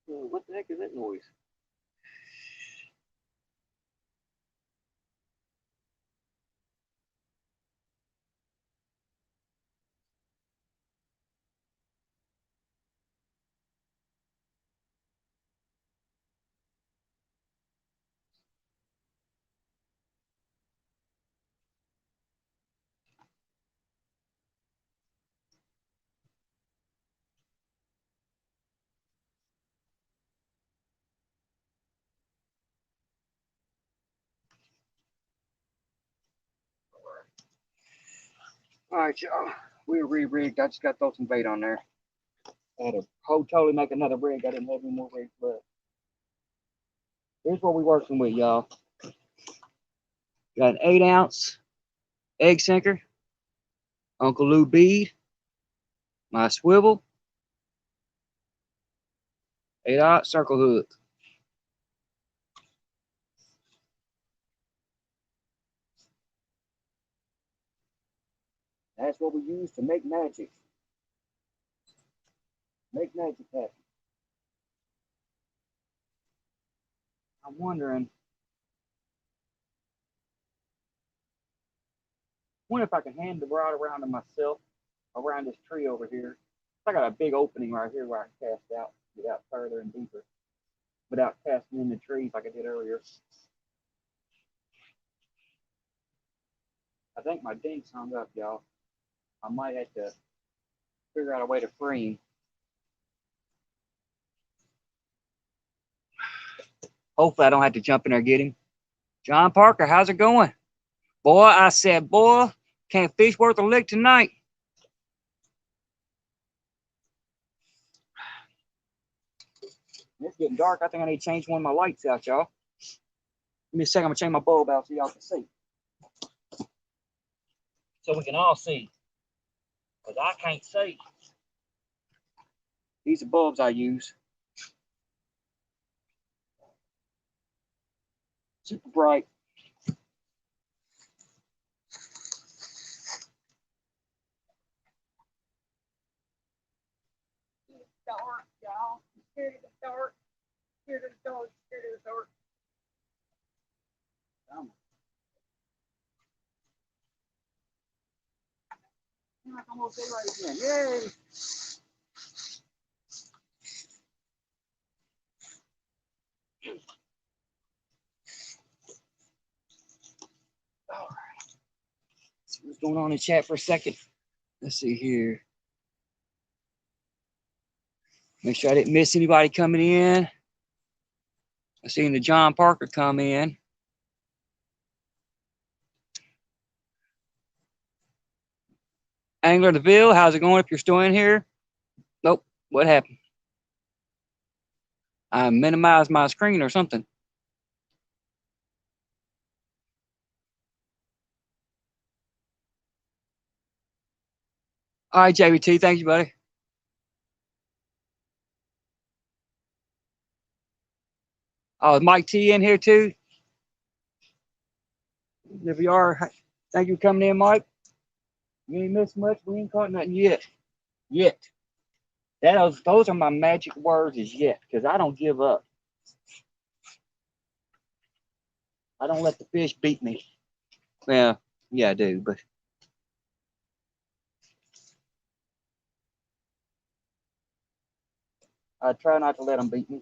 What the heck is that noise? All right, y'all. We're re-rigged. I just got to throw some bait on there. I had to totally make another rig. I didn't have any more rigs, but here's what we're working with, y'all. Got an 8-ounce egg sinker, Uncle Lou bead, my swivel, 8-aught circle hook. That's what we use to make magic. Make magic happen. I'm wondering, if I can hand the rod around to myself around this tree over here. I got a big opening right here where I can cast out, get out further and deeper without casting in the trees like I did earlier. I think my dink's hung up, y'all. I might have to figure out a way to free him. Hopefully I don't have to jump in there and get him. John Parker, how's it going? Boy, I said, boy, can't fish worth a lick tonight. It's getting dark. I think I need to change one of my lights out, y'all. Give me a second. I'm going to change my bulb out so y'all can see. So we can all see. Because I can't see. These are bulbs I use. Super bright. Dark, y'all. Scared of the dark. Scared of the dark. Scared of the dark. I'm gonna say right again. Yay! All right. See what's going on in chat for a second. Let's see here. Make sure I didn't miss anybody coming in. I seen the John Parker come in. Angler DeVille, how's it going if you're still in here? Nope. What happened? I minimized my screen or something. All right, JBT. Thank you, buddy. Oh, is Mike T in here too? If you are, thank you for coming in, Mike. You ain't missed much. We ain't caught nothing yet. Yet. Those are my magic words is yet, because I don't give up. I don't let the fish beat me. Well, yeah, I do, but I try not to let them beat me.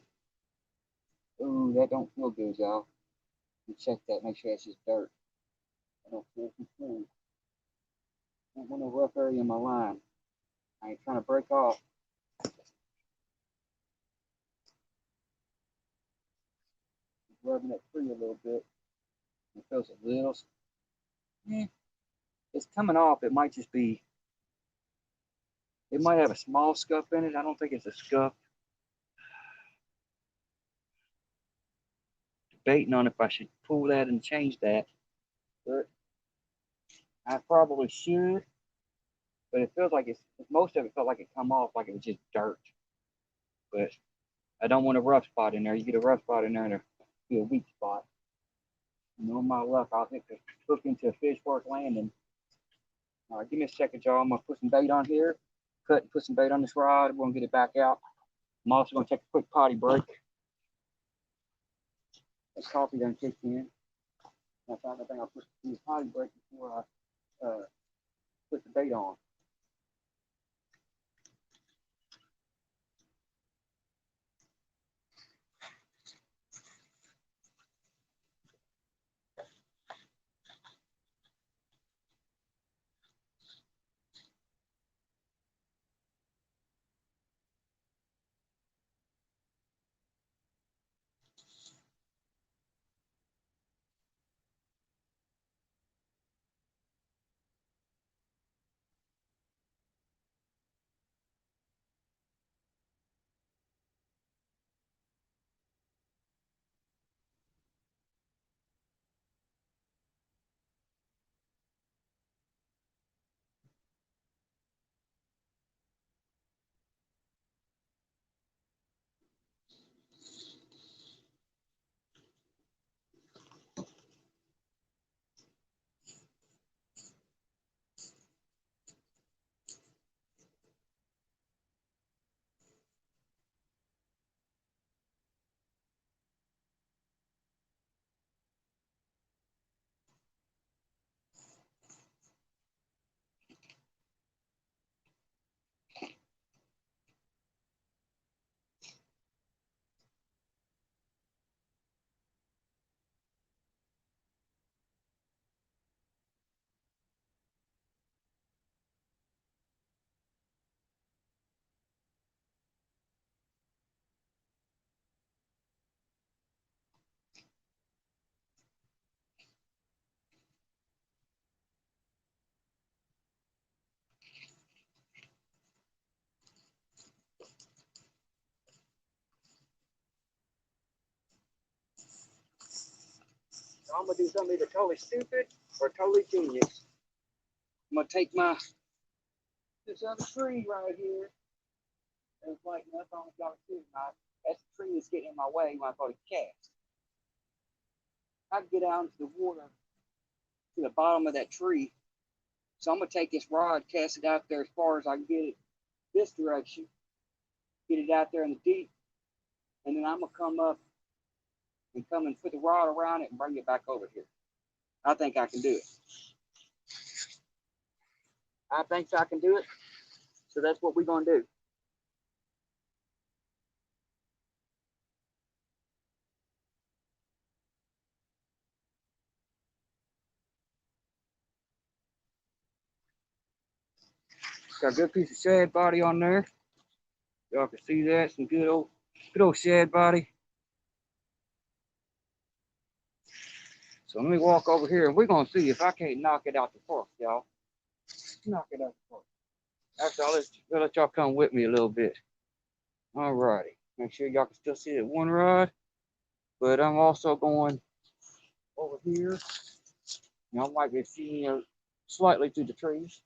Ooh, that don't feel good, y'all. Check that. Make sure it's just dirt. I don't feel confused. I don't want no rough area in my line. I ain't trying to break off. Rubbing that tree a little bit. It feels a little. It's coming off. It might just be. It might have a small scuff in it. I don't think it's a scuff. Debating on if I should pull that and change that, but I probably should. But it feels like most of it felt like it come off like it was just dirt. But I don't want a rough spot in there. You get a rough spot in there, and it'll be a weak spot. You know, my luck, I'll hit the hook into a fish worth landing. All right, give me a second, y'all. I'm gonna put some bait on here. Cut and put some bait on this rod. We're gonna get it back out. I'm also gonna take a quick potty break. The coffee done kicked in. I think I'll put the potty break before I put the bait on. I'm gonna do something either totally stupid or totally genius. I'm gonna take this other tree right here. It's like nothing on y'all see tonight. That's the tree that's getting in my way when I go to cast. I can get out into the water to the bottom of that tree. So I'm gonna take this rod, cast it out there as far as I can get it this direction, get it out there in the deep, and then I'm gonna come up and come and put the rod around it and bring it back over here. I think I can do it. I think I can do it. So that's what we're gonna do. Got a good piece of shad body on there. Y'all can see that. Some good old shad body. So let me walk over here and we're gonna see if I can't knock it out the park, y'all. Knock it out the park. Actually, I'll let y'all come with me a little bit. All righty. Make sure y'all can still see that one rod. But I'm also going over here. Y'all might be seeing slightly through the trees.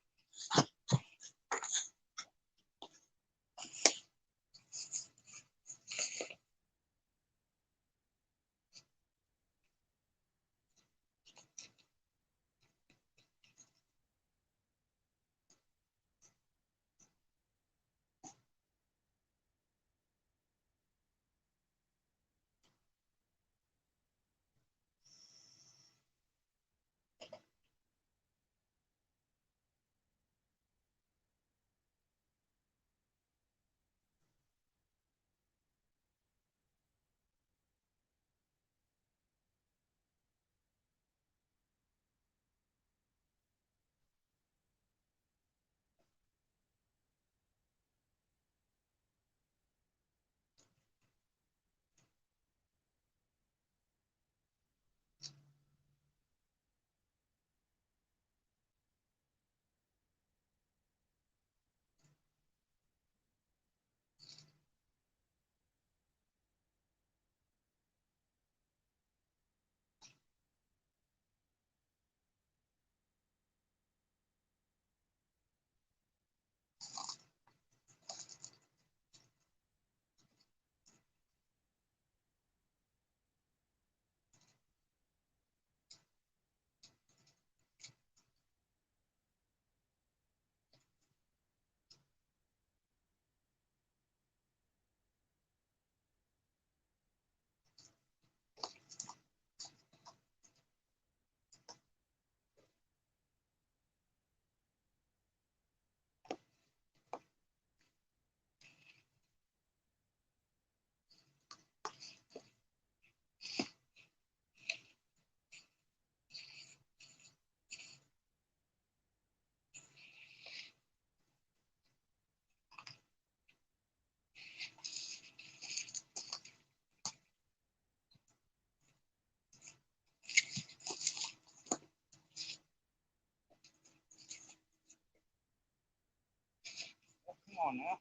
Come on now.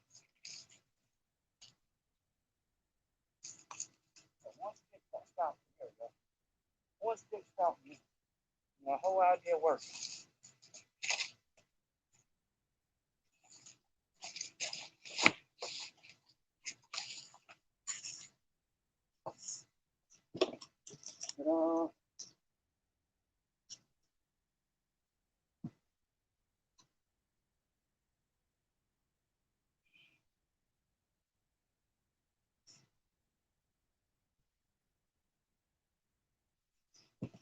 One stick stop. There we go. One stick stop. The whole idea works.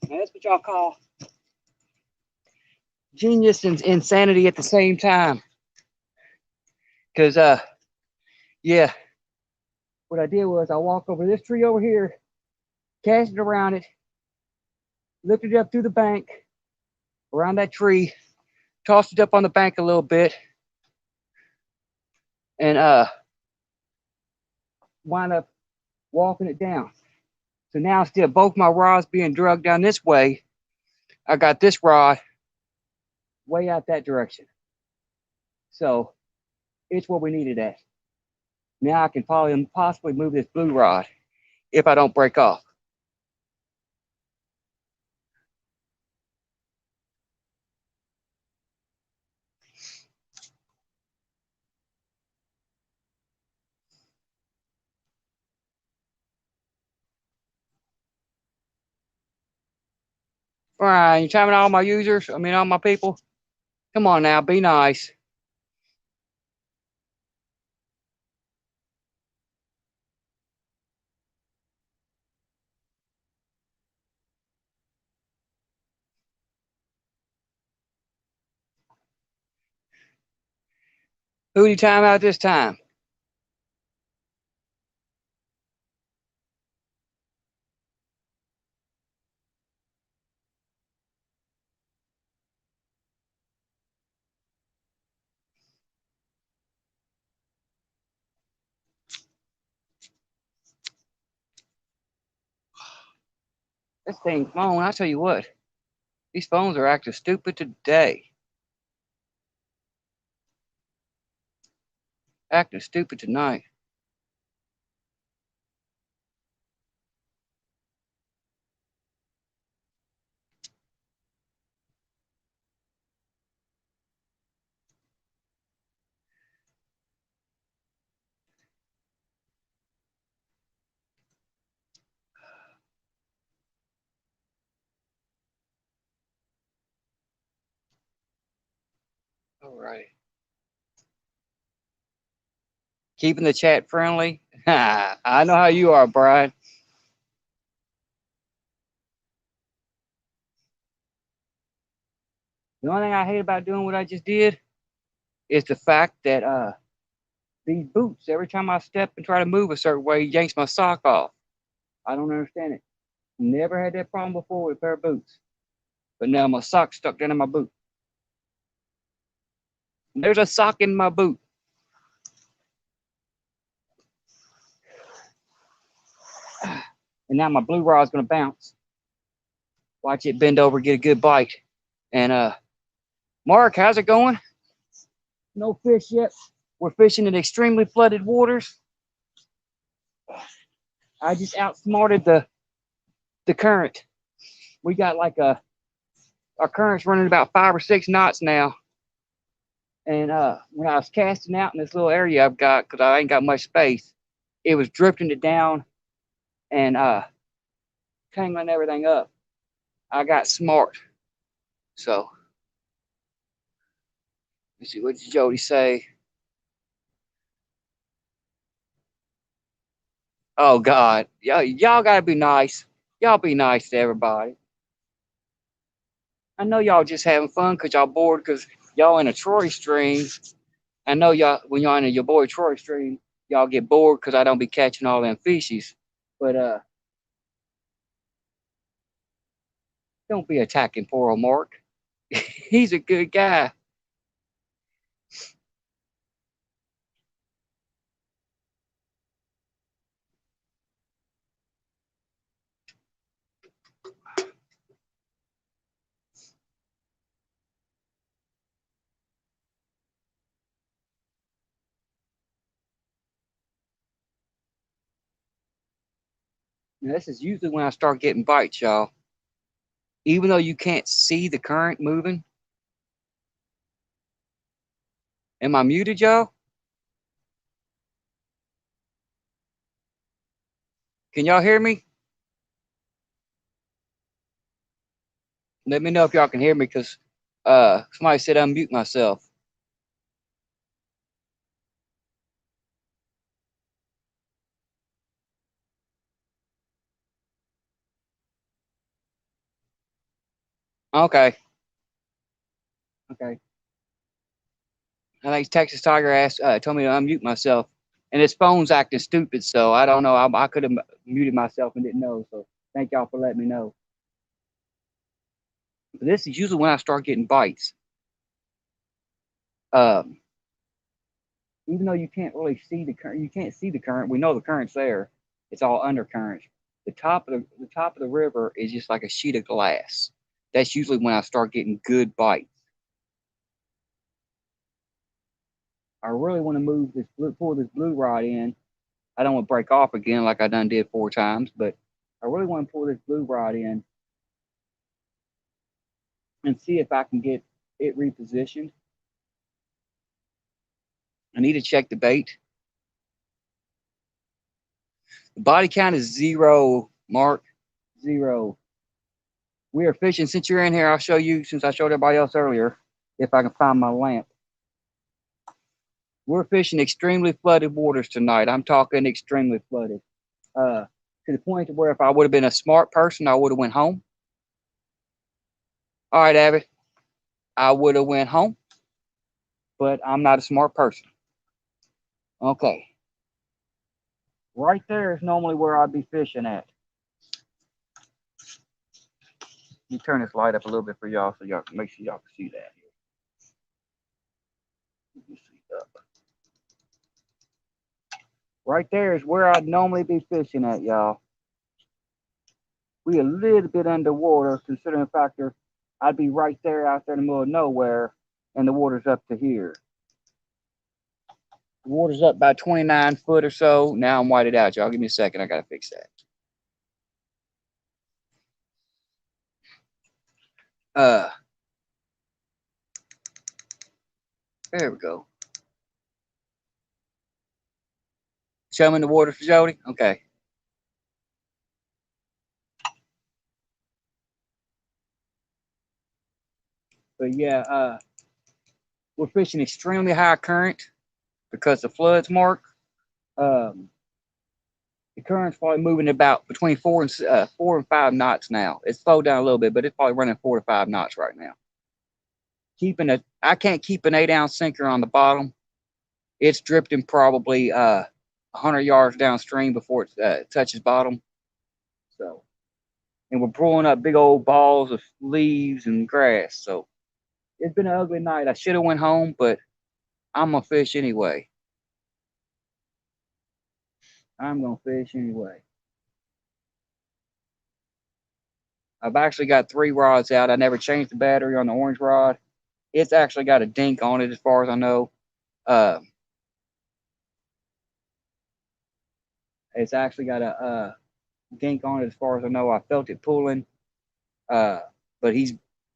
Now that's what y'all call genius and insanity at the same time. Cause yeah, what I did was I walked over this tree over here, cast it around it, lifted it up through the bank, around that tree, tossed it up on the bank a little bit, and wind up walking it down. So now instead of both my rods being dragged down this way, I got this rod way out that direction. So it's where we need it at. Now I can probably possibly move this blue rod if I don't break off. Brian, you timing all my users? I mean, all my people? Come on now, be nice. Who do you time out this time? This thing phone, I tell you what, these phones are acting stupid today. Acting stupid tonight. All right. Keeping the chat friendly. I know how you are, Brian. The only thing I hate about doing what I just did is the fact that these boots, every time I step and try to move a certain way, it yanks my sock off. I don't understand it. Never had that problem before with a pair of boots. But now my sock stuck down in my boot. There's a sock in my boot. And now my blue rod is gonna bounce. Watch it bend over, get a good bite. And Mark, how's it going? No fish yet. We're fishing in extremely flooded waters. I just outsmarted the current. We got like our current's running about 5 or 6 knots now. And when I was casting out in this little area I've got, because I ain't got much space, it was drifting it down and tangling everything up. I got smart. So let's see, what did Jody say? Oh God, y'all gotta be nice. Y'all be nice to everybody. I know y'all just having fun because y'all bored because y'all in a Troy stream. I know y'all when y'all in your boy Troy stream, y'all get bored because I don't be catching all them fishies. But don't be attacking poor old Mark. He's a good guy. Now, this is usually when I start getting bites, y'all. Even though you can't see the current moving. Am I muted, y'all? Can y'all hear me? Let me know if y'all can hear me because somebody said unmute myself. Okay. Okay. I think Texas Tiger asked, told me to unmute myself, and his phone's acting stupid. So I don't know. I could have muted myself and didn't know. So thank y'all for letting me know. But this is usually when I start getting bites. Um, Even though you can't really see the current, you can't see the current. We know the current's there. It's all undercurrent. The top of the river is just like a sheet of glass. That's usually when I start getting good bites. I really want to move this pull this blue rod in. I don't want to break off again like I done did 4 times, but I really want to pull this blue rod in and see if I can get it repositioned. I need to check the bait. The body count is 0, Mark. 0. We are fishing. Since you're in here, I'll show you, since I showed everybody else earlier, if I can find my lamp. We're fishing extremely flooded waters tonight. I'm talking extremely flooded. To the point where if I would have been a smart person, I would have went home. All right, Abby. I would have went home, but I'm not a smart person. Okay. Right there is normally where I'd be fishing at. Let me turn this light up a little bit for y'all so y'all can make sure y'all can see that here. Right there is where I'd normally be fishing at, y'all. We a little bit underwater, considering the factor I'd be right there out there in the middle of nowhere, and the water's up to here. The water's up by 29 foot or so. Now I'm whited out, y'all. Give me a second. I gotta fix that. There we go. Show me in the water for Jody. Okay. But yeah, we're fishing extremely high current because the floods mark. Um, the current's probably moving about between 4 and 5 knots now. It's slowed down a little bit, but it's probably running 4 to 5 knots right now. I can't keep an 8-ounce sinker on the bottom. It's drifting probably 100 yards downstream before it touches bottom. So, and we're pulling up big old balls of leaves and grass. So it's been an ugly night. I should have went home, but I'm gonna fish anyway. I'm gonna fish anyway. I've actually got 3 rods out. I never changed the battery on the orange rod. It's actually got a dink on it, as far as I know. Uh, it's actually got a dink on it, as far as I know. I felt it pulling, but he's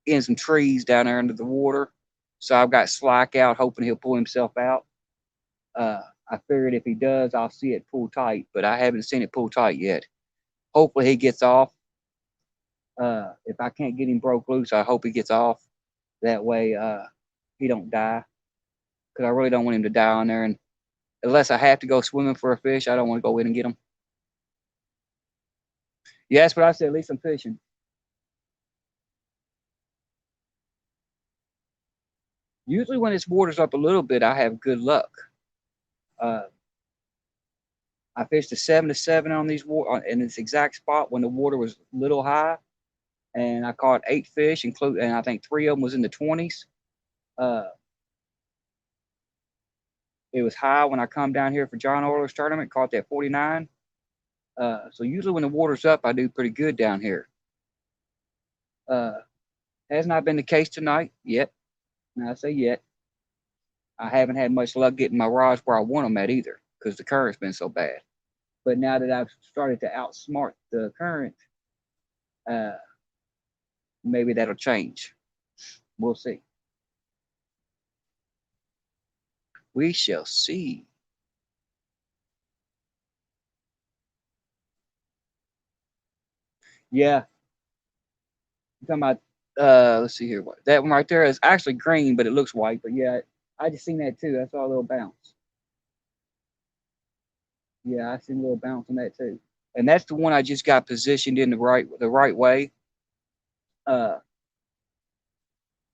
in some trees down there under the water, so I've got slack out, hoping he'll pull himself out. I figured if he does, I'll see it pull tight, but I haven't seen it pull tight yet. Hopefully he gets off. If I can't get him broke loose, I hope he gets off. That way, he don't die. Because I really don't want him to die on there. And unless I have to go swimming for a fish, I don't want to go in and get him. Yeah, that's what I said. At least I'm fishing. Usually when it's water's up a little bit, I have good luck. Uh, I fished a 7 to 7 on these in this exact spot when the water was a little high, and I caught 8 fish, and I think 3 of them was in the 20s. Uh, it was high when I come down here for John Oiler's tournament, caught that 49. So usually when the water's up, I do pretty good down here. Has not been the case tonight yet. And I say yet. I haven't had much luck getting my rods where I want them at either, because the current's been so bad. But now that I've started to outsmart the current, uh, maybe that'll change. We'll see. We shall see. Yeah. I'm talking about, let's see here. That one right there is actually green, but it looks white. But yeah, I just seen that too. I saw a little bounce. Yeah, I seen a little bounce on that too. And that's the one I just got positioned in the right way. Uh,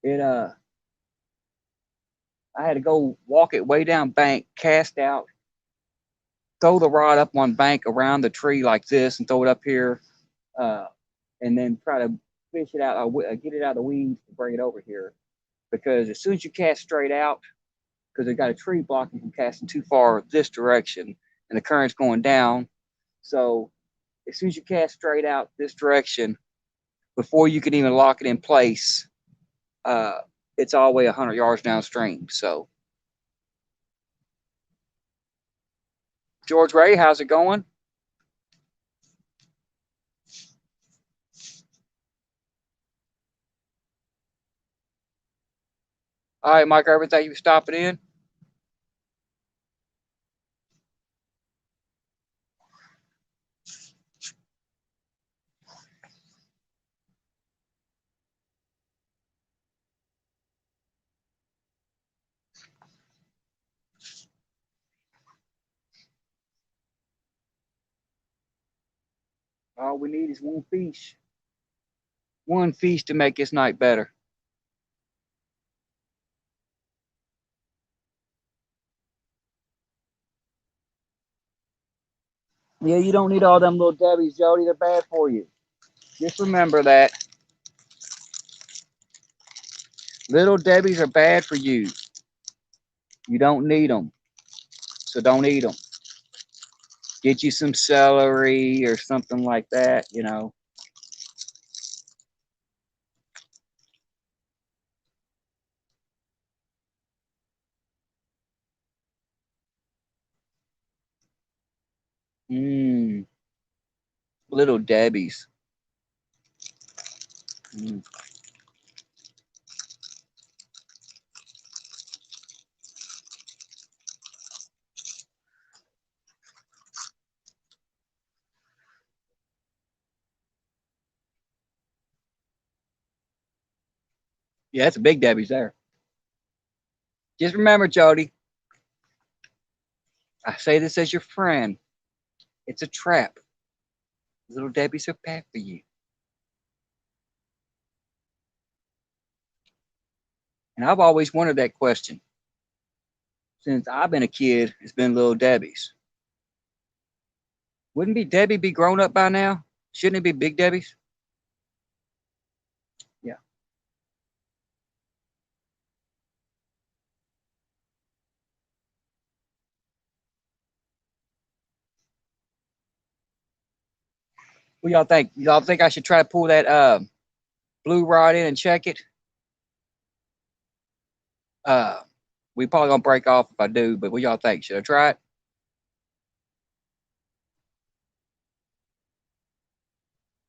it I had to go walk it way down bank, cast out, throw the rod up one bank around the tree like this, and throw it up here, uh, and then try to fish it out, get it out of the weeds to bring it over here. Because as soon as you cast straight out, because they got a tree blocking from casting too far this direction, and the current's going down, so as soon as you cast straight out this direction, before you can even lock it in place, uh, it's all the way 100 yards downstream. So, George Ray, how's it going? All right, Mike, everything you stopping in? All we need is one fish. One fish to make this night better. Yeah, you don't need all them little Debbie's, Jody. They're bad for you. Just remember that. Little Debbie's are bad for you. You don't need them. So don't eat them. Get you some celery or something like that, you know. Mmm. Little Debbie's. Mm. Yeah, that's a big Debbie's there. Just remember, Jody, I say this as your friend. It's a trap. Little Debbie's are bad for you. And I've always wondered that question. Since I've been a kid, it's been Little Debbie's. Wouldn't be Debbie be grown up by now? Shouldn't it be Big Debbie's? Yeah. What y'all think? Y'all think I should try to pull that blue rod in and check it? Uh, we probably gonna break off if I do, but what y'all think? Should I try it?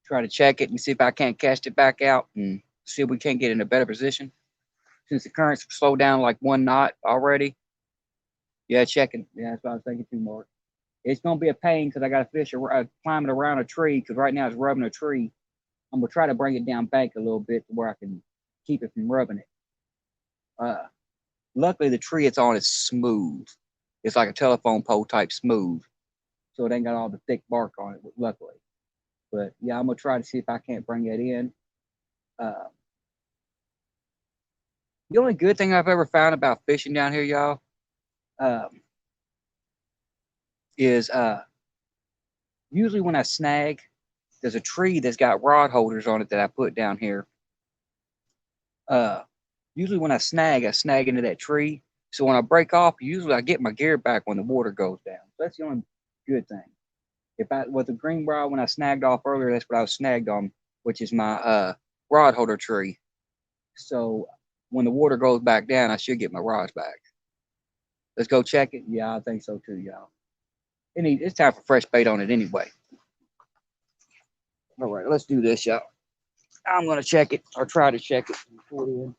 Try to check it and see if I can't cast it back out and see if we can't get in a better position. Since the current's slowed down like 1 knot already. Yeah, checking. Yeah, that's what I was thinking too, Mark. It's gonna be a pain because I got to fish or climb it around a tree because right now it's rubbing a tree. I'm gonna try to bring it down bank a little bit to where I can keep it from rubbing it. Uh, Luckily the tree it's on is smooth. It's like a telephone pole type smooth, so it ain't got all the thick bark on it. Luckily, but yeah, I'm gonna try to see if I can't bring that in. Uh, the only good thing I've ever found about fishing down here, y'all, um, is usually when I snag, there's a tree that's got rod holders on it that I put down here. Uh, Usually when I snag into that tree. So when I break off, usually I get my gear back when the water goes down. So that's the only good thing. If I with the green rod when I snagged off earlier, that's what I was snagged on, which is my rod holder tree. So when the water goes back down, I should get my rods back. Let's go check it. Yeah, I think so too, y'all. It's time for fresh bait on it anyway. All right, let's do this, y'all. I'm gonna check it or try to check it. Put it in.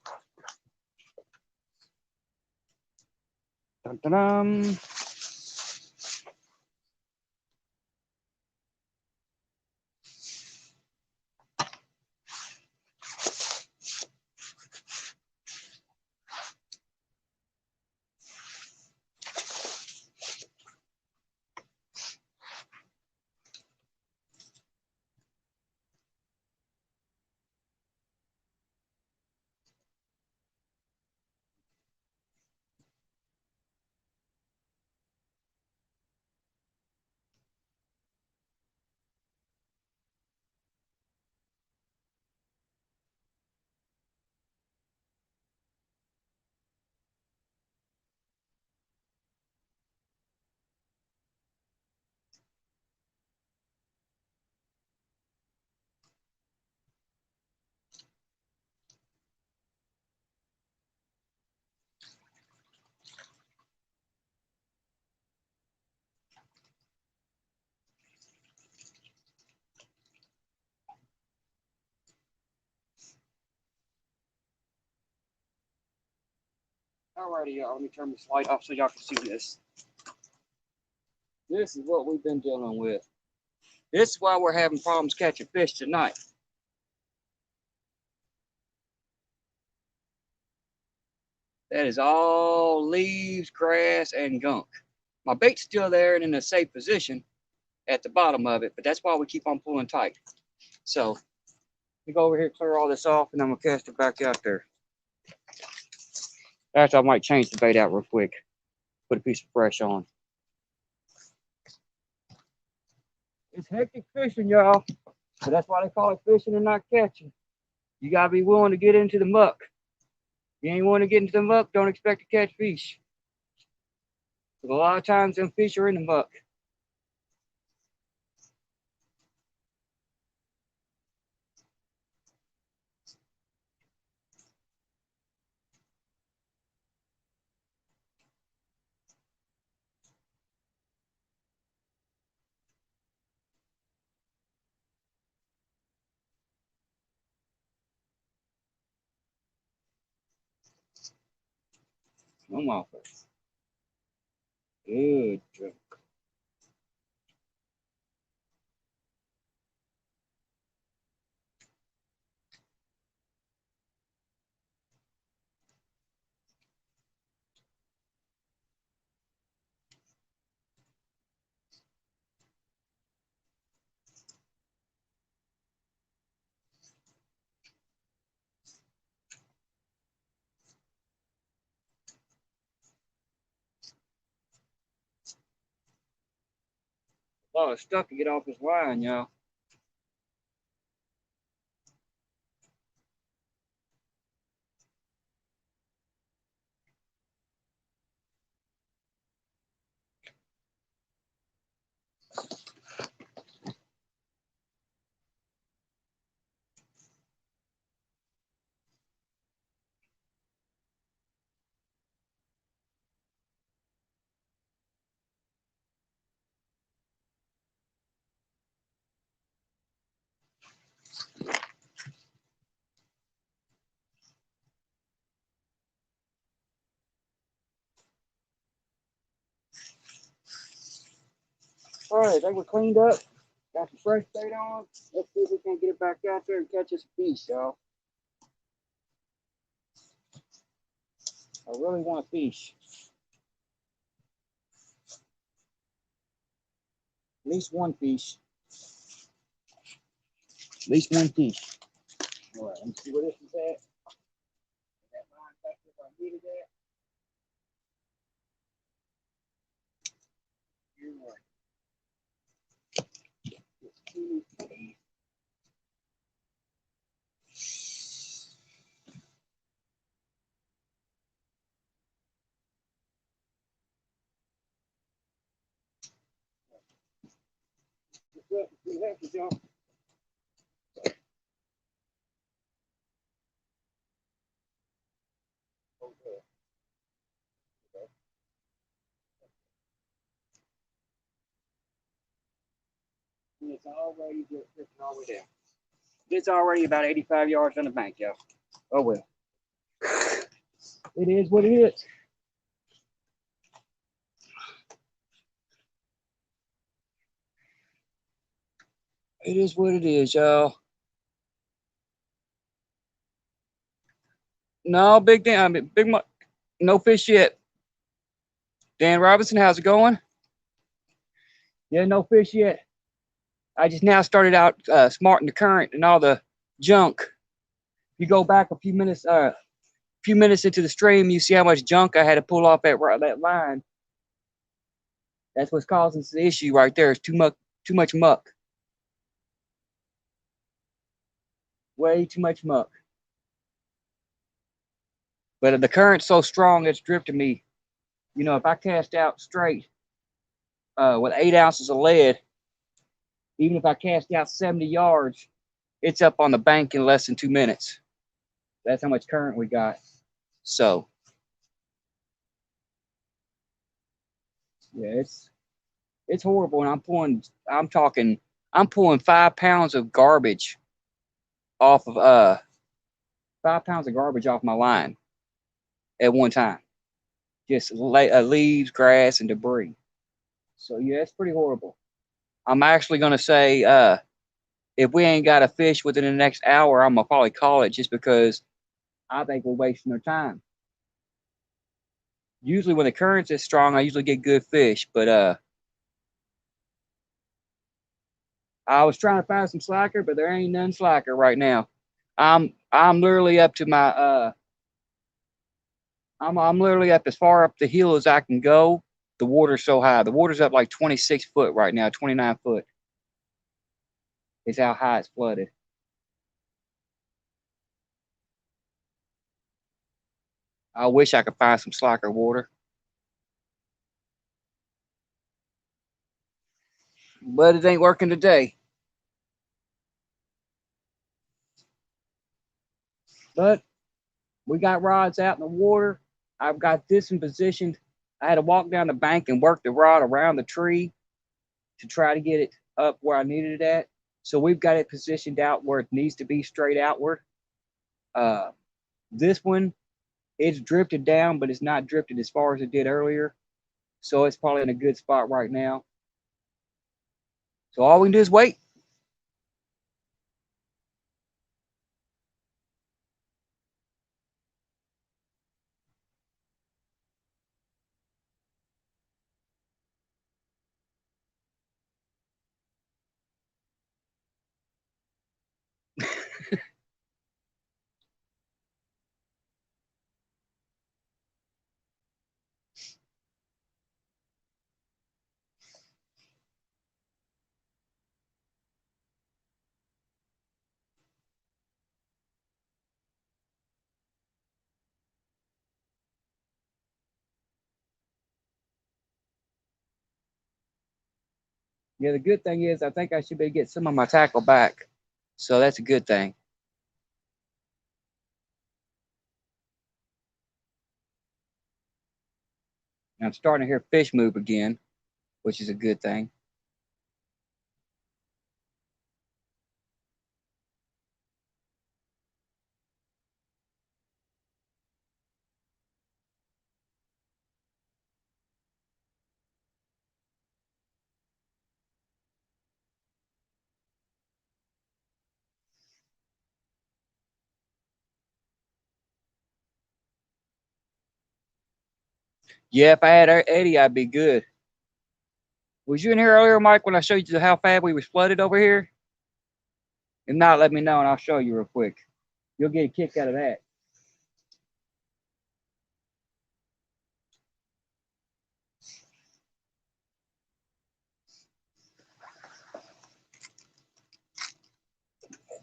Dun, dun, dun. Alrighty, y'all. Let me turn this light off so y'all can see this. This is what we've been dealing with. This is why we're having problems catching fish tonight. That is all leaves, grass, and gunk. My bait's still there and in a safe position, at the bottom of it, but that's why we keep on pulling tight. So we go over here, clear all this off, and I'm gonna cast it back out there. After I might change the bait out real quick, put a piece of fresh on. It's hectic fishing, y'all. So that's why they call it fishing and not catching. You gotta be willing to get into the muck. You ain't want to get into the muck, don't expect to catch fish. But a lot of times them fish are in the muck. Come on, first. Good job. A lot of stuff to get off this line, y'all. All right, I think we're cleaned up. Got the fresh bait on. Let's see if we can get it back out there and catch us a fish, y'all. I really want a fish. At least one fish. At least one fish. All right, let me see where this is at. That line back if I needed that. Here we are. And it's already just drifting all the way down. It's already about 85 yards on the bank, y'all. Oh well. It is what it is. It is what it is, y'all. No, Big Dan, I mean, no fish yet. Dan Robinson, how's it going? Yeah, no fish yet. I just now started out smarting the current and all the junk. You go back a few minutes into the stream, you see how much junk I had to pull off that line. That's what's causing the issue right there. It's too much muck. Way too much muck. But the current's so strong it's drifting me. You know, if I cast out straight with 8 ounces of lead, even if I cast out 70 yards, it's up on the bank in less than 2 minutes. That's how much current we got. So, yeah, it's horrible. And I'm pulling 5 pounds of garbage off of 5 pounds of garbage off my line at one time. Just leaves, grass, and debris. So yeah, it's pretty horrible. I'm actually gonna say if we ain't got a fish within the next hour, I'm gonna probably call it just because I think we're wasting our time. Usually when the current's is strong, I usually get good fish, but I was trying to find some slacker, but there ain't none slacker right now. I'm literally up to my I'm literally up as far up the hill as I can go. The water's so high. The water's up like 26 foot right now, 29 foot is how high it's flooded. I wish I could find some slacker water, but it ain't working today. But we got rods out in the water. I've got this one positioned. I had to walk down the bank and work the rod around the tree to try to get it up where I needed it at. So we've got it positioned out where it needs to be, straight outward. Uh, this one, it's drifted down, but it's not drifted as far as it did earlier. So it's probably in a good spot right now. So all we can do is wait. Yeah, the good thing is I think I should be able to get some of my tackle back. So that's a good thing. And I'm starting to hear fish move again, which is a good thing. Yeah, if I had Eddie, I'd be good. Was you in here earlier, Mike, when I showed you how fast we was flooded over here? If not, let me know and I'll show you real quick. You'll get a kick out of that.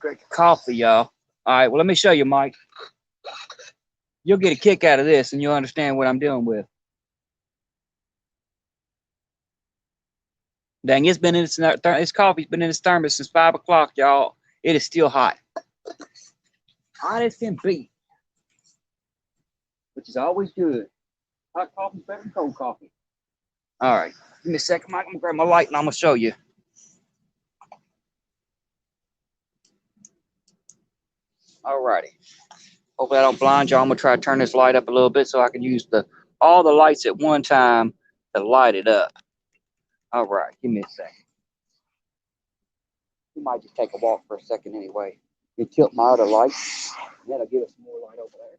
Drink coffee, y'all. All right, well, let me show you, Mike. You'll get a kick out of this and you'll understand what I'm dealing with. Dang, it's been in this coffee's been in this thermos since 5 o'clock, y'all. It is still hot. Hot as can be, which is always good. Hot coffee's better than cold coffee. All right, give me a second, Mike. I'm gonna grab my light and I'm gonna show you. All righty. Hopefully I don't blind y'all. I'm gonna try to turn this light up a little bit so I can use all the lights at one time to light it up. All right, give me a second. We might just take a walk for a second anyway. You tilt my other light, and that'll give us more light over there.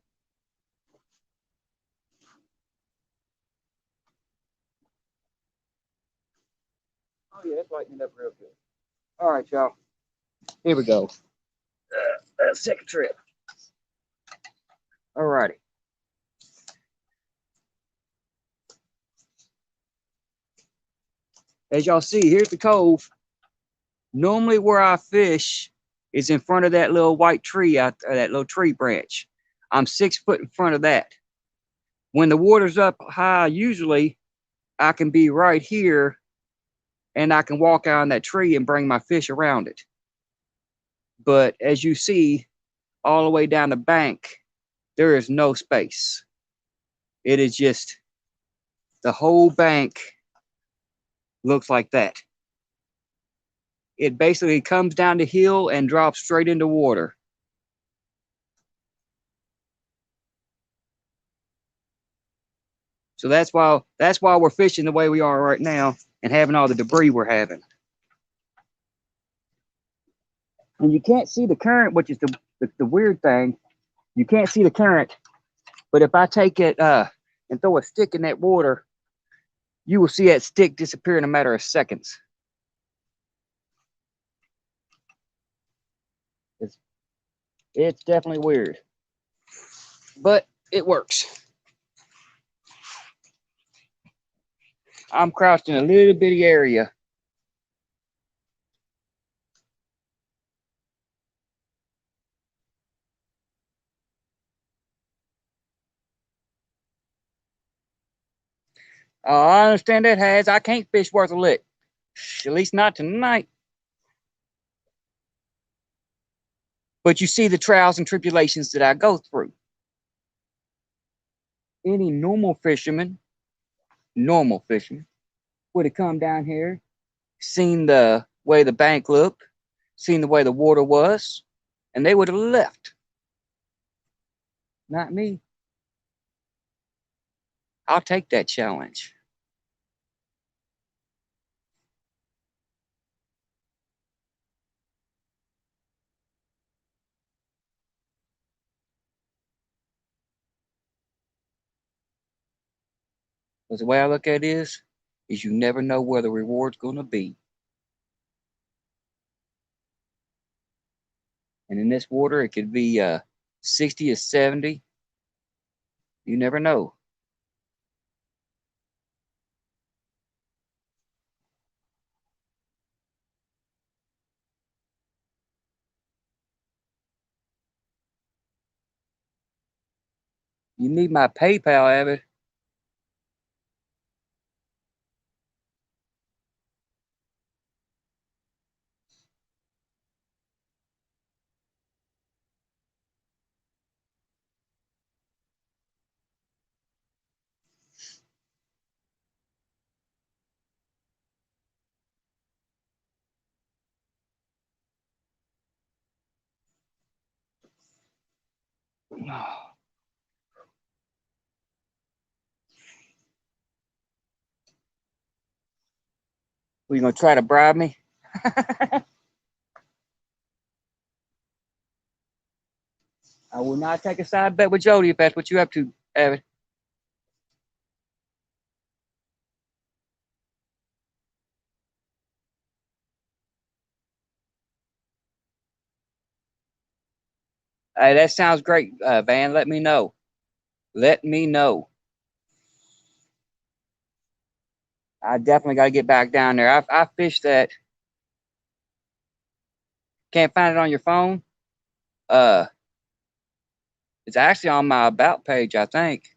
Oh yeah, it's lighting it up real good. All right, y'all. Here we go. Second trip. All righty. As y'all see, here's the cove. Normally where I fish is in front of that little white tree out there, that little tree branch. I'm 6 foot in front of that. When the water's up high, usually I can be right here and I can walk out on that tree and bring my fish around it. But as you see, all the way down the bank, there is no space. It is just the whole bank looks like that. It basically comes down the hill and drops straight into water. So that's why we're fishing the way we are right now and having all the debris we're having. And you can't see the current, which is the weird thing. You can't see the current, but if I take it and throw a stick in that water, you will see that stick disappear in a matter of seconds. It's definitely weird, but it works. I'm crouched in a little bitty area. I understand that, Has. I can't fish worth a lick. At least not tonight. But you see the trials and tribulations that I go through. Any normal fisherman, would have come down here, seen the way the bank looked, seen the way the water was, and they would have left. Not me. I'll take that challenge. Because the way I look at it is you never know where the reward's going to be. And in this water, it could be 60 or 70. You never know. You need my PayPal, Abbott. Were you going to try to bribe me? I will not take a side bet with Jody if that's what you're up to, Abbott. Hey, that sounds great, Van. Let me know. Let me know. I definitely got to get back down there. I fished that. Can't find it on your phone. Uh, it's actually on my about page, I think.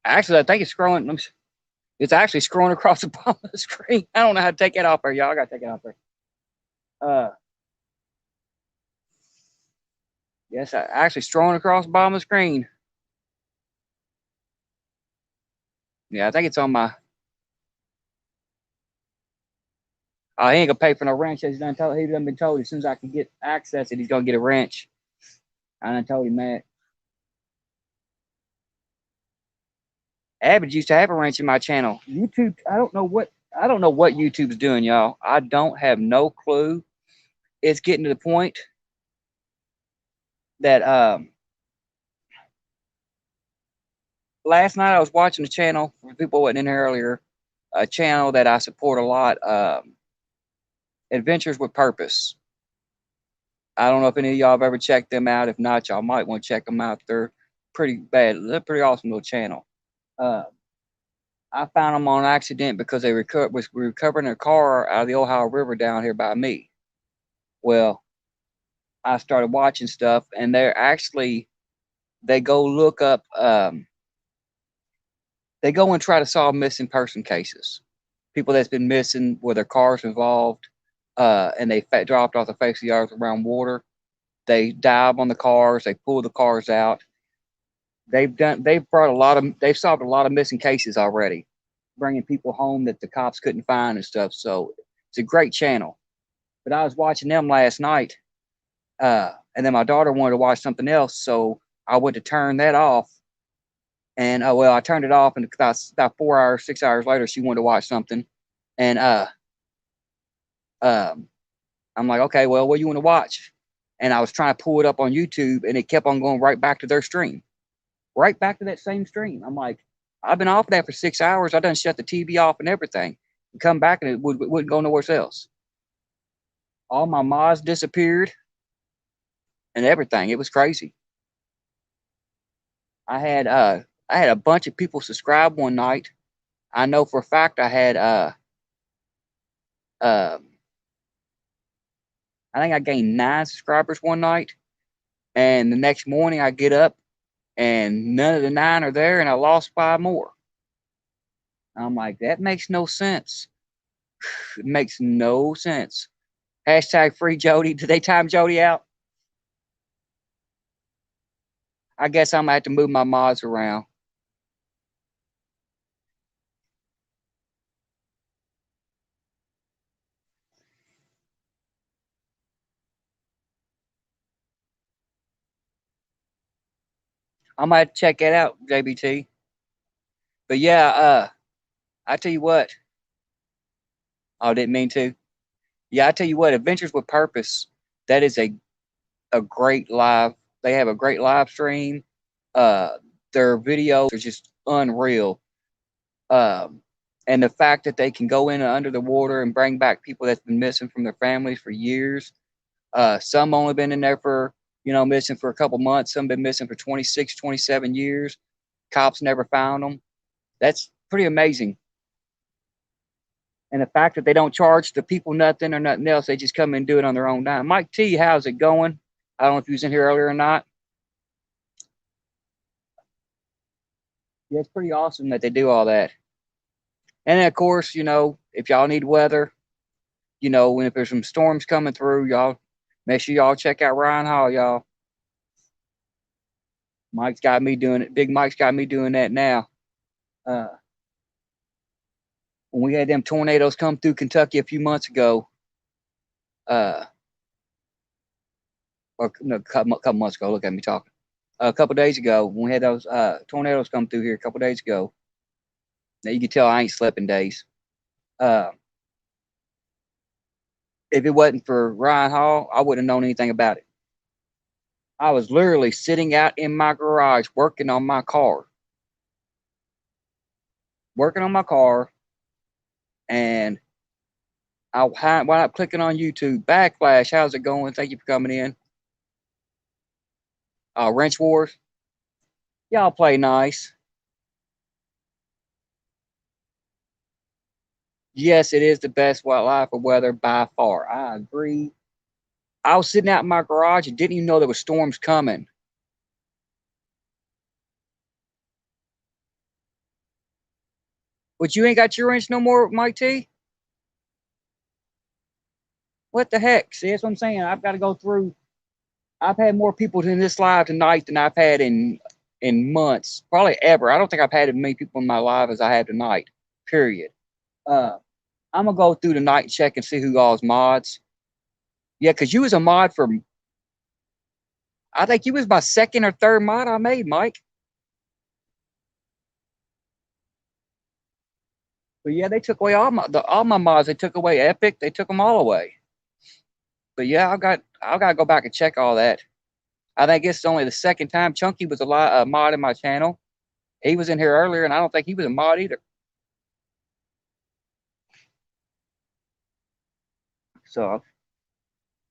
Actually, I think it's scrolling. It's actually scrolling across the bottom of the screen. I don't know how to take it off there, y'all. I got to take it off there. Uh, yes, I actually scrolling across the bottom of the screen. Yeah, I think it's on my. Oh, he ain't gonna pay for no wrench. He's done told. He done been told as soon as I can get access it, he's gonna get a wrench. I done told him that. Abbott used to have a wrench in my channel. YouTube. I don't know what YouTube's doing, y'all. I don't have no clue. It's getting to the point that last night I was watching a channel for people who wasn't in here earlier. A channel that I support a lot. Adventures with Purpose. I don't know if any of y'all have ever checked them out. If not, y'all might want to check them out. They're pretty bad. They're pretty awesome little channel. Uh, I found them on accident because they was recovering a car out of the Ohio River down here by me. Well, I started watching stuff, and they go look up. They go and try to solve missing person cases. People that's been missing where their cars involved, and they dropped off the face of the earth around water. They dive on the cars. They pull the cars out. They've solved a lot of missing cases already, bringing people home that the cops couldn't find and stuff. So it's a great channel. But I was watching them last night, and then my daughter wanted to watch something else, so I went to turn that off. And well, I turned it off, and about 4 hours, 6 hours later, she wanted to watch something, and um, I'm like, okay, well, what do you want to watch? And I was trying to pull it up on YouTube, and it kept on going right back to their stream, right back to that same stream. I'm like, I've been off that for 6 hours. I done shut the TV off and everything, and come back, and it wouldn't go nowhere else. All my mods disappeared, and everything. It was crazy. I had I had a bunch of people subscribe one night. I know for a fact I had uh I think I gained 9 subscribers one night, and the next morning I get up and none of the 9 are there, and I lost 5 more. I'm like, that makes no sense. It makes no sense. Hashtag free Jody. Did they time Jody out? I guess I'm gonna have to move my mods around. I might check that out, JBT. But yeah, I tell you what. Oh, didn't mean to. Yeah, I tell you what. Adventures with Purpose. That is a great live. They have a great live stream. Uh, their videos are just unreal. Um, and the fact that they can go in under the water and bring back people that's been missing from their families for years. Some only been in there for, missing for a couple months. Some been missing for 26, 27 years. Cops never found them. That's pretty amazing. And the fact that they don't charge the people nothing or nothing else, they just come and do it on their own dime. Mike T, how's it going? I don't know if he was in here earlier or not. Yeah, it's pretty awesome that they do all that. And then, of course, if y'all need weather, when if there's some storms coming through, y'all make sure y'all check out Ryan Hall, y'all. Mike's got me doing it. Big Mike's got me doing that now. Uh, when we had them tornadoes come through Kentucky a few months ago, uh, or no, a couple months ago, look at me talking. A couple days ago, when we had those tornadoes come through here a couple days ago, now you can tell I ain't slept in days. Uh, if it wasn't for Ryan Hall, I wouldn't have known anything about it. I was literally sitting out in my garage working on my car, and I wound up clicking on YouTube. Backflash, how's it going? Thank you for coming in. Wrench Wars, y'all play nice. Yes, it is the best wildlife for weather by far. I agree. I was sitting out in my garage and didn't even know there were storms coming. But you ain't got your wrench no more, Mike T? What the heck? See, that's what I'm saying. I've got to go through. I've had more people in this live tonight than I've had in months, probably ever. I don't think I've had as many people in my live as I have tonight. Period. Uh, I'm gonna go through tonight and check and see who all's mods. Yeah, because you was a mod for. I think you was my second or third mod I made, Mike. But yeah, they took away all my mods. They took away Epic. They took them all away. But yeah, I got to go back and check all that. I think it's only the second time Chunky was a mod in my channel. He was in here earlier, and I don't think he was a mod either. So,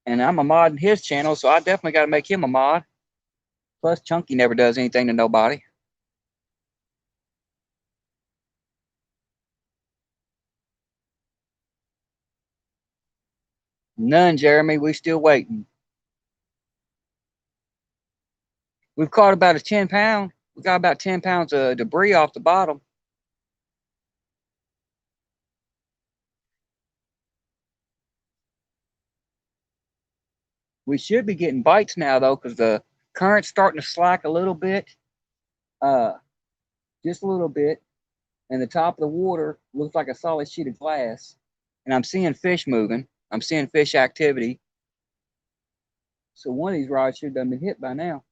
and I'm a mod in his channel, so I definitely got to make him a mod. Plus, Chunky never does anything to nobody. None, Jeremy. We still waiting. We've caught about a 10 pound. We got about 10 pounds of debris off the bottom. We should be getting bites now though, because the current's starting to slack a little bit, uh, just a little bit, and the top of the water looks like a solid sheet of glass. And I'm seeing fish moving. I'm seeing fish activity. So one of these rods should have been hit by now.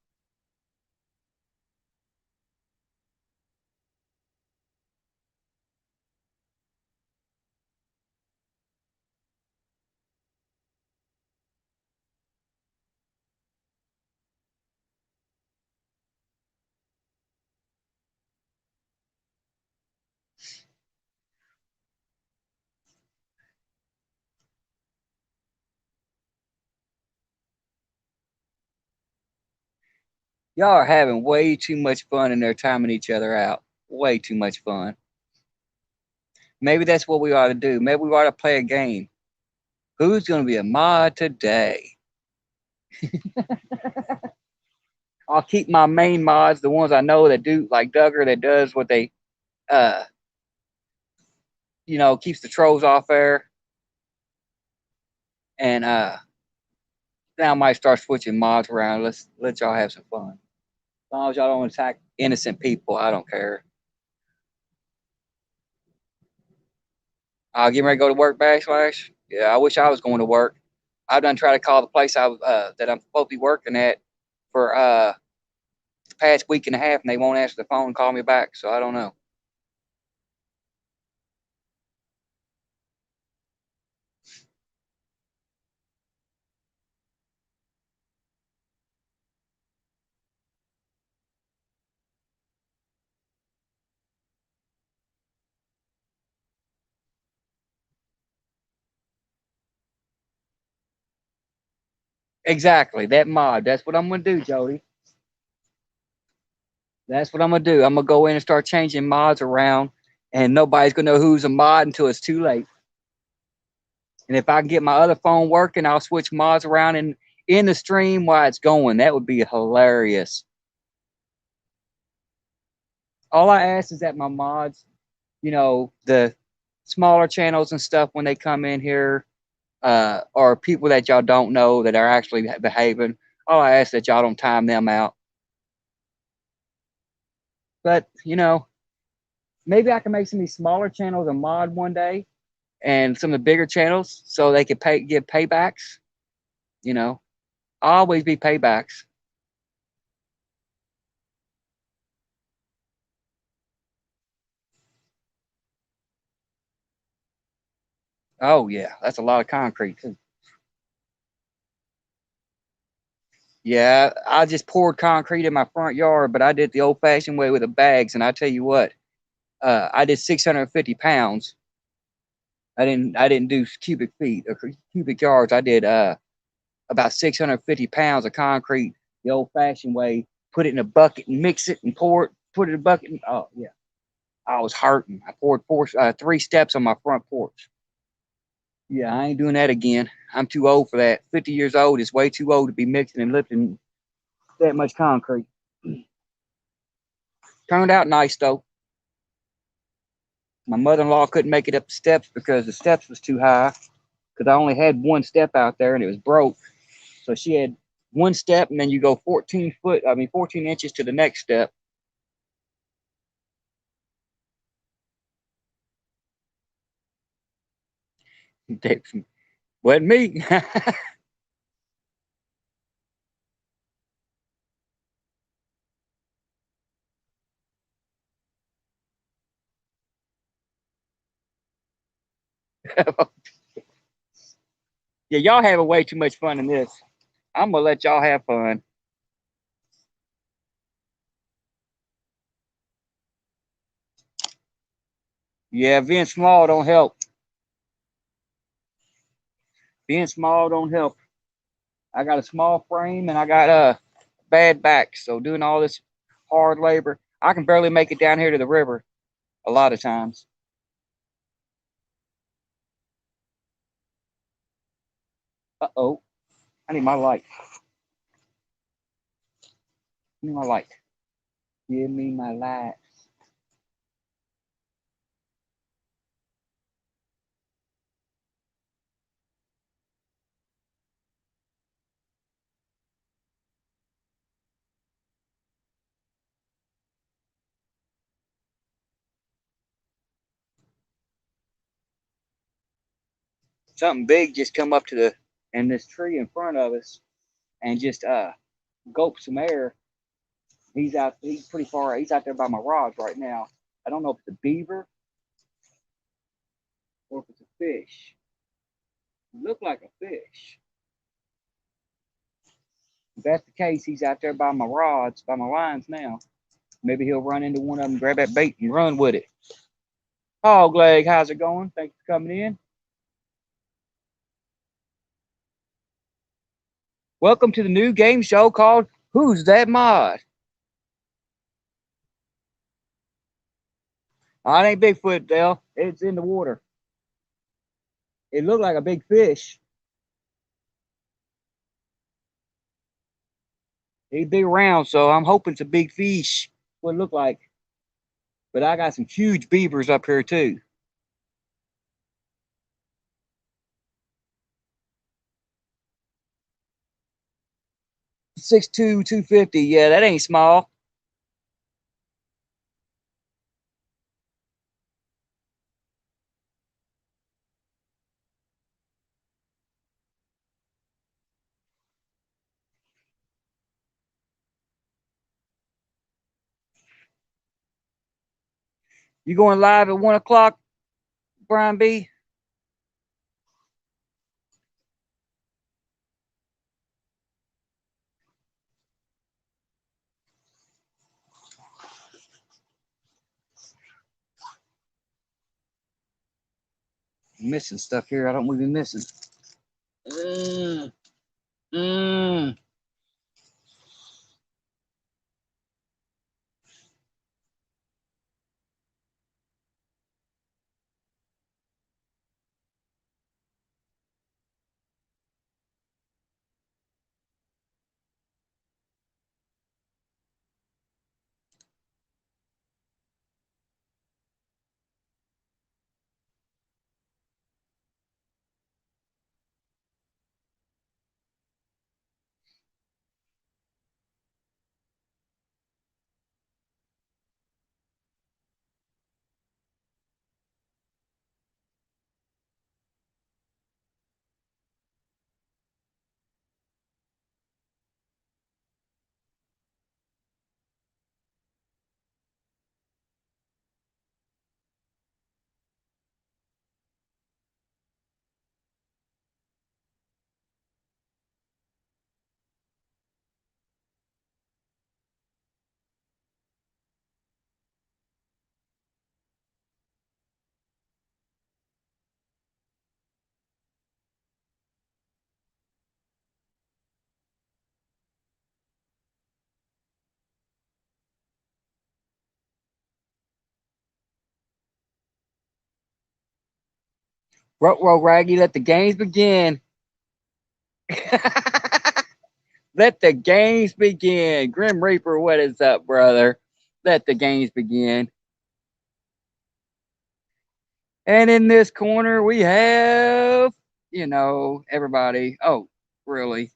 Y'all are having way too much fun in there timing each other out. Way too much fun. Maybe that's what we ought to do. Maybe we ought to play a game. Who's going to be a mod today? I'll keep my main mods, the ones I know that do, like Duggar, that does what they, uh, keeps the trolls off there. And now I might start switching mods around. Let's let y'all have some fun. As long as y'all don't attack innocent people, I don't care. Getting ready to go to work, backslash. Yeah, I wish I was going to work. I've done tried to call the place that I'm supposed to be working at for the past week and a half, and they won't answer the phone and call me back. So I don't know. Exactly that mod. That's what I'm gonna do, Jody. That's what I'm gonna do. I'm gonna go in and start changing mods around, and nobody's gonna know who's a mod until it's too late. And if I can get my other phone working, I'll switch mods around in the stream while it's going. That would be hilarious. All I ask is that my mods, the smaller channels and stuff, when they come in here, or people that y'all don't know that are actually behaving, all I ask that y'all don't time them out. But maybe I can make some of these smaller channels a mod one day, and some of the bigger channels so they could get paybacks. Always be paybacks. Oh yeah, that's a lot of concrete too. Yeah, I just poured concrete in my front yard, but I did the old-fashioned way with the bags, and I tell you what, I did 650 pounds. I didn't do cubic feet or cubic yards. I did about 650 pounds of concrete the old-fashioned way. Put it in a bucket and mix it and pour it. Put it in a bucket. Oh yeah, I was hurting. I poured 3 steps on my front porch. Yeah, I ain't doing that again. I'm too old for that. 50 years old is way too old to be mixing and lifting that much concrete. Turned out nice though. My mother-in-law couldn't make it up the steps because the steps was too high. Because I only had one step out there and it was broke. So she had one step and then you go 14 inches to the next step. Wasn't me. Yeah, y'all having way too much fun in this. I'm gonna let y'all have fun. Yeah, being small don't help. Being small don't help. I got a small frame and I got a bad back, so doing all this hard labor, I can barely make it down here to the river a lot of times. Uh-oh, I need my light. Give me my light. Give me my light. Something big just come up to the and this tree in front of us and just gulp some air. He's pretty far. He's out there by my rods right now. I don't know if it's a beaver or if it's a fish. It looked like a fish. If that's the case, he's out there by my rods, by my lines now. Maybe he'll run into one of them, grab that bait, and run with it. Hog leg, how's it going? Thanks for coming in. Welcome to the new game show called Who's That Mod? Oh, it ain't Bigfoot, Dale. It's in the water. It looked like a big fish. He's big around, so I'm hoping it's a big fish. What it look like. But I got some huge beavers up here too. 6'2", 250. Yeah, that ain't small. You going live at 1 o'clock, Brian B? I'm missing stuff here. I don't want to be missing. Mm, mm. Row, Raggy, let the games begin. Let the games begin. Grim Reaper, what is up, brother? Let the games begin. And in this corner, we have, everybody. Oh, really?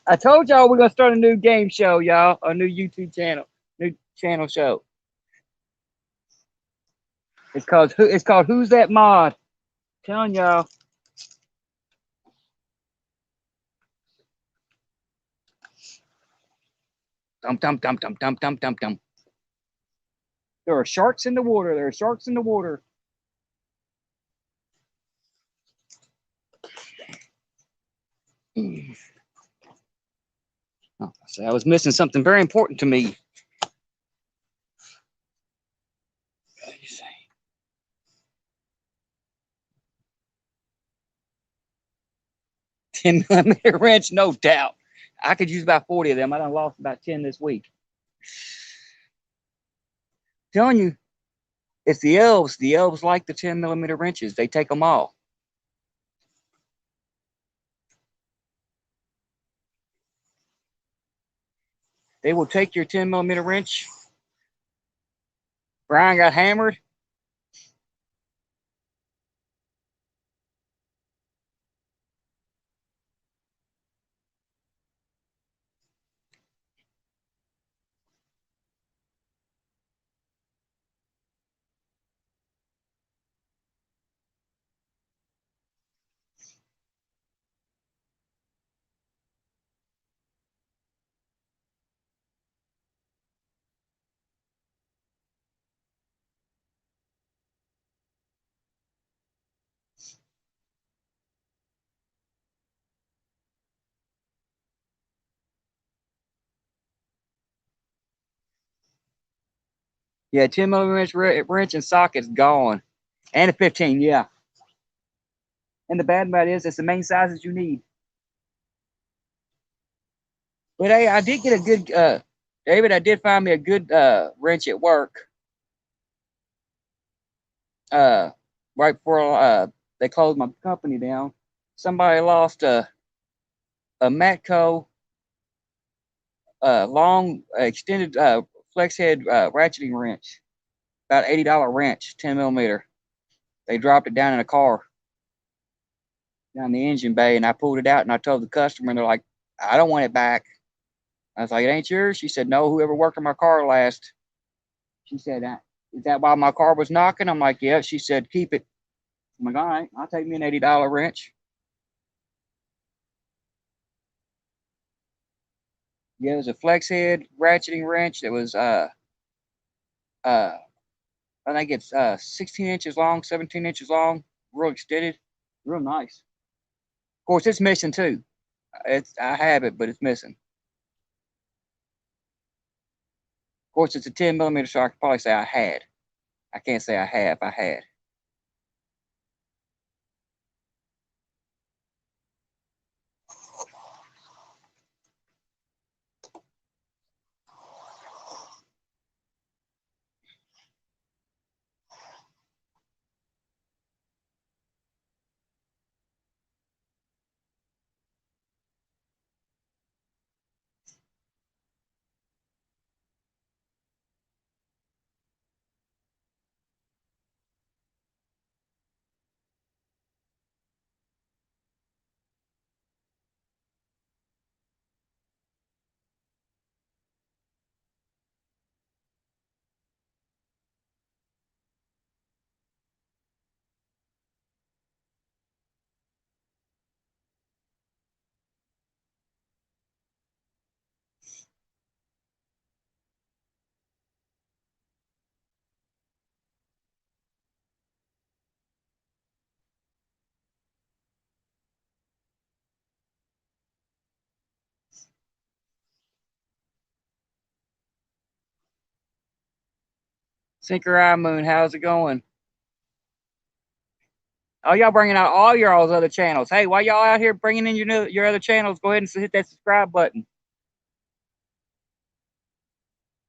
I told y'all we're gonna start a new game show, y'all. A new YouTube channel, new channel show. It's called Who's That Mod? Telling y'all. Dum dum dum dum dum dum dum dum. There are sharks in the water. There are sharks in the water. Oh, so I was missing something very important to me. 10 millimeter wrench, no doubt. I could use about 40 of them. I done lost about 10 this week. Telling you, it's the elves. The elves like the 10 millimeter wrenches. They take them all. They will take your 10 millimeter wrench. Brian got hammered. Yeah, 10 millimeter wrench and socket's gone. And a 15, yeah. And the bad part is, it's the main sizes you need. But hey, I did get a good, David, I did find me a good wrench at work. Uh, right before they closed my company down. Somebody lost a Matco long extended flex head ratcheting wrench, about $80 wrench, 10 millimeter. They dropped it down in a car, down the engine bay, and I pulled it out and I told the customer, and they're like, "I don't want it back." I was like, "It ain't yours?" She said, "No, whoever worked on my car last." She said, "Is that why my car was knocking?" I'm like, "Yeah." She said, "Keep it." I'm like, "All right, I'll take me an $80 wrench." Yeah, it was a flex head ratcheting wrench that was uh I think it's 16 inches long, 17 inches long, real extended, real nice. Of course, it's missing too. I have it, but it's missing. Of course, it's a 10 millimeter, so I could probably say I had. I can't say I have. I had. Sinker Eye Moon, how's it going? Oh, y'all bringing out all your all's other channels. Hey, while y'all out here bringing in your other channels, go ahead and hit that subscribe button.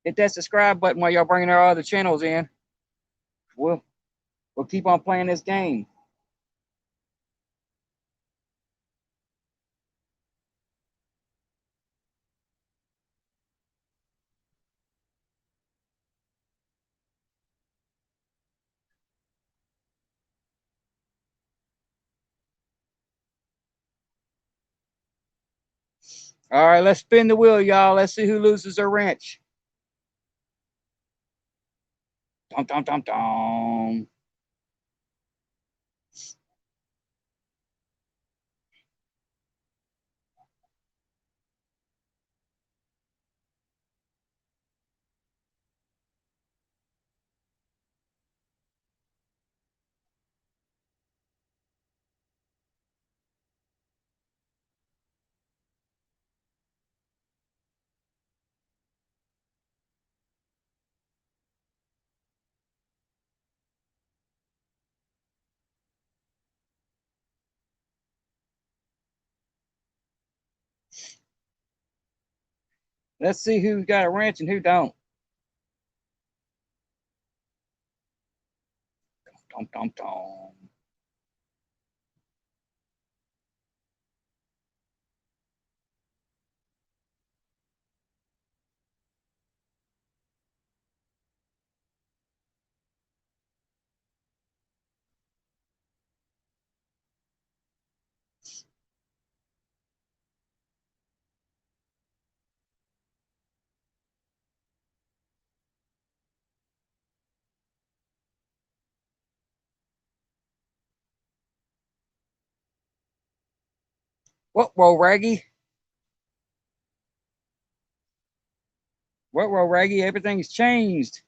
Hit that subscribe button while y'all bringing our other channels in. We'll we'll keep on playing this game. All right, let's spin the wheel, y'all. Let's see who loses their wrench. Dum dum dum dum. Let's see who's got a wrench and who don't. Dum, dum, dum. What, roll Raggy? What, roll Raggy? Everything's changed.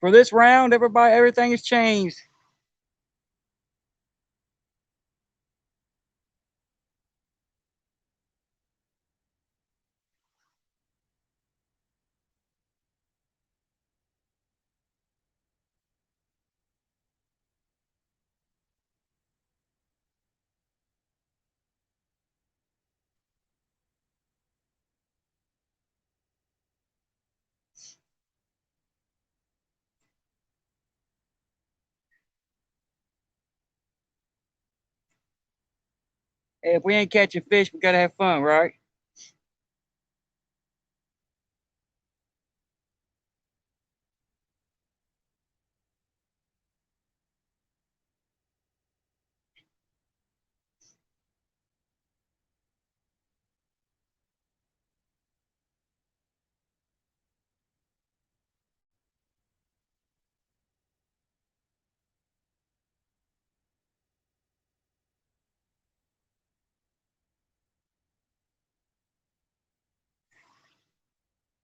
For this round, everything has changed. Hey, if we ain't catching fish, we gotta have fun, right?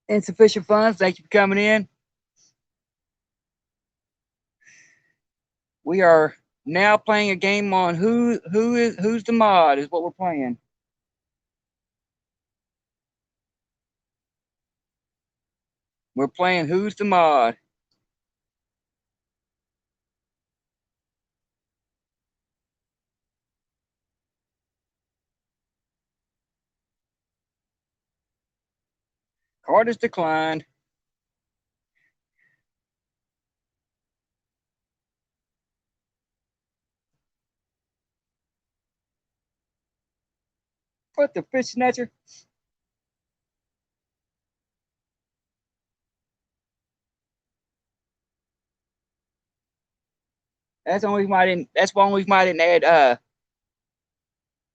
Insufficient funds. Thank you for coming in. We are now playing a game on who's the mod is what we're playing. We're playing who's the mod. Card is declined. What the fish snatcher? That's the only reason I didn't. That's one reason I didn't add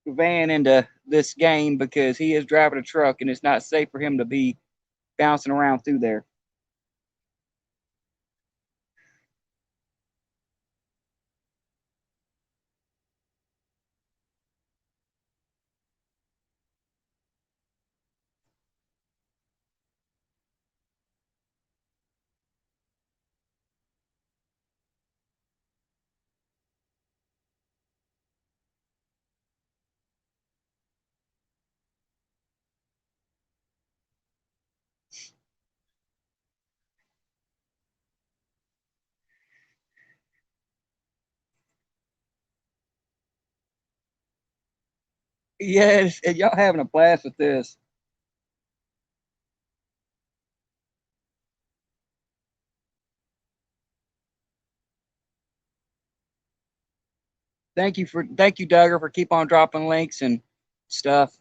Van into this game because he is driving a truck and it's not safe for him to be bouncing around through there. Yes, and y'all having a blast with this. Thank you, Duggar, for keep on dropping links and stuff.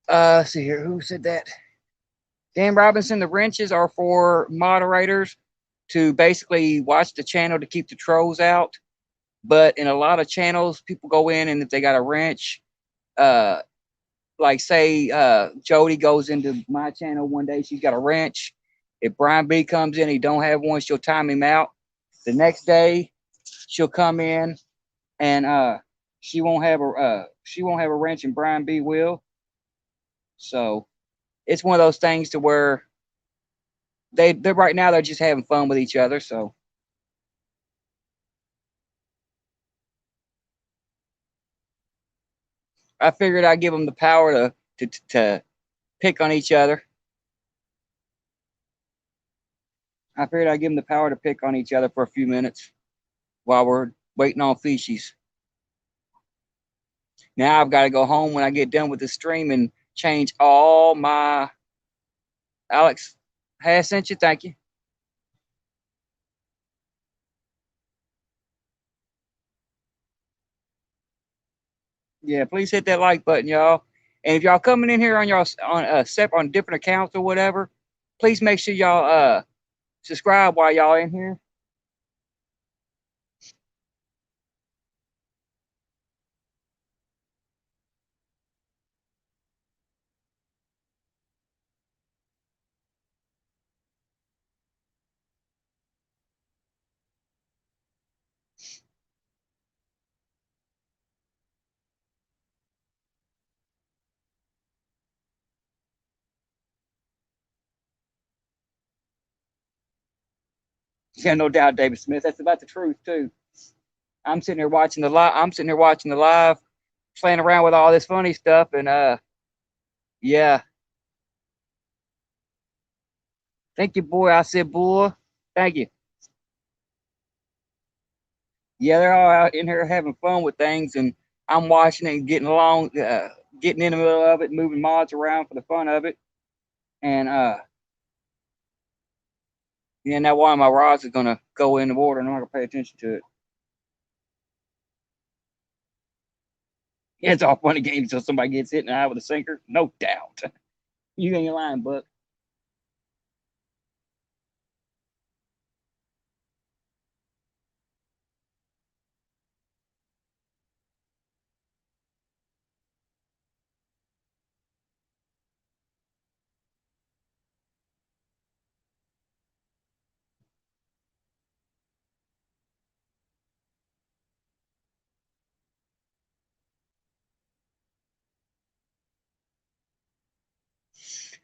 Let's see here. Who said that? Dan Robinson, the wrenches are for moderators to basically watch the channel to keep the trolls out. But in a lot of channels, people go in and if they got a wrench, uh, like say Jody goes into my channel one day, she's got a wrench. If Brian B comes in, he don't have one, she'll time him out. The next day, she'll come in and she won't have a wrench, and Brian B will. So it's one of those things to where they're right now they're just having fun with each other. So I figured I'd give them the power to pick on each other. I figured I'd give them the power to pick on each other for a few minutes while we're waiting on fishies. Now I've got to go home when I get done with the stream and change all my. Alex has sent you. Thank you. Yeah, please hit that like button, y'all. And if y'all coming in here on y'all on different accounts or whatever, please make sure y'all subscribe while y'all in here. Yeah, no doubt, David Smith. That's about the truth too. I'm sitting here watching the live. I'm sitting here watching the live, playing around with all this funny stuff, and yeah. Thank you, boy. I said, boy. Thank you. Yeah, they're all out in here having fun with things, and I'm watching it and getting along, getting in the middle of it, moving mods around for the fun of it, and yeah, now one of my rods is gonna go in the water, and I'm not gonna pay attention to it. Yeah, it's all funny games until somebody gets hit in the eye with a sinker, no doubt. You ain't lying, Buck.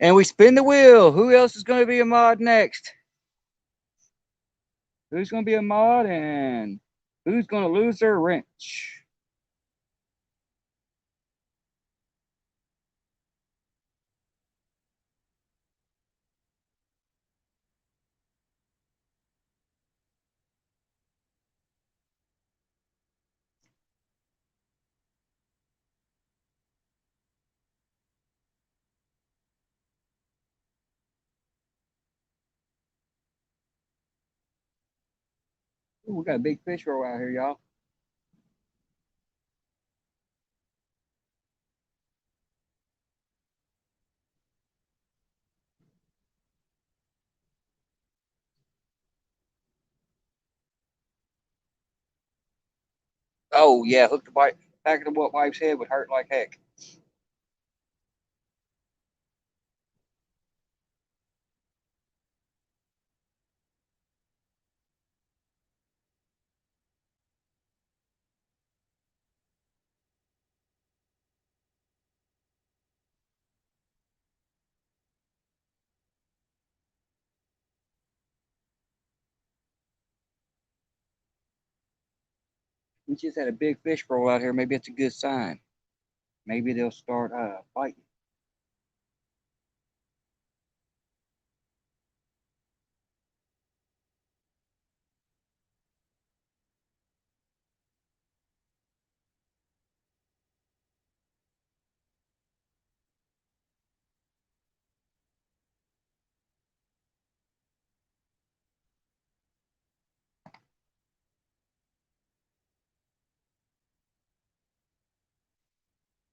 And we spin the wheel. Who else is gonna be a mod next? Who's gonna be a mod, and who's gonna lose their wrench? Ooh, we got a big fish roll out here, y'all. Oh yeah, hook the bite. Back of the wife's head would hurt like heck. We just had a big fish roll out here. Maybe it's a good sign. Maybe they'll start fighting.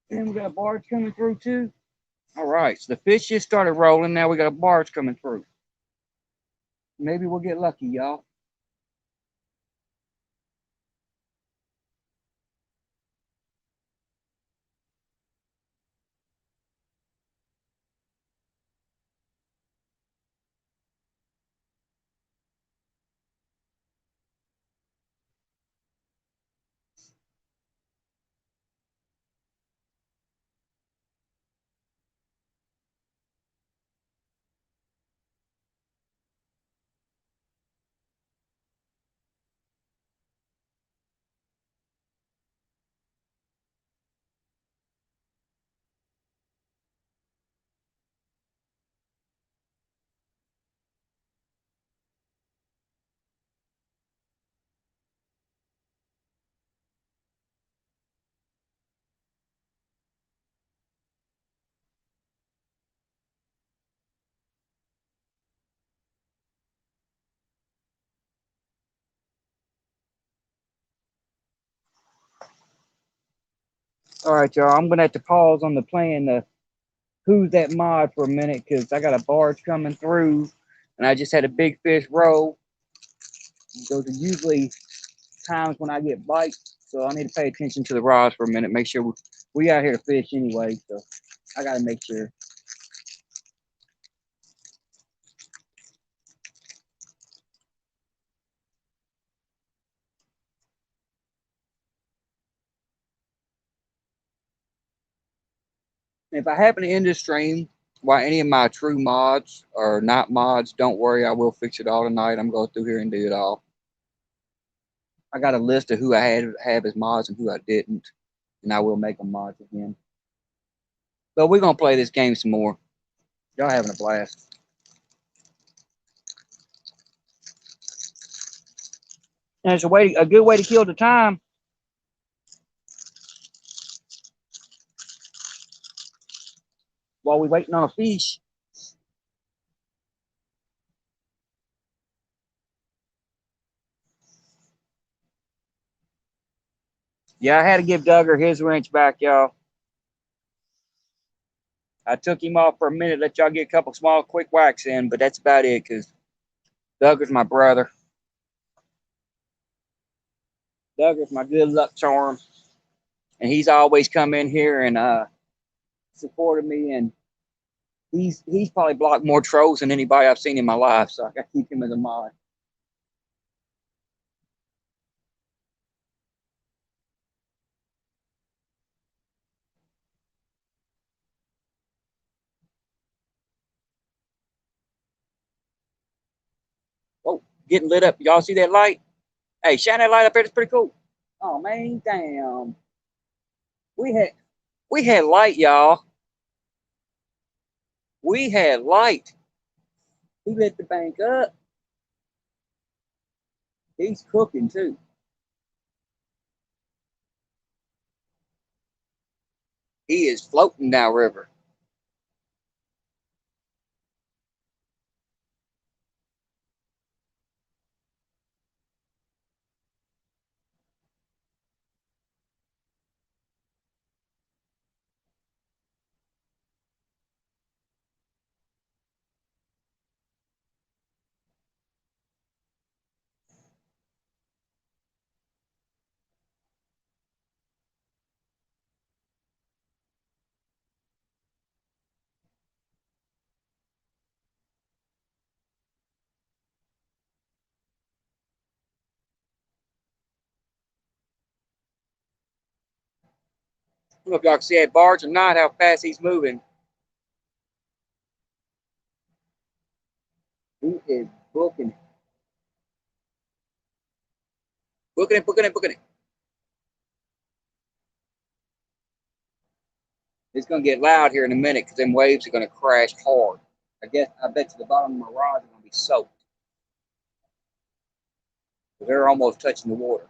And we got a barge coming through too. All right, so the fish just started rolling. Now we got a barge coming through. Maybe we'll get lucky, y'all. All right, y'all. I'm gonna have to pause on the plan to who's that mod for a minute because I got a barge coming through, and I just had a big fish roll. Those are usually times when I get bites, so I need to pay attention to the rods for a minute. Make sure we out here to fish anyway, so I gotta make sure. If I happen to end this stream while any of my true mods are not mods, don't worry, I will fix it all tonight. I'm going through here and do it all. I got a list of who I had have as mods and who I didn't, and I will make them mods again. But we're gonna play this game some more. Y'all having a blast. And it's a good way to kill the time while we waiting on a fish. Yeah, I had to give Duggar his wrench back, y'all. I took him off for a minute, let y'all get a couple small quick whacks in, but that's about it because Duggar's my brother. Duggar's my good luck charm. And he's always come in here and supported me, and he's probably blocked more trolls than anybody I've seen in my life, so I gotta keep him as a mod. Oh, getting lit up. Y'all see that light? Hey, shine that light up there. It's pretty cool. Oh man, damn. We had we had light, y'all. We had light. He lit the bank up. He's cooking too. He is floating downriver. I don't know if y'all can see that barge or not, how fast he's moving. He is booking it. Booking it, booking it, booking it. It's gonna get loud here in a minute because them waves are gonna crash hard. I bet you the bottom of my rods are gonna be soaked. They're almost touching the water.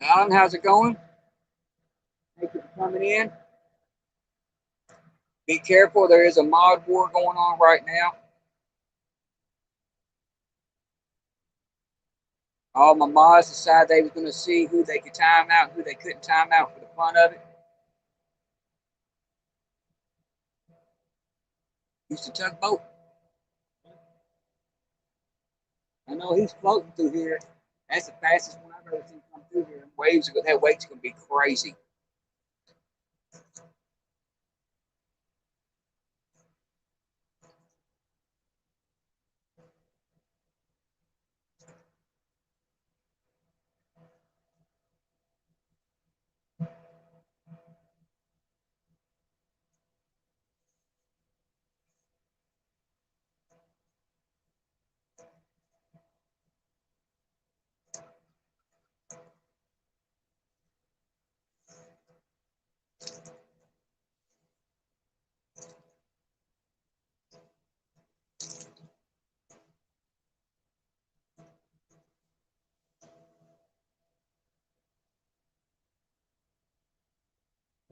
Alan, how's it going? Thank you for coming in. Be careful, there is a mod war going on right now. All my mods decided they was going to see who they could time out and who they couldn't time out for the fun of it. Used to tugboat. I know he's floating through here. That's the fastest one I've ever seen come through here. Waves, that wave's going to be crazy.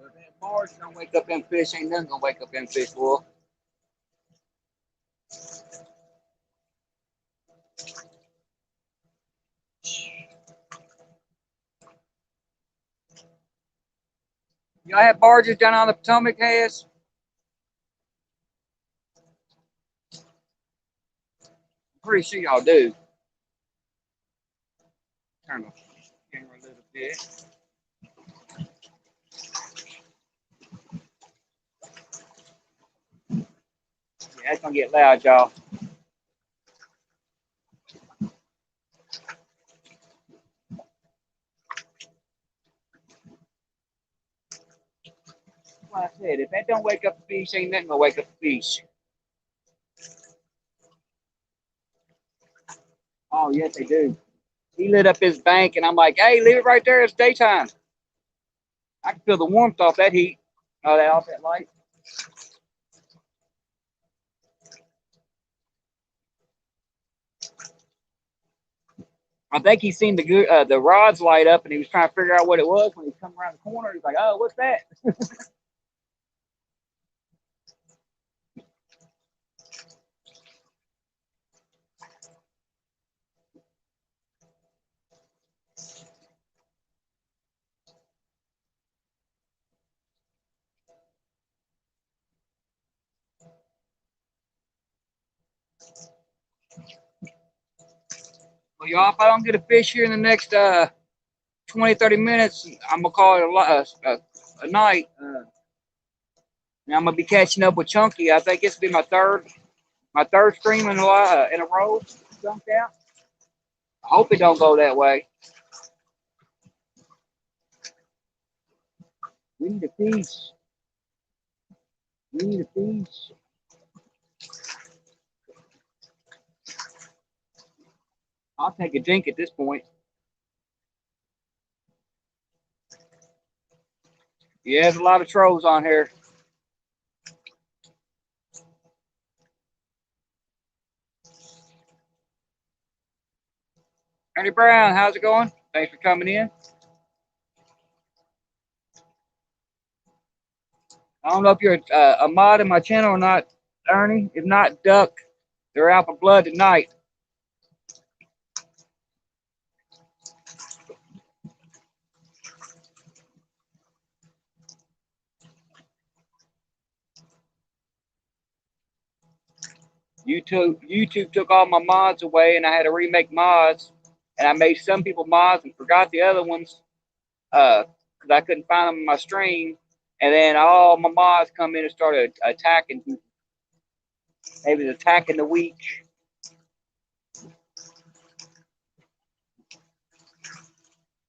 If that barge don't wake up them fish, ain't nothing gonna wake up them fish, boy. Y'all have barges down on the Potomac, has? Pretty sure y'all do. Turn the camera a little bit. Yeah, it's gonna get loud, y'all. Like I said, if that don't wake up the fish, ain't nothing gonna wake up the fish. Oh, yes, they do. He lit up his bank, and I'm like, hey, leave it right there. It's daytime. I can feel the warmth off that heat. Oh, that off that light. I think he seen the rods light up, and he was trying to figure out what it was. When he come around the corner, he's like, "Oh, what's that?" Well, y'all, if I don't get a fish here in the next 20, 30 minutes, I'm gonna call it a night. And I'm gonna be catching up with Chunky. I think it's been my third stream in a row. Jumped out. I hope it don't go that way. We need a fish. We need a fish. I'll take a drink at this point. Yeah, there's a lot of trolls on here. Ernie Brown, how's it going? Thanks for coming in. I don't know if you're a mod in my channel or not, Ernie. If not, duck. They're out for blood tonight. YouTube took all my mods away, and I had to remake mods. And I made some people mods and forgot the other ones because I couldn't find them in my stream. And then all my mods come in and started attacking. They was attacking the weak.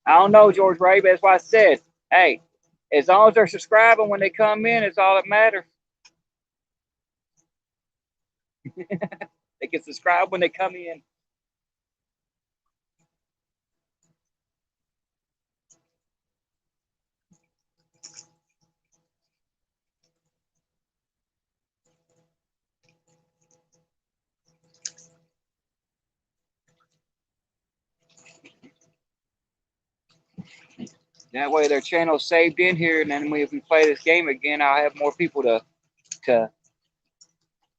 I don't know, George Ray, but that's why I said, hey, as long as they're subscribing when they come in, it's all that matters. They can subscribe when they come in. That way their channel's saved in here, and then if we play this game again, I'll have more people to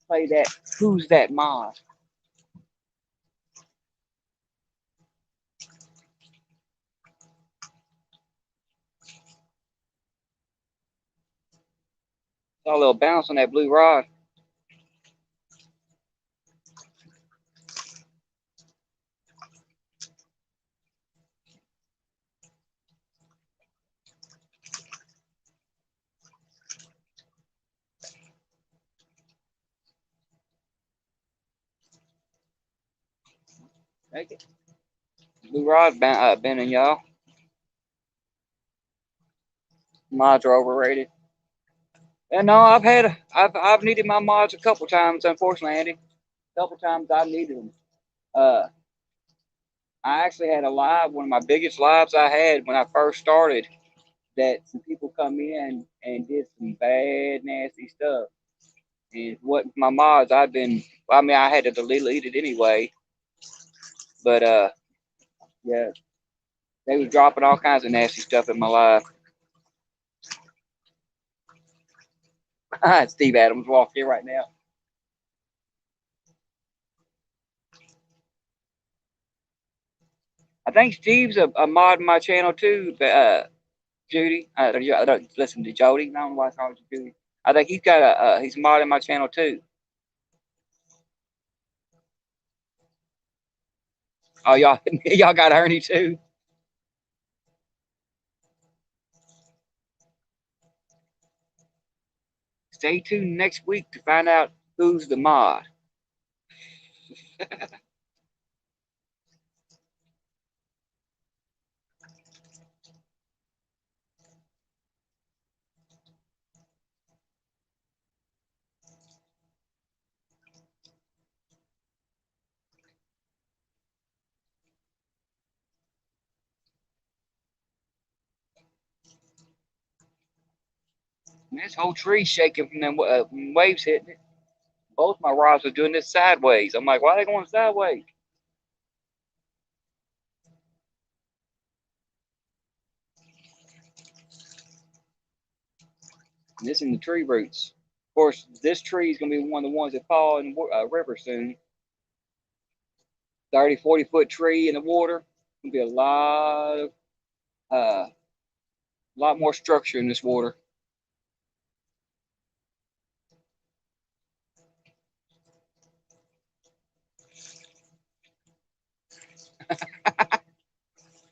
play that. Who's that mod? Saw a little bounce on that blue rod. Take it. Blue rod bending, y'all. Mods are overrated. And no, I've needed my mods a couple times, unfortunately, Andy. A couple times I've needed them. Uh, I actually had a live, one of my biggest lives I had when I first started, that some people come in and did some bad, nasty stuff. And what my mods, I had to delete it anyway. But yeah, they was dropping all kinds of nasty stuff in my life. Steve Adams walking in right now. I think Steve's a mod in my channel too, but Judy. I don't listen to Jody. I don't know why I called you Judy. I think he's got he's modding my channel too. Oh y'all y'all got Ernie too. Stay tuned next week to find out who's the mod. And this whole tree shaking from them waves hitting it. Both my rods are doing this sideways. I'm like, why are they going sideways? Missing the tree roots. Of course, this tree is going to be one of the ones that fall in the river soon. 30, 40-foot tree in the water. Going to be a lot more structure in this water.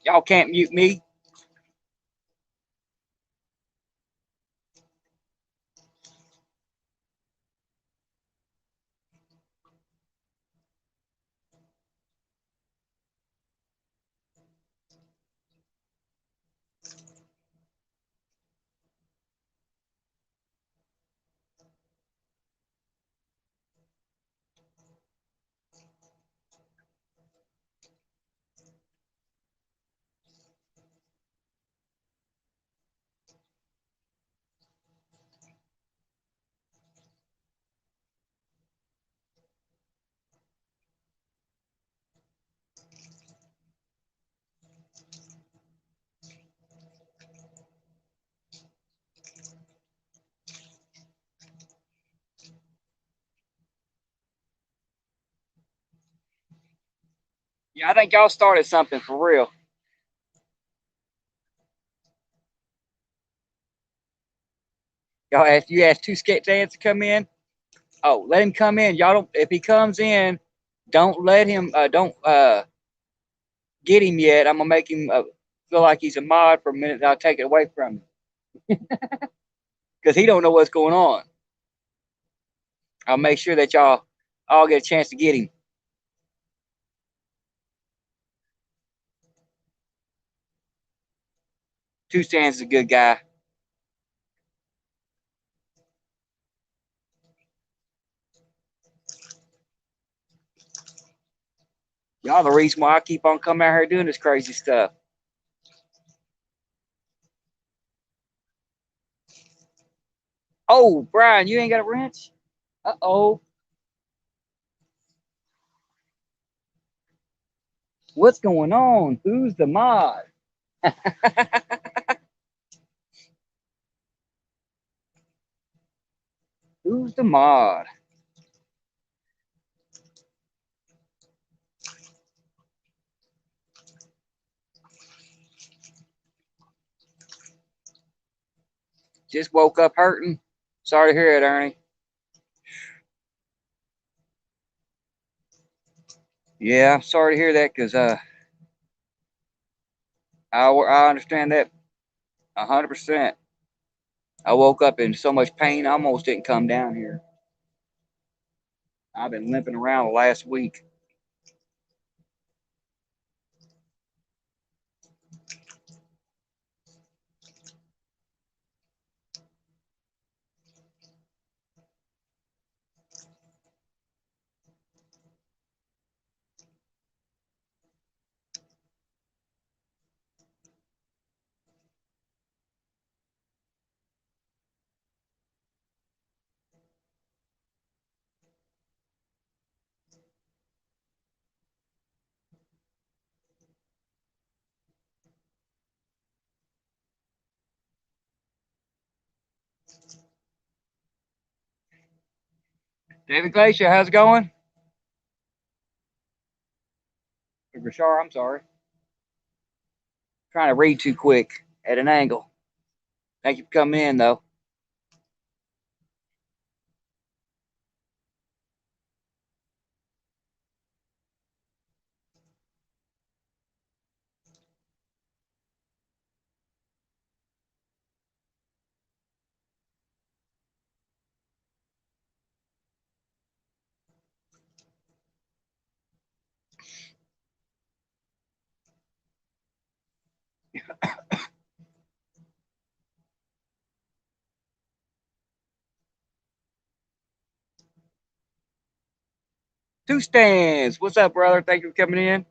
Y'all can't mute me. Yeah, I think y'all started something for real. Y'all asked you asked two skate fans to come in. Oh, let him come in. Y'all don't. If he comes in, don't let him. Don't get him yet. I'm gonna make him feel like he's a mod for a minute. And I'll take it away from him because he don't know what's going on. I'll make sure that y'all all get a chance to get him. Two Stands is a good guy. Y'all the reason why I keep on coming out here doing this crazy stuff. Oh, Brian, you ain't got a wrench? Uh-oh. What's going on? Who's the mod? Who's the mod? Just woke up hurting. Sorry to hear it, Ernie. Yeah, I'm sorry to hear that because I understand that 100%. I woke up in so much pain, I almost didn't come down here. I've been limping around the last week. David Glacier, how's it going? Rashar, I'm sorry. Trying to read too quick at an angle. Thank you for coming in, though. Two stands. What's up, brother? Thank you for coming in.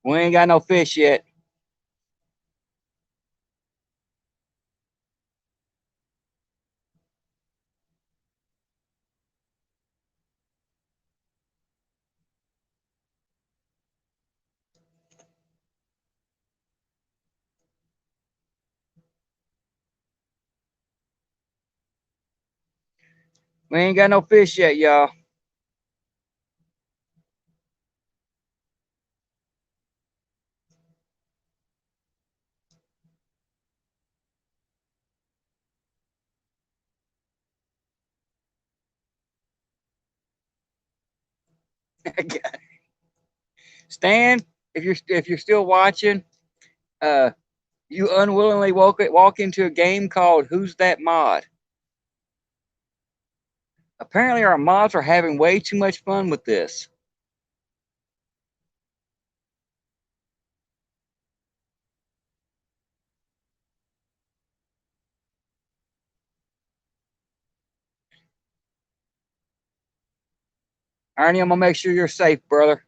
We ain't got no fish yet. We ain't got no fish yet, y'all. Stan, if you're still watching, uh, you unwillingly walk into a game called Who's That Mod? Apparently, our mods are having way too much fun with this. Ernie, I'm gonna make sure you're safe, brother.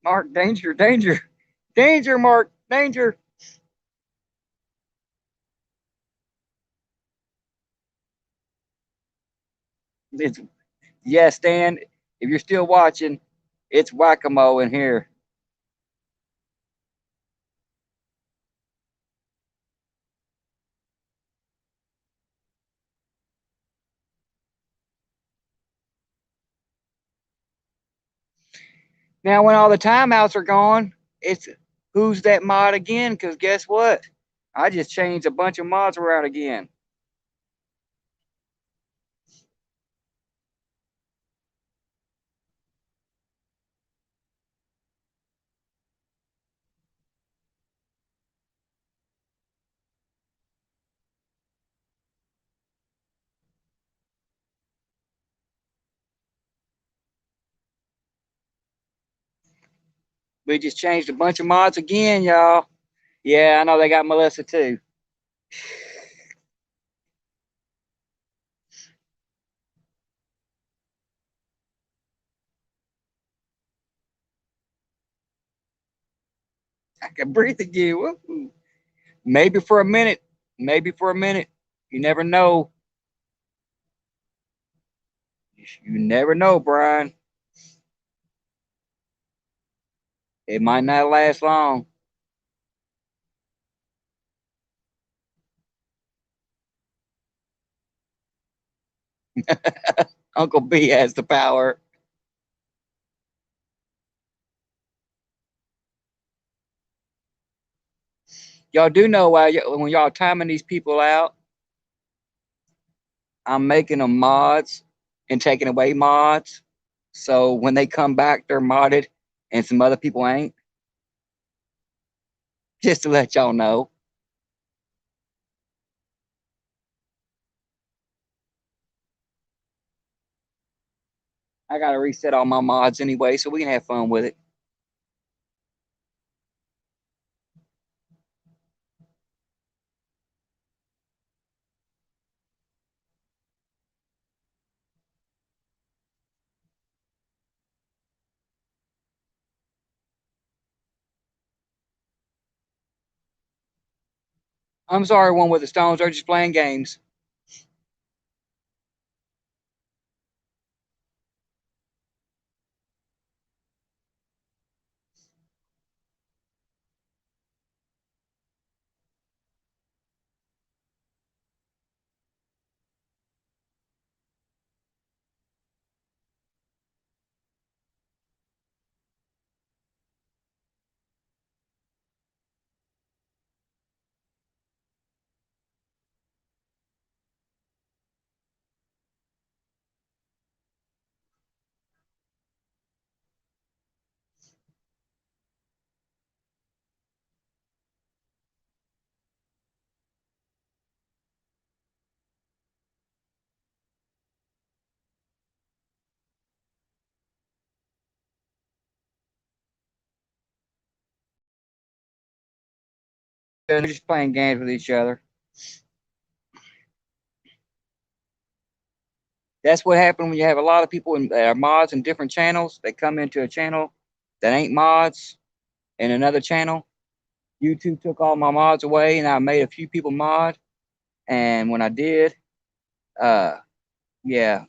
Mark, danger, danger, danger, Mark, danger. It's, yes, Stan, if you're still watching, it's whack-a-mole in here. Now, when all the timeouts are gone, it's Who's That Mod again? Because guess what? I just changed a bunch of mods around again. We just changed a bunch of mods again, y'all. Yeah, I know they got Melissa too. I can breathe again. Woo-hoo. Maybe for a minute. Maybe for a minute. You never know. You never know, Brian. It might not last long. Uncle B has the power. Y'all do know why when y'all timing these people out, I'm making them mods and taking away mods. So when they come back, they're modded. and some other people ain't. Just to let y'all know. I gotta reset all my mods anyway, so we can have fun with it. I'm sorry, one with the Stones are just playing games. They're just playing games with each other. That's what happened when you have a lot of people that are mods in different channels. They come into a channel that ain't mods in another channel. YouTube took all my mods away, and I made a few people mod. And when I did, uh, yeah,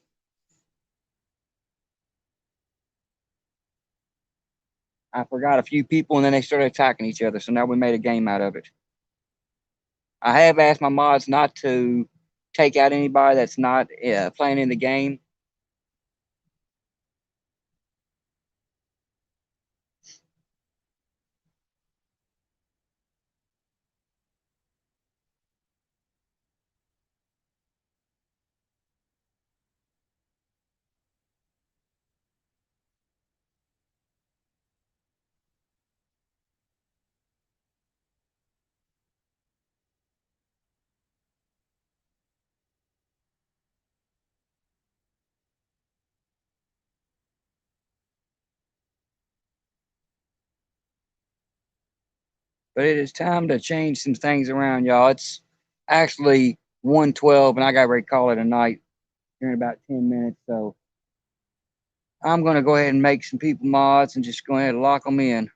I forgot a few people, and then they started attacking each other. So now we made a game out of it. I have asked my mods not to take out anybody that's not playing in the game. But it is time to change some things around, y'all. It's actually 1:12, and I got ready to call it a night here in about 10 minutes. So I'm going to go ahead and make some people mods and just go ahead and lock them in.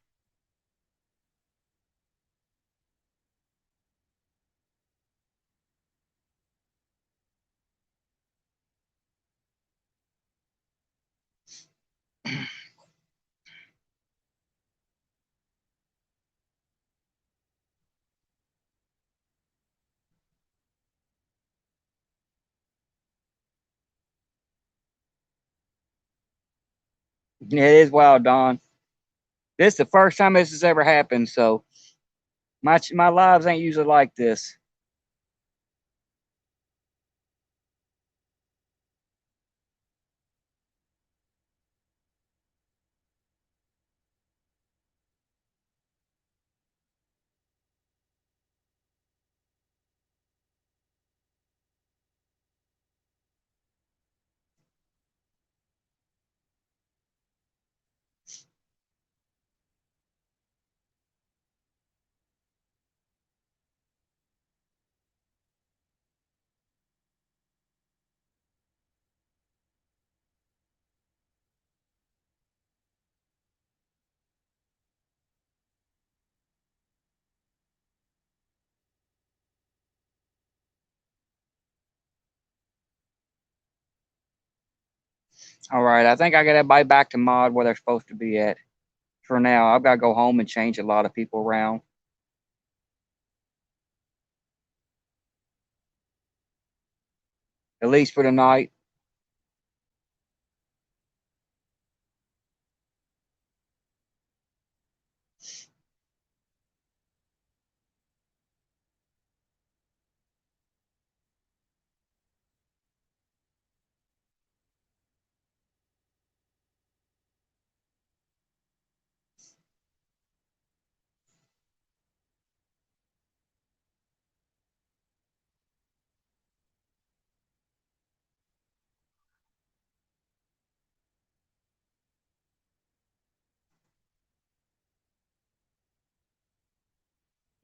Yeah, it is wild, Don. This is the first time this has ever happened, so my lives ain't usually like this. All right, I think I got everybody back to mod where they're supposed to be at. For now, I've got to go home and change a lot of people around, at least for the night.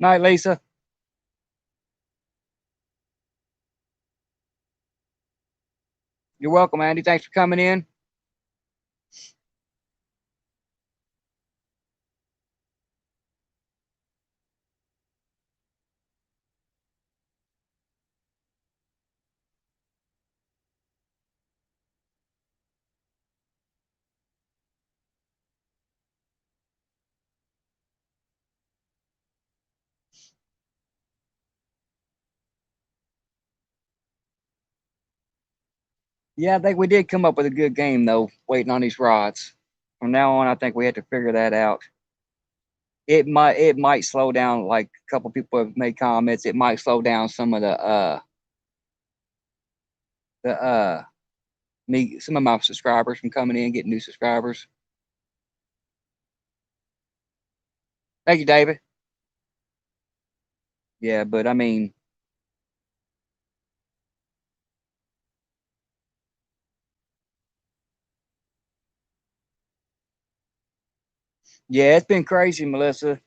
Night, Lisa. You're welcome, Andy. Thanks for coming in. Yeah, I think we did come up with a good game though, waiting on these rods. From now on, I think we have to figure that out. It might slow down, like a couple people have made comments, it might slow down some of the me some of my subscribers from coming in, getting new subscribers. Thank you, David. Yeah, but I mean, yeah, it's been crazy, Melissa.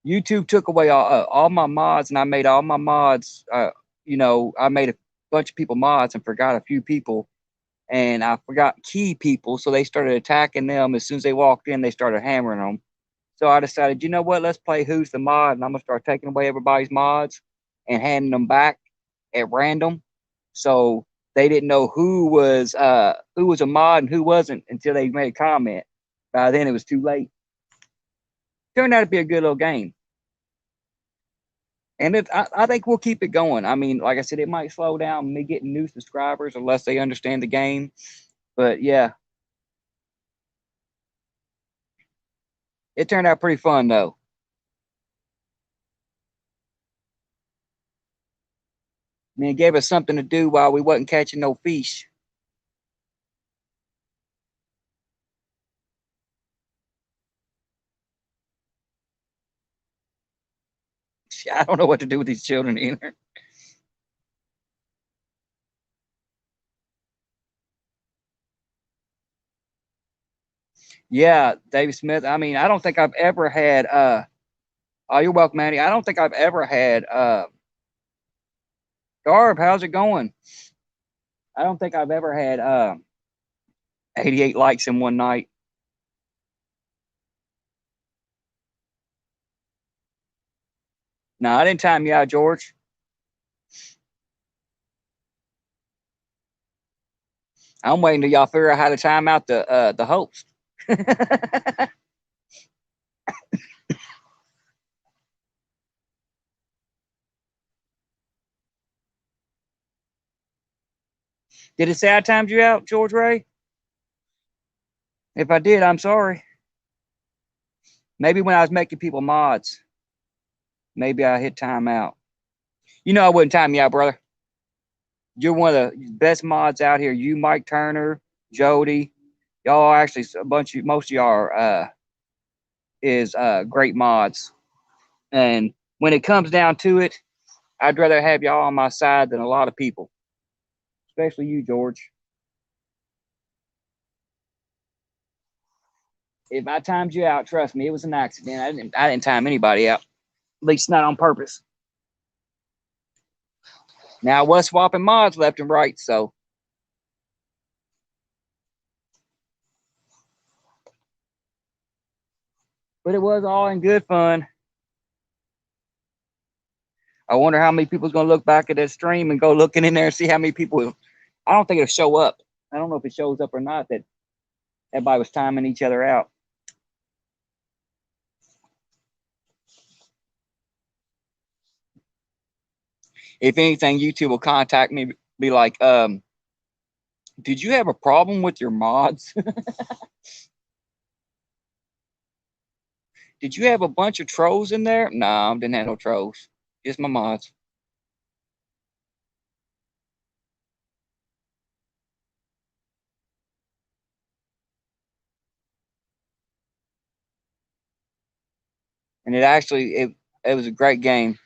YouTube took away all my mods, and I made all my mods. I made a bunch of people mods and forgot a few people, and I forgot key people, so they started attacking them. As soon as they walked in, they started hammering them. So I decided, you know what? Let's play Who's the Mod, and I'm gonna start taking away everybody's mods and handing them back at random. So they didn't know who was a mod and who wasn't until they made a comment. By then, it was too late. Turned out to be a good little game. And I think we'll keep it going. I mean, like I said, it might slow down me getting new subscribers unless they understand the game. But yeah, it turned out pretty fun though. I mean, it gave us something to do while we wasn't catching no fish. I don't know what to do with these children either. Yeah, David Smith. I mean, I don't think I've ever had oh, you're welcome, Manny. I don't think I've ever had Garb, how's it going? I don't think I've ever had 88 likes in one night. No, I didn't time you out, George. I'm waiting till y'all figure out how to time out the host. Did it say I timed you out, George Ray? If I did, I'm sorry. Maybe when I was making people mods, maybe I hit timeout. You know I wouldn't time you out, brother. You're one of the best mods out here. You, Mike Turner, Jody, y'all are actually a bunch of most of y'all are, is great mods. And when it comes down to it, I'd rather have y'all on my side than a lot of people, especially you, George. If I timed you out, trust me, it was an accident. I didn't time anybody out. At least not on purpose. Now I was swapping mods left and right, so but it was all in good fun. I wonder how many people's gonna look back at that stream and go looking in there and see how many people. I don't think it'll show up. I don't know if it shows up or not that everybody was timing each other out. If anything, YouTube will contact me, be like, did you have a problem with your mods? Did you have a bunch of trolls in there? No, I didn't have no trolls. Just my mods. And it was a great game.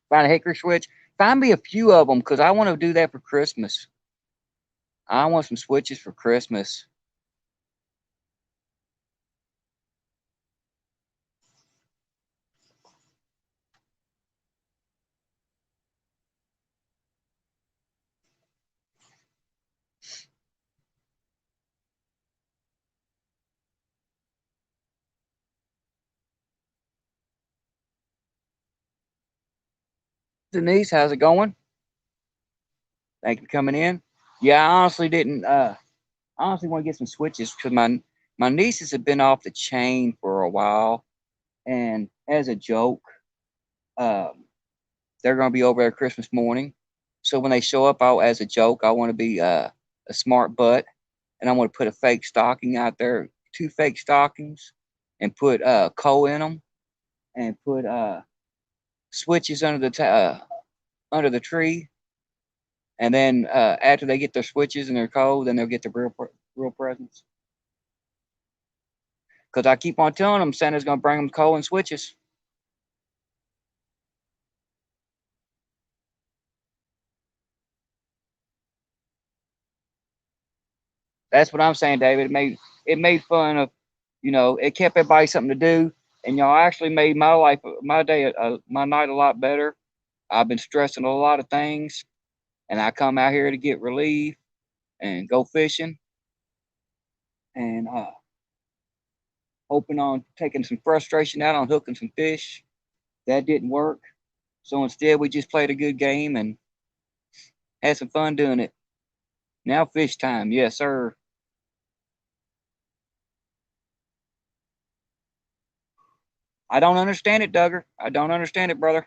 Find a hickory switch. Find me a few of them because I want to do that for Christmas. I want some switches for Christmas. Denise, how's it going? Thank you for coming in. Yeah, I honestly didn't. I honestly want to get some switches because my nieces have been off the chain for a while, and as a joke, um, they're going to be over there Christmas morning. So when they show up, as a joke, I want to be a smart butt, and I want to put a fake stocking out there, two fake stockings, and put coal in them, and put switches under the tree, and then after they get their switches and their code, then they'll get the real presents. Because I keep on telling them Santa's gonna bring them coal and switches. That's what I'm saying, David. It made fun of, it kept everybody something to do, and y'all actually made my life, my day, my night a lot better. I've been stressing a lot of things, and I come out here to get relief and go fishing, and hoping on taking some frustration out on hooking some fish. That didn't work. So instead, we just played a good game and had some fun doing it. Now, fish time. Yes, sir. I don't understand it, Duggar. I don't understand it, brother.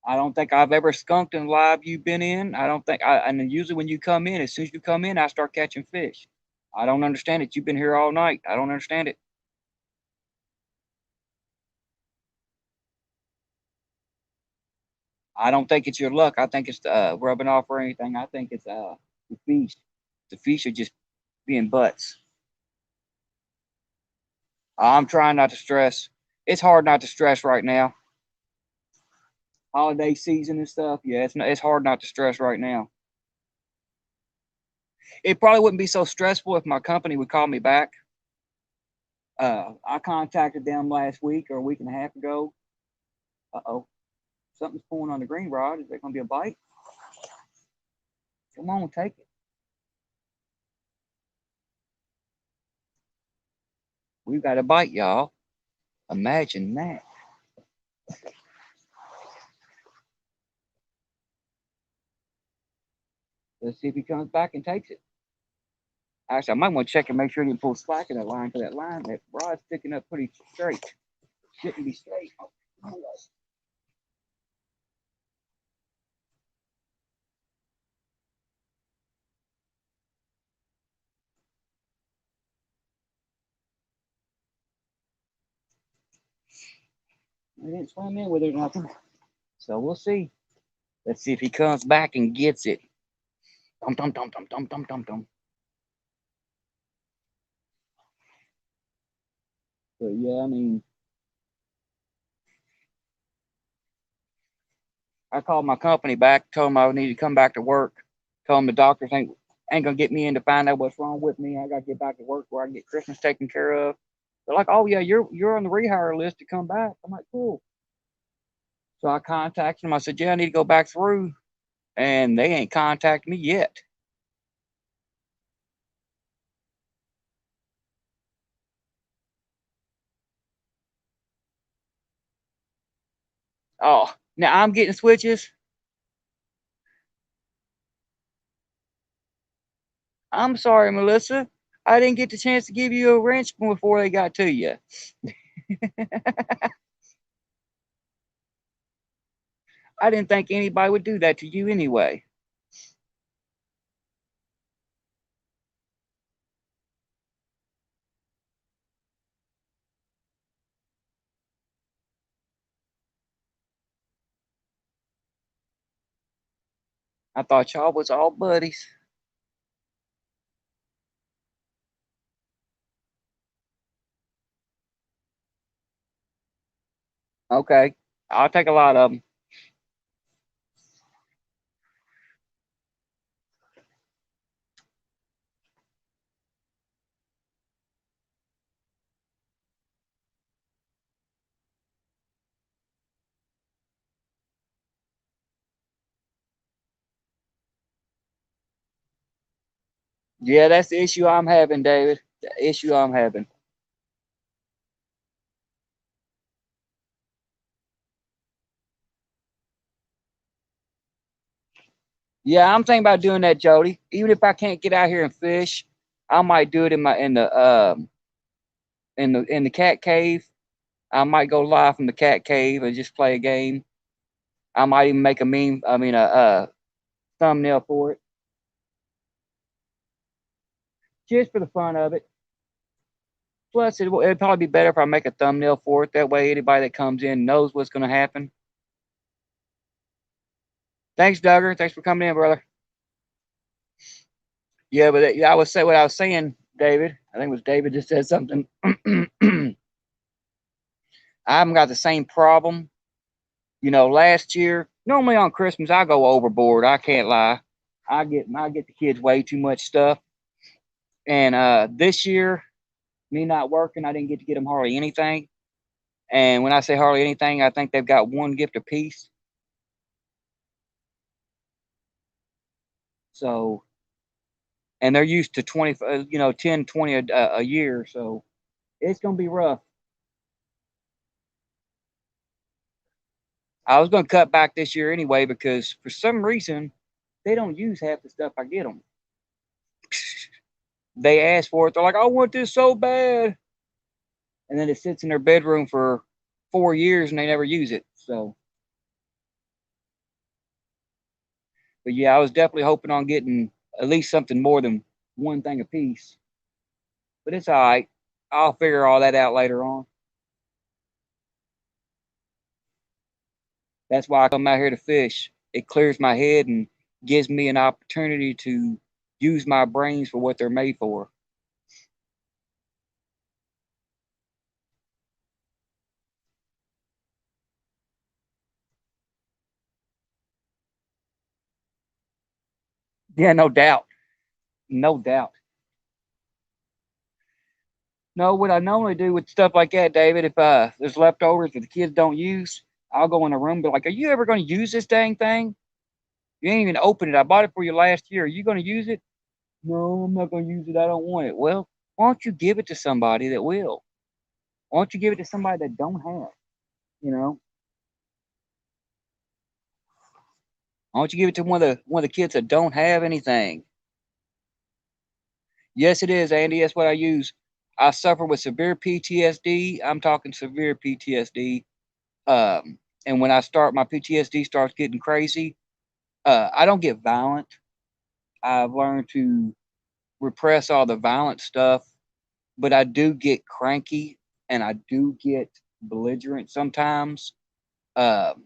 I don't think I've ever skunked in live you've been in. I don't think and usually when you come in, as soon as you come in, I start catching fish. I don't understand it. You've been here all night. I don't understand it. I don't think it's your luck. I think it's rubbing off or anything. I think it's the fish. The fish are just being butts. I'm trying not to stress. It's hard not to stress right now. Holiday season and stuff. Yeah, it's hard not to stress right now. It probably wouldn't be so stressful if my company would call me back. I contacted them last week or a week and a half ago. Uh-oh, something's pulling on the green rod. Is there going to be a bite? Come on, take it. We've got a bite, y'all. Imagine that. Let's see if he comes back and takes it. Actually, I might want to check and make sure he didn't pull slack in that line, because that rod's sticking up pretty straight. Shouldn't be straight. Oh, I didn't swim in with it or nothing. So we'll see. Let's see if he comes back and gets it. Dum dum dum dum dum dum dum dum. But yeah, I mean, I called my company back, told them I need to come back to work. Told them the doctors ain't gonna get me in to find out what's wrong with me. I gotta get back to work where I can get Christmas taken care of. They're like, oh yeah, you're on the rehire list to come back. I'm like, cool. So I contacted them. I said, yeah, I need to go back through, and they ain't contacted me yet. Oh, now I'm getting switches. I'm sorry, Melissa. I didn't get the chance to give you a wrench before they got to you. I didn't think anybody would do that to you anyway. I thought y'all was all buddies. Okay, I'll take a lot of them. Yeah, that's the issue I'm having, David. The issue I'm having. Yeah, I'm thinking about doing that, Jody. Even if I can't get out here and fish, I might do it in the cat cave. I might go live from the cat cave and just play a game. I might even make a meme. I mean, a thumbnail for it, just for the fun of it. Plus, it'd probably be better if I make a thumbnail for it. That way, anybody that comes in knows what's going to happen. Thanks, Duggar. Thanks for coming in, brother. Yeah, but yeah, I was say what I was saying, David. I think it was David just said something. I haven't got the same problem. You know, last year, normally on Christmas, I go overboard. I can't lie. I get the kids way too much stuff. And this year, me not working, I didn't get them hardly anything. And when I say hardly anything, I think they've got one gift apiece. So, and they're used to 20, 10, 20 a year. So it's going to be rough. I was going to cut back this year anyway because for some reason they don't use half the stuff I get them. They ask for it. They're like, I want this so bad. And then it sits in their bedroom for 4 years and they never use it. So, but yeah, I was definitely hoping on getting at least something more than one thing a piece. But it's all right. I'll figure all that out later on. That's why I come out here to fish. It clears my head and gives me an opportunity to use my brains for what they're made for. Yeah, no doubt. No doubt. No, what I normally do with stuff like that, David, if there's leftovers that the kids don't use, I'll go in a room and be like, are you ever going to use this dang thing? You ain't even opened it. I bought it for you last year. Are you going to use it? No, I'm not going to use it. I don't want it. Well, why don't you give it to somebody that will? Why don't you give it to somebody that don't have? You know, why don't you give it to one of the kids that don't have anything? Yes, it is, Andy. That's what I use. I suffer with severe PTSD. I'm talking severe PTSD. And when I start, my PTSD starts getting crazy. I don't get violent. I've learned to repress all the violent stuff, but I do get cranky and I do get belligerent sometimes. Um,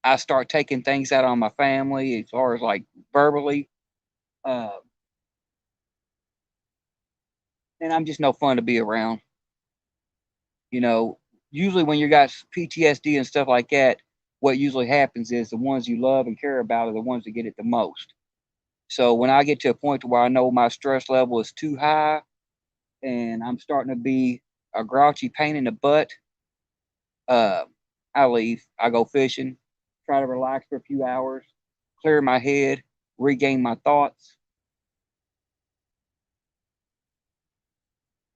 I start taking things out on my family as far as like verbally. Uh, and I'm just no fun to be around. You know, usually when you got PTSD and stuff like that, what usually happens is the ones you love and care about are the ones that get it the most. So when I get to a point where I know my stress level is too high and I'm starting to be a grouchy pain in the butt, uh, I leave. I go fishing, try to relax for a few hours, clear my head, regain my thoughts.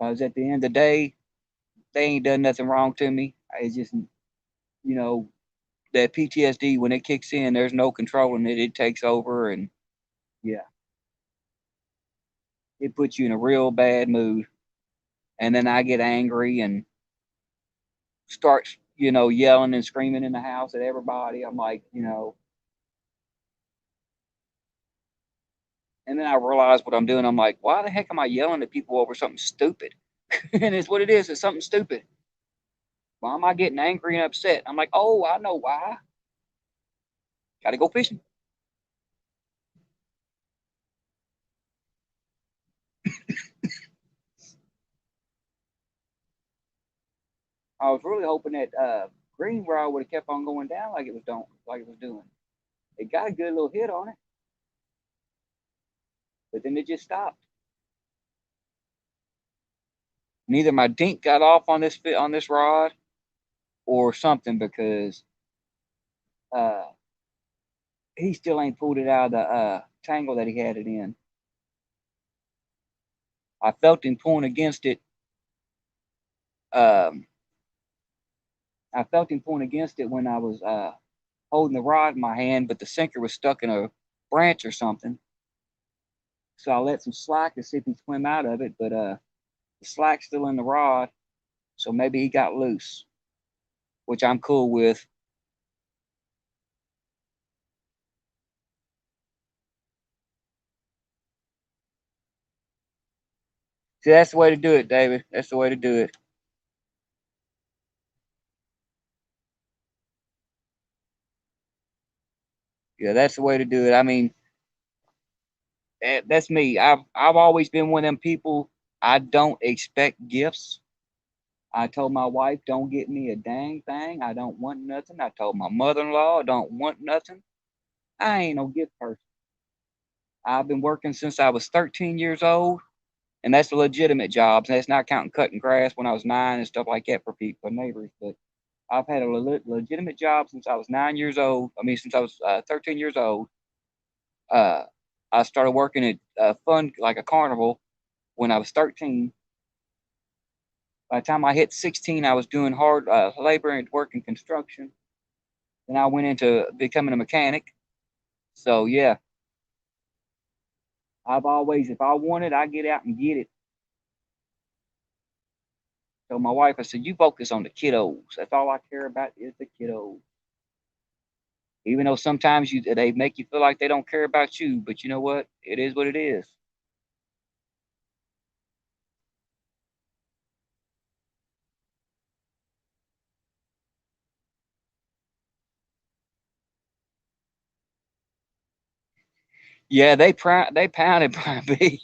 Because at the end of the day, they ain't done nothing wrong to me. It's just, know, that PTSD, when it kicks in, there's no controlling it. It takes over, and yeah, it puts you in a real bad mood. And then I get angry and start, yelling and screaming in the house at everybody. I'm like, and then I realize what I'm doing. I'm like, why the heck am I yelling at people over something stupid? And it's what it is. It's something stupid. Why am I getting angry and upset? I'm like, oh, I know why. Got to go fishing. I was really hoping that green rod would have kept on going down like it was doing. It got a good little hit on it, but then it just stopped. Neither my dink got off on this rod or something because uh, he still ain't pulled it out of the tangle that he had it in. I felt him pulling against it. Um, I felt him pulling against it when I was holding the rod in my hand, but the sinker was stuck in a branch or something. So I let some slack to see if he swim out of it, but the slack's still in the rod, so maybe he got loose, which I'm cool with. See, that's the way to do it, David. That's the way to do it. Yeah, that's the way to do it. I mean, that's me. I've always been one of them people. I don't expect gifts. I told my wife, don't get me a dang thing. I don't want nothing. I told my mother-in-law, I don't want nothing. I ain't no gift person. I've been working since I was 13 years old, and that's a legitimate job. That's not counting cutting grass when I was 9 and stuff like that for people, for neighbors. But I've had a legitimate job since I was 9 years old. I mean, since I was 13 years old. Uh, I started working at fun like a carnival when I was 13. By the time I hit 16, I was doing hard labor and work in construction. Then I went into becoming a mechanic. So yeah, I've always, if I want it, I get out and get it. So my wife, I said, you focus on the kiddos. That's all I care about is the kiddos. Even though sometimes they make you feel like they don't care about you, but you know what? It is what it is. Yeah, they pounded Brian B.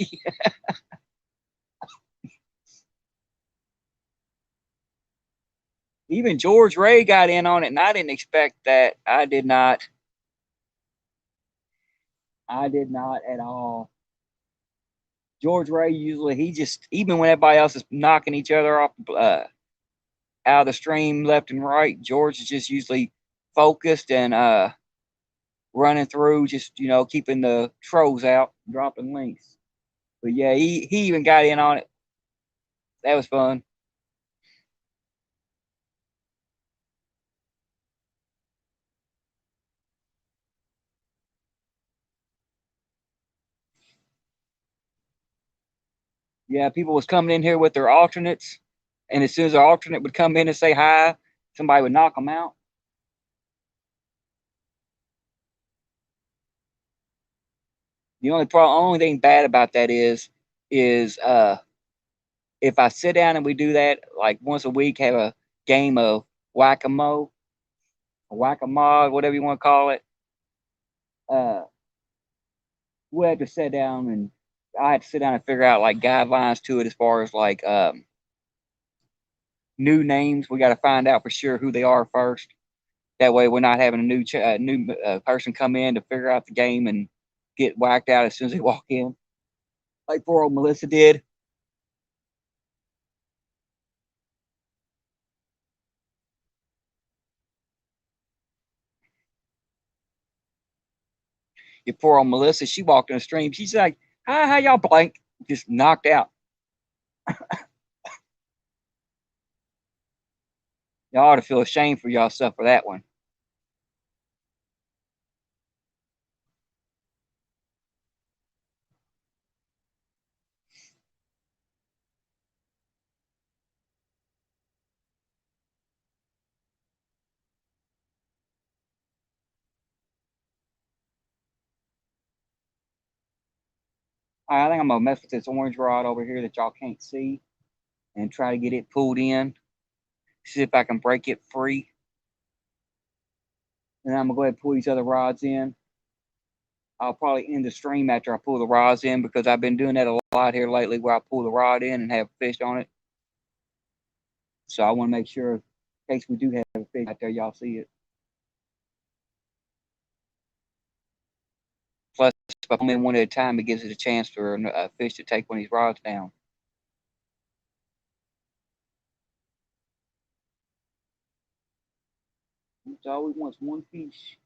Even George Ray got in on it, and I didn't expect that. I did not. I did not at all. George Ray usually he just even when everybody else is knocking each other off out of the stream left and right, George is just usually focused and running through, just keeping the trolls out, dropping links. But yeah, he even got in on it. That was fun. Yeah, people was coming in here with their alternates, and as soon as their alternate would come in and say hi, somebody would knock them out. The only thing bad about that is if I sit down and we do that like once a week, have a game of whack a mo, whack a mod, whatever you want to call it. Uh, we had to sit down and I had to sit down and figure out like guidelines to it as far as like new names. We got to find out for sure who they are first. That way, we're not having a new person come in to figure out the game and get whacked out as soon as they walk in, like poor old Melissa did. Your poor old Melissa, she walked in the stream. She's like, "Hi, how y'all blank?" Just knocked out. Y'all ought to feel ashamed for y'all stuff for that one. I think I'm gonna mess with this orange rod over here that y'all can't see and try to get it pulled in. See if I can break it free. And I'm gonna go ahead and pull these other rods in. I'll probably end the stream after I pull the rods in because I've been doing that a lot here lately where I pull the rod in and have fish on it. So I want to make sure in case we do have a fish out there, y'all see it. Plus, if I come in one at a time, it gives it a chance for a fish to take one of these rods down. It's always wants one fish.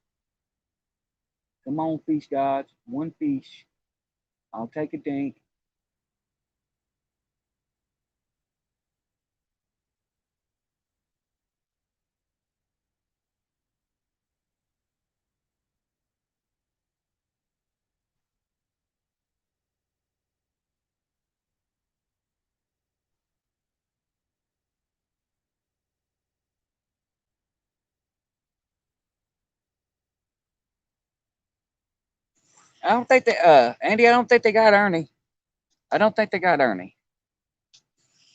Come on, fish gods, one fish. I'll take a dink. I don't think they Andy, I don't think they got Ernie. I don't think they got Ernie.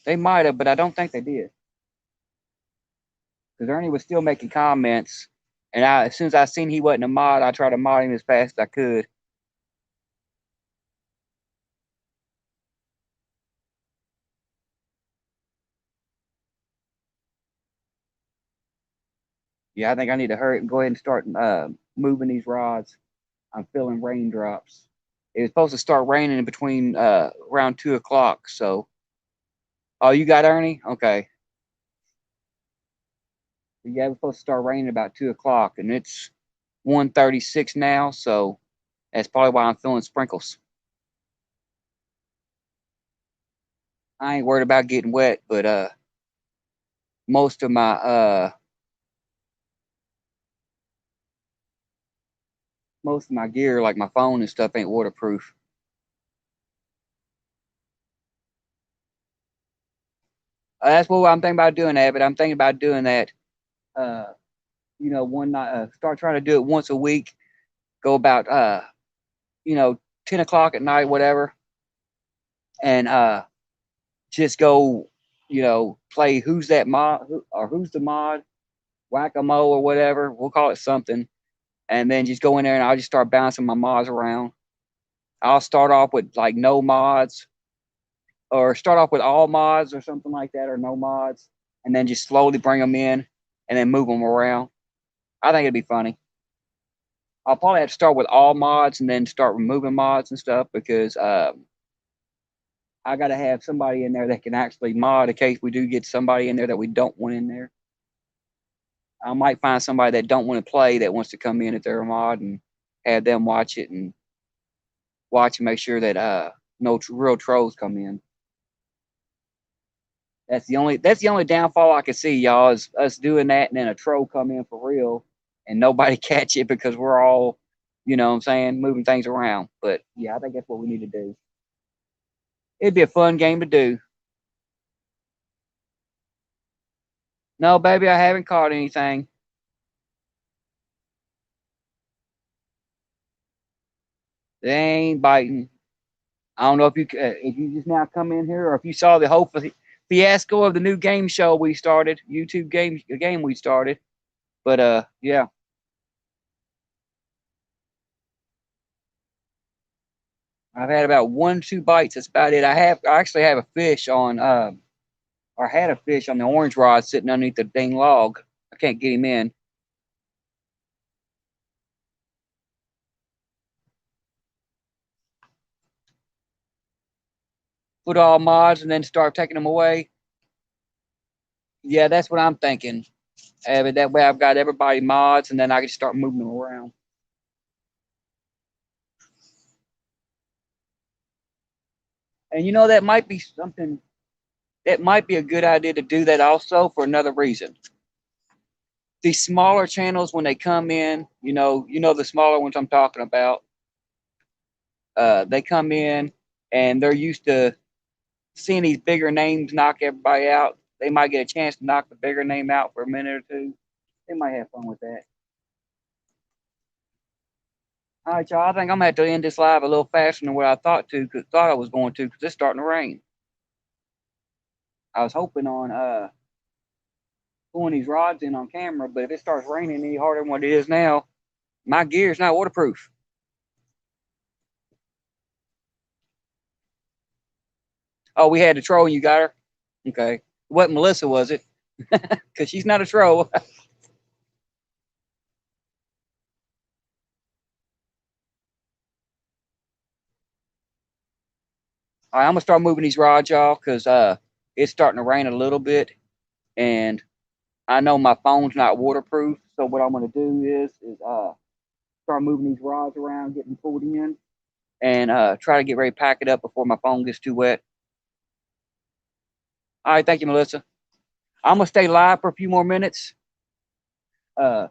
They might have, but I don't think they did. Because Ernie was still making comments, and as soon as I seen he wasn't a mod, I tried to mod him as fast as I could. Yeah, I think I need to hurry and go ahead and start moving these rods. I'm feeling raindrops. It was supposed to start raining in between around 2 o'clock. So, oh, you got Ernie? Okay. Yeah, it was supposed to start raining about 2 o'clock, and it's 1:36 now. So that's probably why I'm feeling sprinkles. I ain't worried about getting wet, but most of my gear, like my phone and stuff, ain't waterproof. That's what I'm thinking about doing, Abbott. I'm thinking about doing that. Uh, one night, start trying to do it once a week. Go about 10 o'clock at night, whatever, and just go, play who's that mod or who's the mod, whack-a-mole or whatever. We'll call it something, and then just go in there and I'll just start bouncing my mods around. I'll start off with like no mods, or start off with all mods or something like that, or no mods, and then just slowly bring them in and then move them around. I think it'd be funny. I'll probably have to start with all mods and then start removing mods and stuff because I got to have somebody in there that can actually mod in case we do get somebody in there that we don't want in there. I might find somebody that don't want to play that wants to come in if they're a mod and have them watch it and make sure that no real trolls come in. That's the only downfall I could see, y'all, is us doing that and then a troll come in for real and nobody catch it because we're all, what I'm saying, moving things around. But yeah, I think that's what we need to do. It'd be a fun game to do. No, baby, I haven't caught anything. They ain't biting. I don't know if you just now come in here or if you saw the whole fiasco of the new game show we started, YouTube game we started. But yeah, I've had about 1, 2 bites. That's about it. I actually have a fish on or had a fish on the orange rod sitting underneath the dang log. I can't get him in. Put all mods and then start taking them away. Yeah, that's what I'm thinking. But that way I've got everybody mods and then I can start moving them around. And that might be something that might be a good idea to do that also for another reason. These smaller channels when they come in, the smaller ones I'm talking about, they come in and they're used to seeing these bigger names knock everybody out. They might get a chance to knock the bigger name out for a minute or two. They might have fun with that. All right, y'all. I think I'm gonna have to end this live a little faster than what I thought I was going to, because it's starting to rain. I was hoping on pulling these rods in on camera, but if it starts raining any harder than what it is now, my gear is not waterproof. Oh, we had the troll. You got her. Okay. What Melissa was it? Because she's not a troll. All right, I'm gonna start moving these rods, y'all, because it's starting to rain a little bit, and I know my phone's not waterproof. So what I'm gonna do is start moving these rods around, getting pulled in, and try to get ready to pack it up before my phone gets too wet. All right, thank you, Melissa. I'm gonna stay live for a few more minutes, uh,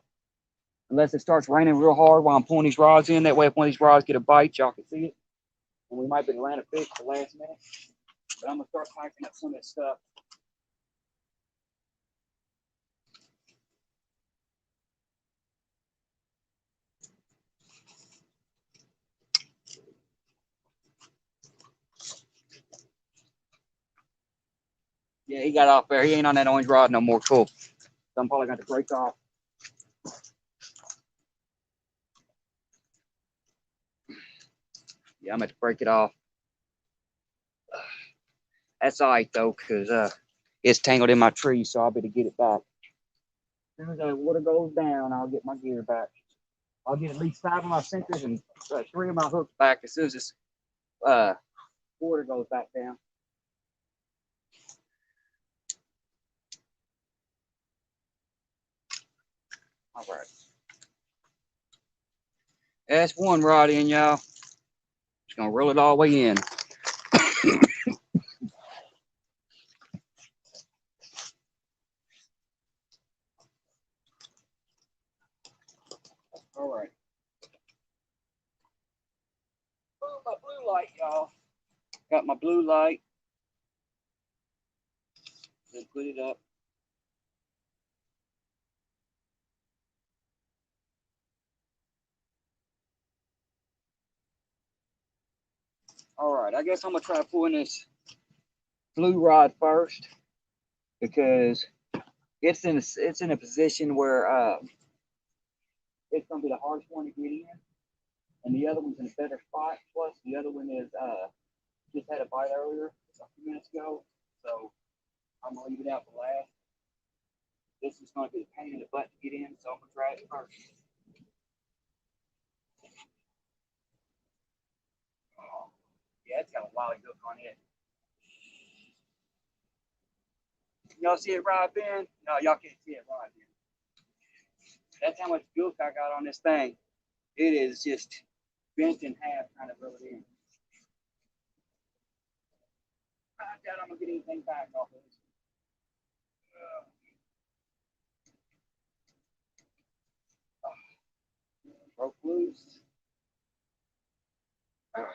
unless it starts raining real hard while I'm pulling these rods in. That way, if one of these rods get a bite, y'all can see it, and we might be land a fish at the last minute. But I'm gonna start packing up some of this stuff. Yeah, he got off there. He ain't on that orange rod no more. Cool. So I'm probably going to break off. Yeah, I'm going to break it off. That's all right, though, because it's tangled in my tree, so I'll be able to get it back. As soon as the water goes down, I'll get my gear back. I'll get at least 5 of my sinkers and 3 of my hooks back as soon as this water goes back down. All right. That's one rod in, y'all. Just going to roll it all the way in. All right. Oh, my blue light, y'all. Got my blue light. Then put it up. All right. I guess I'm going to try pulling this blue rod first because it's in a position where it's going to be the hardest one to get in. And the other one's in a better spot. Plus, the other one is just had a bite earlier, a few minutes ago. So I'm gonna leave it out for last. This is gonna be a pain in the butt to get in, so I'm gonna try it first. Oh, yeah, it's got a wily hook on it. Y'all see it right in? No, y'all can't see it right in. That's how much gook I got on this thing. It is just bent in half, trying to reel it in. I doubt I'm gonna get anything back off of this. Broke loose. Man.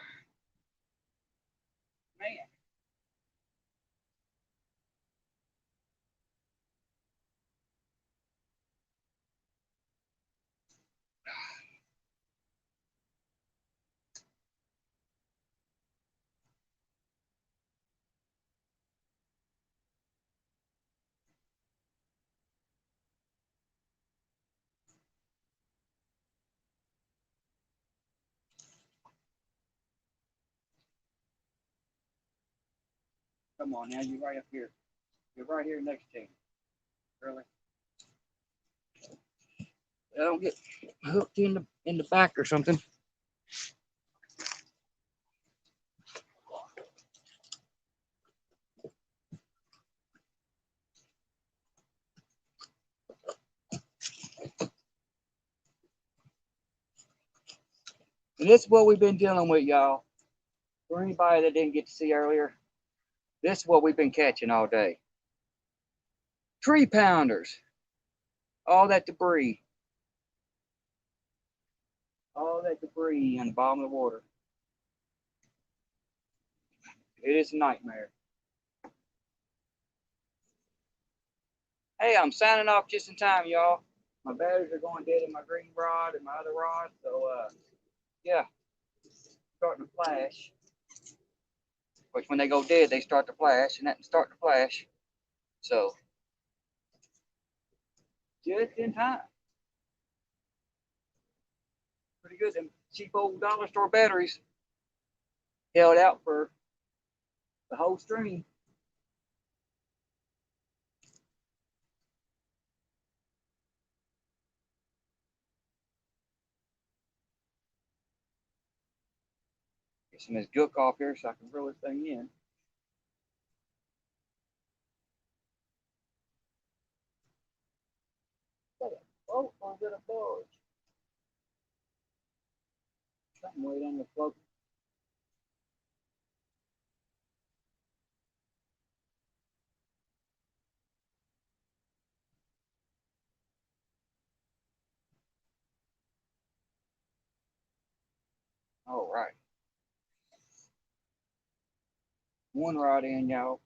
Come on now, you're right up here. You're right here next to me. Really? I don't get hooked in the back or something. And this is what we've been dealing with, y'all. For anybody that didn't get to see earlier, this is what we've been catching all day. Tree pounders. All that debris. All that debris on the bottom of the water. It is a nightmare. Hey, I'm signing off just in time, y'all. My batteries are going dead in my green rod and my other rod. So, yeah, starting to flash. Which when they go dead, they start to flash, and that start to flash. So, just in time. Pretty good. Them cheap old dollar store batteries held out for the whole stream. Get some of this gook off here so I can reel this thing in. Oh, I'm gonna barge. Something way down the float. All right. One rod in, y'all.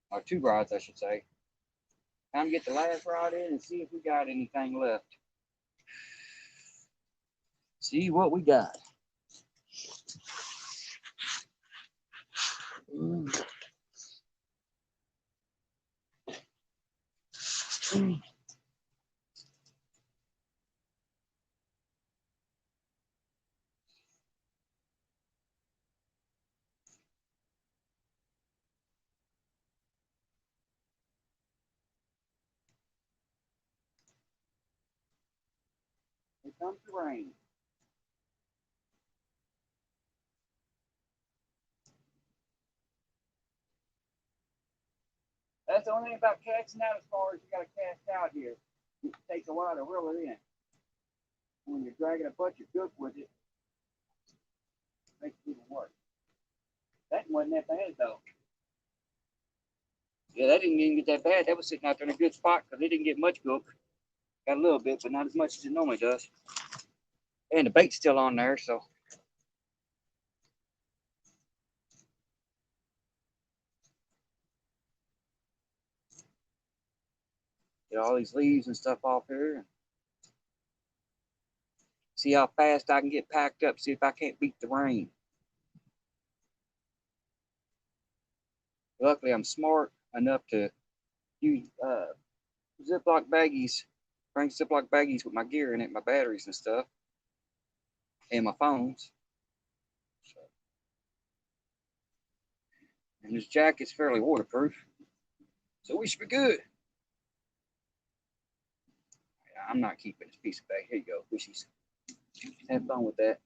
Or 2 rods, I should say. Time to get the last rod in and see if we got anything left. See what we got. Here comes the rain. That's the only thing about casting out as far as you got to cast out here. It takes a while to reel it in. When you're dragging a bunch of gook with it, it makes it even worse. That wasn't that bad though. Yeah, that didn't even get that bad. That was sitting out there in a good spot because it didn't get much gook. Got a little bit, but not as much as it normally does. And the bait's still on there, so. Get all these leaves and stuff off here. See how fast I can get packed up. See if I can't beat the rain. Luckily, I'm smart enough to use Ziploc baggies, bring Ziploc baggies with my gear in it, my batteries and stuff, and my phones. So, and this jacket's fairly waterproof, so we should be good. I'm not keeping this piece of bag. Here you go, fishies. Have fun with that.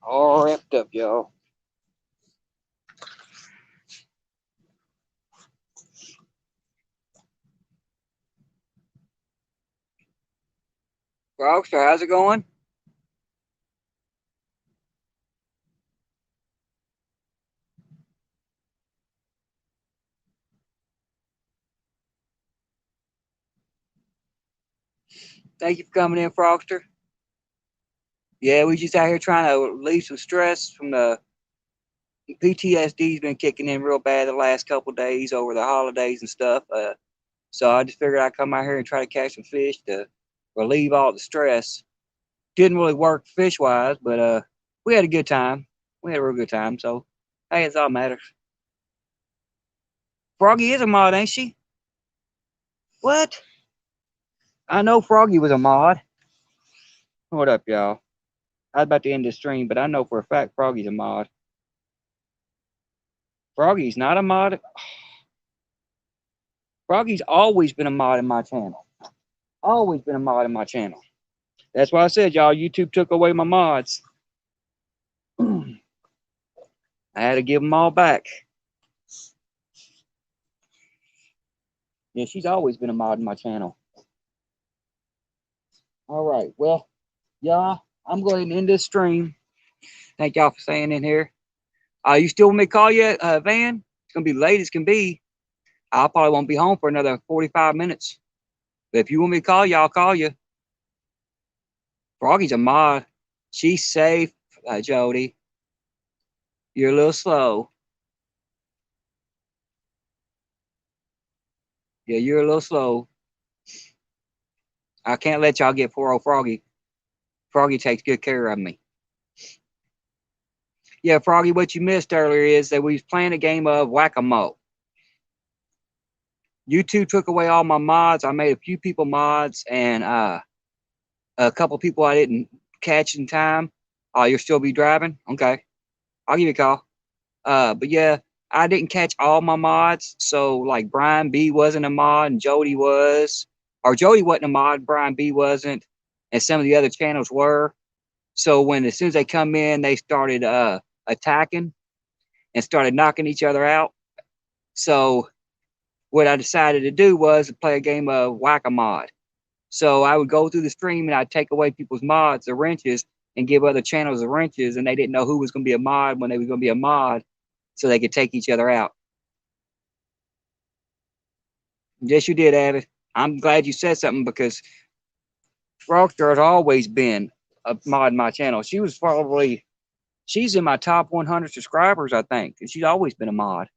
All wrapped up, y'all. Frogster, how's it going? Thank you for coming in, Frogster. Yeah, we just out here trying to relieve some stress from the PTSD's been kicking in real bad the last couple days over the holidays and stuff. So I just figured I'd come out here and try to catch some fish to relieve all the stress. Didn't really work fish wise, but we had a good time. We had a real good time. So hey, it's all matters. Froggy is a mod, ain't she? What? I know Froggy was a mod. What up, y'all? I was about to end the stream, but I know for a fact Froggy's a mod. Froggy's not a mod. Froggy's always been a mod in my channel. Always been a mod in my channel. That's why I said, y'all, YouTube took away my mods. I had to give them all back. Yeah, she's always been a mod in my channel. All right. Well, y'all, I'm going to end this stream. Thank y'all for staying in here. You still want me to call you, Van? It's going to be late as can be. I probably won't be home for another 45 minutes. But if you want me to call you, I'll call you. Froggy's a mod. She's safe, Jody. You're a little slow. Yeah, you're a little slow. I can't let y'all get poor old Froggy. Froggy takes good care of me. Yeah, Froggy, what you missed earlier is that we was playing a game of whack-a-mole. YouTube took away all my mods. I made a few people mods and a couple people I didn't catch in time. You'll still be driving? Okay. I'll give you a call. But yeah, I didn't catch all my mods. So like Brian B wasn't a mod and Jody was. Or Jody wasn't a mod, Brian B wasn't, and some of the other channels were. So when as soon as they come in, they started attacking and started knocking each other out. So what I decided to do was to play a game of whack-a-mod. So I would go through the stream and I'd take away people's mods, the wrenches, and give other channels the wrenches, and they didn't know who was going to be a mod when they was going to be a mod, so they could take each other out. Yes, you did, Avid. I'm glad you said something because Frogster has always been a mod in my channel. She's in my top 100 subscribers, I think, and she's always been a mod.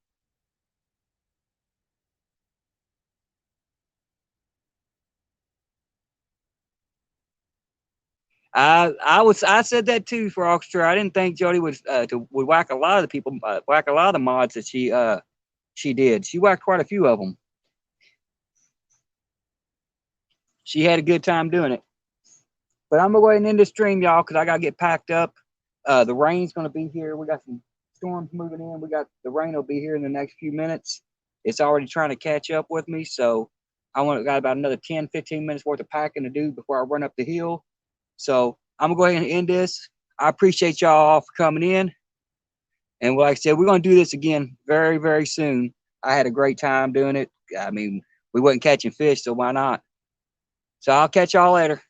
I said that too for Frogster. I didn't think Jody would whack a lot of the people, whack a lot of the mods that she did. She whacked quite a few of them. she had a good time doing it. But I'm gonna go ahead and end this stream, y'all, because I gotta get packed up. The rain's gonna be here. We got some storms moving in. We got the rain will be here in the next few minutes. It's already trying to catch up with me, so got about another 10, 15 minutes worth of packing to do before I run up the hill. So I'm gonna go ahead and end this. I appreciate y'all all for coming in. And like I said, we're gonna do this again very, very soon. I had a great time doing it. I mean, we wasn't catching fish, so why not? So I'll catch y'all later.